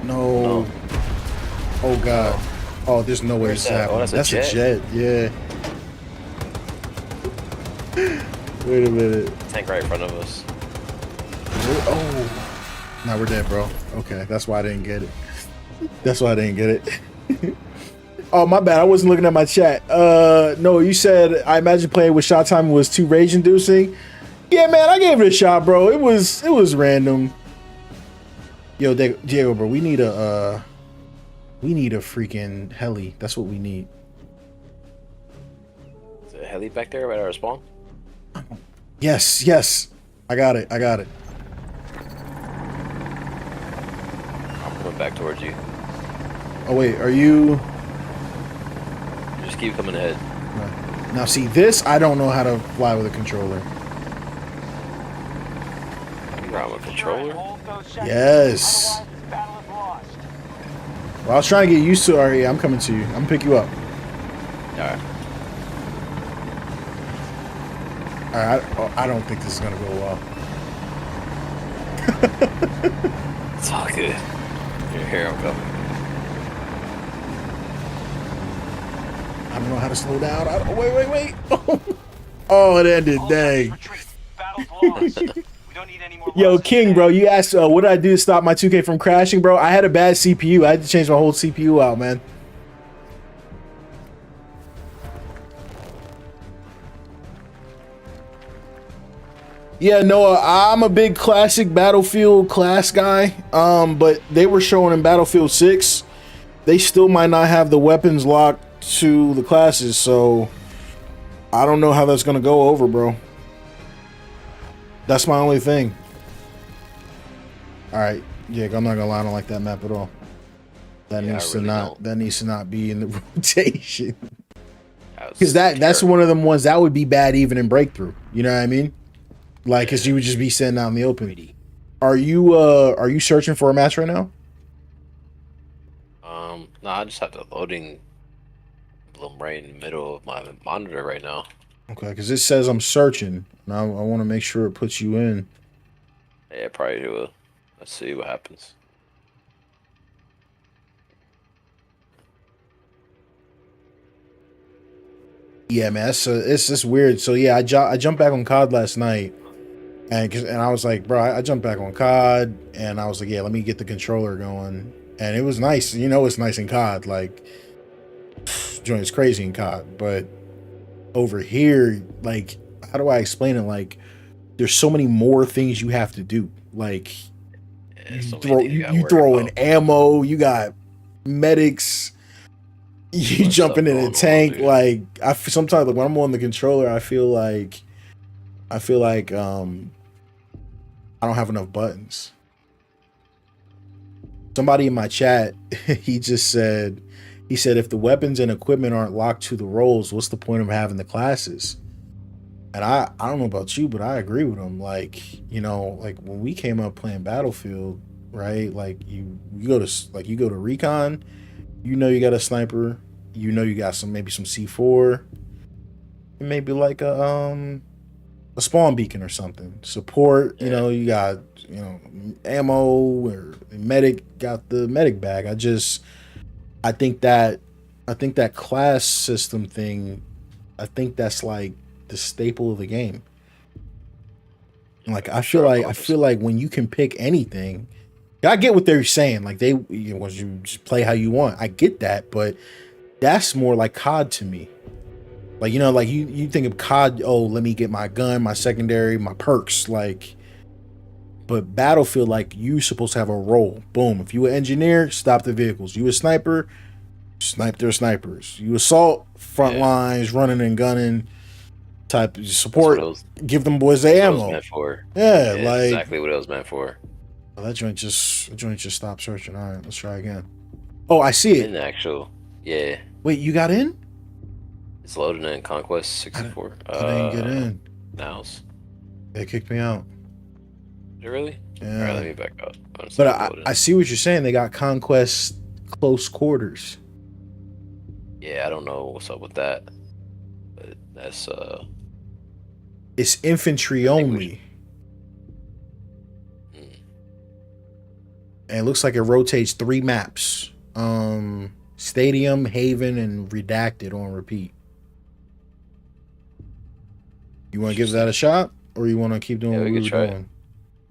No. Oh god. Oh, there's no way it's happening. Oh, that's a jet? Yeah. Wait a minute. Tank right in front of us. Oh. Now we're dead, bro. Okay, that's why I didn't get it. That's why I didn't get it. Oh, my bad. I wasn't looking at my chat. No, you said I imagine playing with shot time was too rage inducing. Yeah, man, I gave it a shot, bro. It was random. Yo, Diego, bro, we need a freaking heli. That's what we need. Is there a heli back there right at our spawn? Yes, yes. I got it. I'm coming back towards you. Oh wait, are you? Just keep coming ahead. Right. Now see this, I don't know how to fly with a controller. You're with a controller? Yes. Well, I was trying to get used to it. Alright, I'm coming to you. I'm gonna pick you up. Alright. Alright, I don't think this is gonna go well. It's all good. Here I'm coming. I don't know how to slow down. Wait. Oh, it ended. Dang. Yo, King, bro, you asked what did I do to stop my 2K from crashing, bro? I had a bad CPU. I had to change my whole CPU out, man. Yeah, Noah, I'm a big classic Battlefield class guy. But they were showing in Battlefield 6, they still might not have the weapons locked to the classes, so I don't know how that's gonna go over, bro. That's my only thing. Alright, yeah, I'm not gonna lie, I don't like that map at all. That needs to not be in the rotation. Because that's one of them ones that would be bad even in breakthrough. You know what I mean? Like, cause you would just be sitting out in the open. Are you searching for a match right now? No, I just have the loading bloom right in the middle of my monitor right now. Okay, because it says I'm searching, and I want to make sure it puts you in. Yeah, probably will. Let's see what happens. Yeah, man, it's just weird. So yeah, I jumped back on COD last night, and I was like, bro, I jumped back on COD, and I was like, yeah, let me get the controller going, and it was nice. You know, it's nice in COD. Like, joint's crazy in COD, but over here, like, how do I explain it? Like, there's so many more things you have to do. Like, you throw in ammo, you got medics, you jumping in a tank. Like, sometimes when I'm on the controller, I feel like I don't have enough buttons. Somebody in my chat, he said if the weapons and equipment aren't locked to the roles, what's the point of having the classes? And I don't know about you, but I agree with him. Like, you know, like when we came up playing Battlefield, right? Like you go to recon, you know you got a sniper, you know you got maybe some C4, and maybe like a spawn beacon or something. Support, you know, you got, you know, ammo or medic, got the medic bag. I think that class system thing, I think that's like the staple of the game. Like I feel like when you can pick anything, I get what they're saying. Like you just play how you want. I get that, but that's more like COD to me. Like, you know, like you think of COD, oh, let me get my gun, my secondary, my perks, like. But Battlefield, like, you supposed to have a role. Boom. If you an engineer, stop the vehicles. You a sniper, snipe their snipers. You assault, front lines, running and gunning, type of support. Give them boys the ammo. Meant for. Yeah, like exactly what it was meant for. Well, that joint just stopped searching. All right, let's try again. Oh, I see it. In the actual, yeah. Wait, you got in? It's loading in Conquest 64. I didn't get in. Nows. They kicked me out. Did it really? Yeah. All right, let me back up. But I see what you're saying. They got Conquest close quarters. Yeah, I don't know what's up with that. But that's it's infantry only. And it looks like it rotates 3 maps. Stadium, Haven, and Redacted on repeat. You want to give that a shot, or you want to keep doing what we were doing?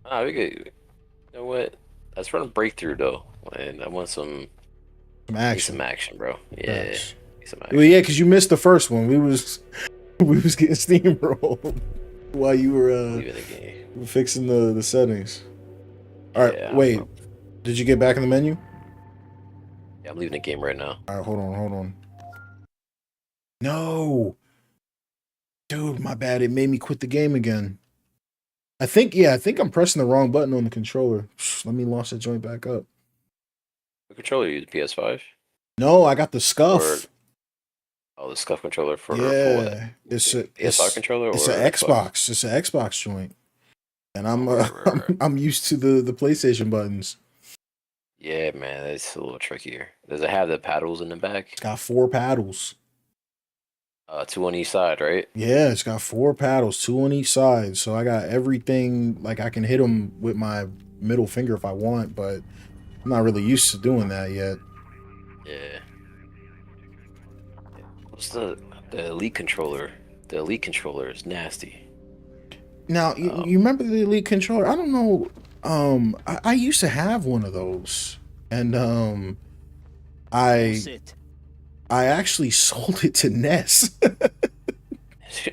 Ah, we could. You know what? Let's run a breakthrough though, and I want some action. Some action, bro. Yeah. Some action. Well, yeah, because you missed the first one. We was getting steamrolled while you were fixing the settings. All right, yeah, wait. Did you get back in the menu? Yeah, I'm leaving the game right now. All right, hold on. No. Dude, my bad. It made me quit the game again. I think I'm pressing the wrong button on the controller. Let me launch that joint back up. The controller, you use PS5? No, I got the Scuff. The Scuff controller for what? It's a PS5 controller or it's an Xbox. It's an Xbox joint. And I'm used to the PlayStation buttons. Yeah, man, it's a little trickier. Does it have the paddles in the back? It's got 4 paddles. 2 on each side, right? Yeah, it's got 4 paddles, 2 on each side. So I got everything. Like I can hit them with my middle finger if I want, but I'm not really used to doing that yet. Yeah. What's the Elite controller? The Elite controller is nasty. Now, you remember the Elite controller? I don't know. I used to have one of those, and I actually sold it to Ness.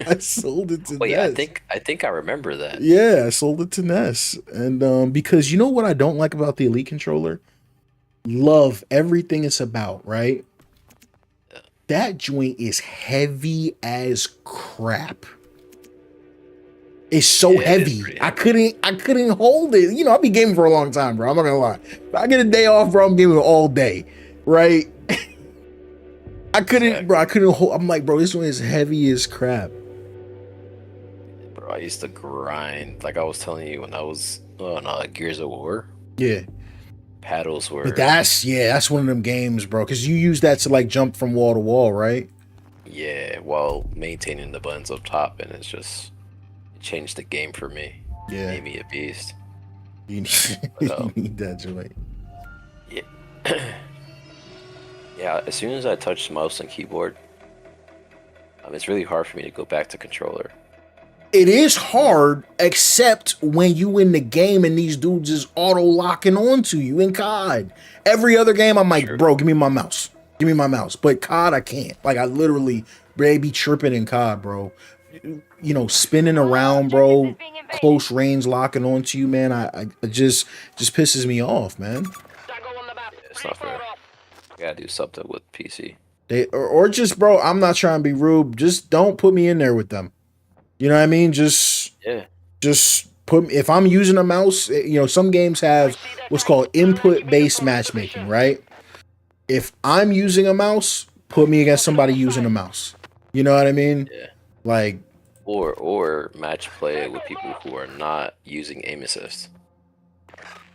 I sold it to Ness. Wait, I think I remember that. Yeah, I sold it to Ness, and because you know what I don't like about the Elite controller? Love everything it's about, right? Yeah. That joint is heavy as crap. It's so heavy. I couldn't hold it. You know, I'll be gaming for a long time, bro. I'm not gonna lie. If I get a day off, bro, I'm gaming all day, right? I couldn't hold. I'm like, bro, this one is heavy as crap. Bro, I used to grind, like I was telling you when I was on Gears of War. Yeah. Paddles were. But that's one of them games, bro. Because you use that to like jump from wall to wall, right? Yeah, while maintaining the buttons up top, and it changed the game for me. Yeah, made me a beast. You need that joint. Yeah. Yeah, as soon as I touch mouse and keyboard, it's really hard for me to go back to controller. It is hard, except when you in the game and these dudes is auto locking onto you in COD. Every other game, I'm like, bro, give me my mouse. Give me my mouse. But COD, I can't. Like, I literally, they be tripping in COD, bro. You know, spinning around, bro. Close range locking onto you, man. I just pisses me off, man. Yeah, it's not fair. I gotta do something with PC. Or just, bro, I'm not trying to be rude. Just don't put me in there with them. You know what I mean? Just put me, if I'm using a mouse, you know, some games have what's called input-based matchmaking, right? If I'm using a mouse, put me against somebody using a mouse. You know what I mean? Yeah. Like, or match play with people who are not using aim assist.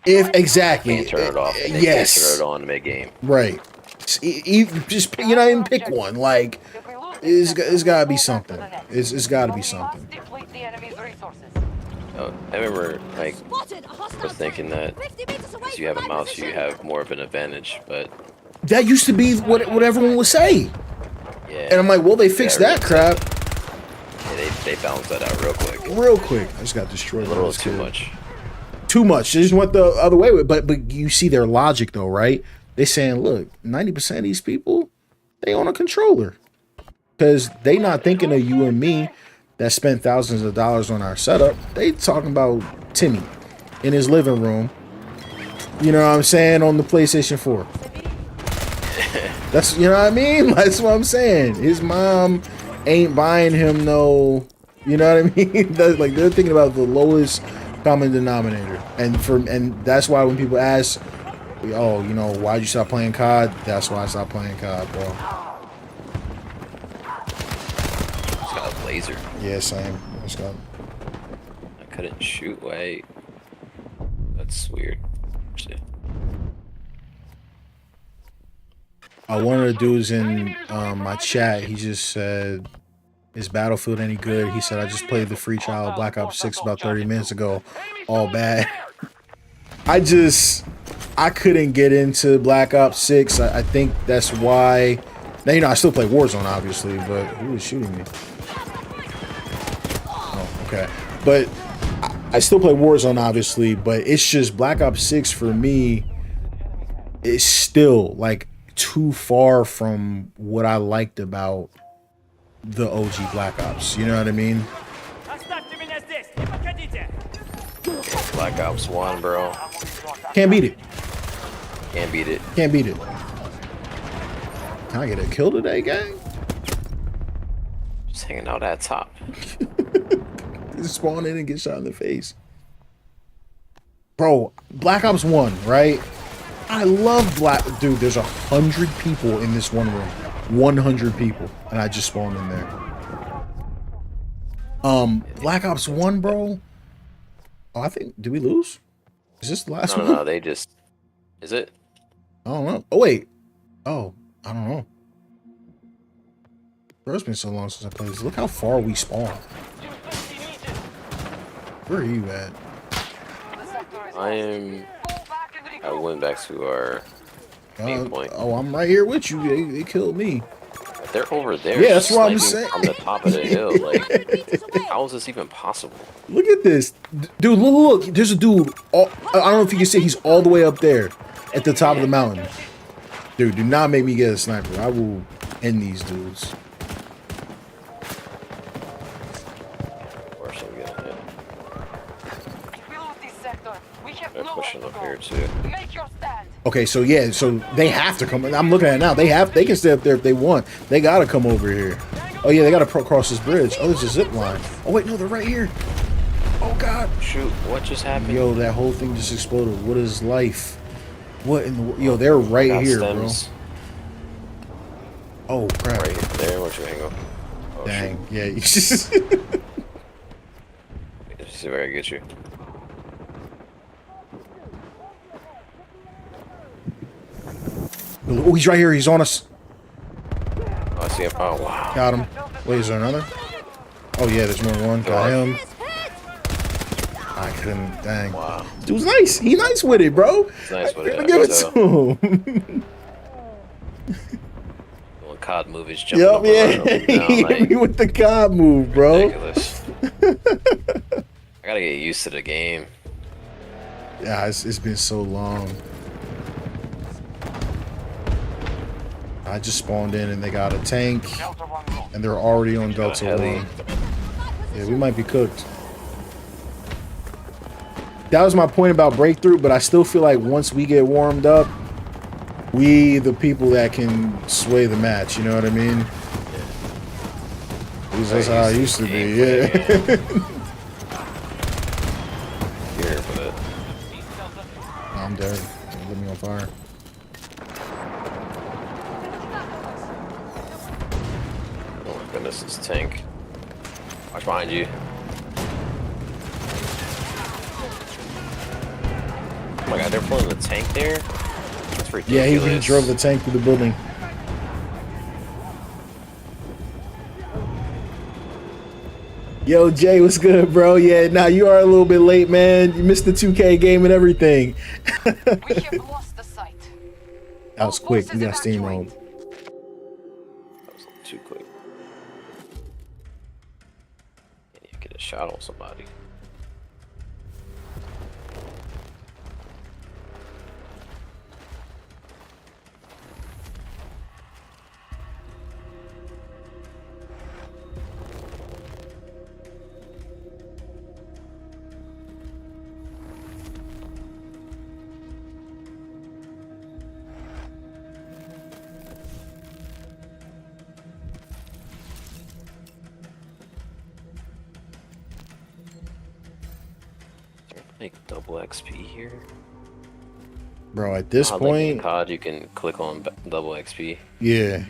If exactly, they turn it off. And yes, turn it on mid-game. Right. Just you know, even pick one. Like, it's gotta be something. It's gotta be something. I remember, like, was thinking that if you have a mouse, you have more of an advantage, but that used to be what everyone would say. Yeah. And I'm like, well, they fixed that crap. Yeah, they balanced that out real quick. Real quick. I just got destroyed. A little too much. Too much. They just went the other way with it. But you see their logic though, right? They saying, look, 90% of these people, they own a controller. Because they not thinking of you and me that spent thousands of dollars on our setup. They talking about Timmy in his living room. You know what I'm saying? On the PlayStation 4. That's, you know what I mean? That's what I'm saying. His mom ain't buying him no, you know what I mean? Like, they're thinking about the lowest common denominator. And that's why when people ask, oh, you know, why'd you stop playing COD? That's why I stopped playing COD, bro. It's got a laser. Yeah, same. It's got. I couldn't shoot. Wait. That's weird. One of the dudes in my chat, he just said, is Battlefield any good? He said, I just played the free trial of Black Ops 6 about 30 minutes ago. All bad. I couldn't get into Black Ops 6. I think that's why. Now, you know, I still play Warzone, obviously, but who was shooting me? Okay, but I still play Warzone, obviously, but it's just Black Ops 6 for me is still like too far from what I liked about the OG Black Ops. You know what I mean? Black Ops 1, bro. Can't beat it. Can't beat it. Can't beat it. Can I get a kill today, gang? Just hanging out at top. Just spawn in and get shot in the face. Bro, Black Ops 1, right? I love Dude, there's 100 people in this one room. 100 people. And I just spawned in there. Black Ops 1, bro. Oh, I think, did we lose? Is this the last one? No, they just... Is it? I don't know. Oh, wait. Oh, I don't know. Bro, it's been so long since I played this. Look how far we spawned. Where are you at? I went back to our main point. Oh, I'm right here with you. They killed me. They're over there. Yeah, that's what I'm saying. From the top of the hill. Like, how is this even possible? Look at this. Dude, look. There's a dude. I don't know if you can see. He's all the way up there at the top of the mountain. Dude, do not make me get a sniper. I will end these dudes. They're pushing up here too. Okay, so yeah, so they have to come. I'm looking at it now. They can stay up there if they want. They gotta come over here. Oh yeah, they gotta cross this bridge. Oh, there's a zip line. Oh wait, no, they're right here. Oh god. Shoot, what just happened? Yo, that whole thing just exploded. What is life? What in the... Yo, they're right here, stems. bro. Oh crap. Right there, where'd you hang up? Oh, dang, shoot. yeah. You just... Let's see if I can get you. Oh, he's right here. He's on us. Oh, I see him. Oh, wow. Got him. Wait, is there another? Oh, yeah, there's more than one. Got him. I couldn't. Dang. Wow. Dude's nice. He nice with it, bro. He's nice with it. Give it to him. Little COD movies jumping up yeah. He hit me with the COD move, bro. Ridiculous. I gotta get used to the game. Yeah, it's been so long. I just spawned in and they got a tank and they're already on Delta 1. Yeah, we might be cooked. That was my point about breakthrough, but I still feel like once we get warmed up, we the people that can sway the match, you know what I mean? At least that's how I used to be, yeah. Here for that. I'm dead. Let me on fire. Goodness, this tank. Watch behind you. Oh my god, they're pulling the tank there? That's ridiculous. Yeah, he drove the tank through the building. Yo, Jay, what's good, bro? Yeah, now you are a little bit late, man. You missed the 2K game and everything. We have lost the site. That was quick. We got steamrolled. That was too quick. Get a shot on somebody. Like double XP here, bro. At this point, like in COD, you can click on double XP. Yeah,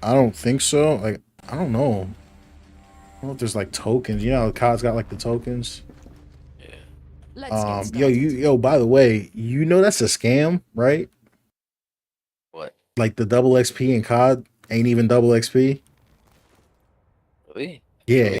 I don't think so. Like, I don't know. I don't know if there's like tokens. You know, how COD's got like the tokens. Yeah. Yo. By the way, you know that's a scam, right? What? Like the double XP in COD ain't even double XP. Really? Yeah.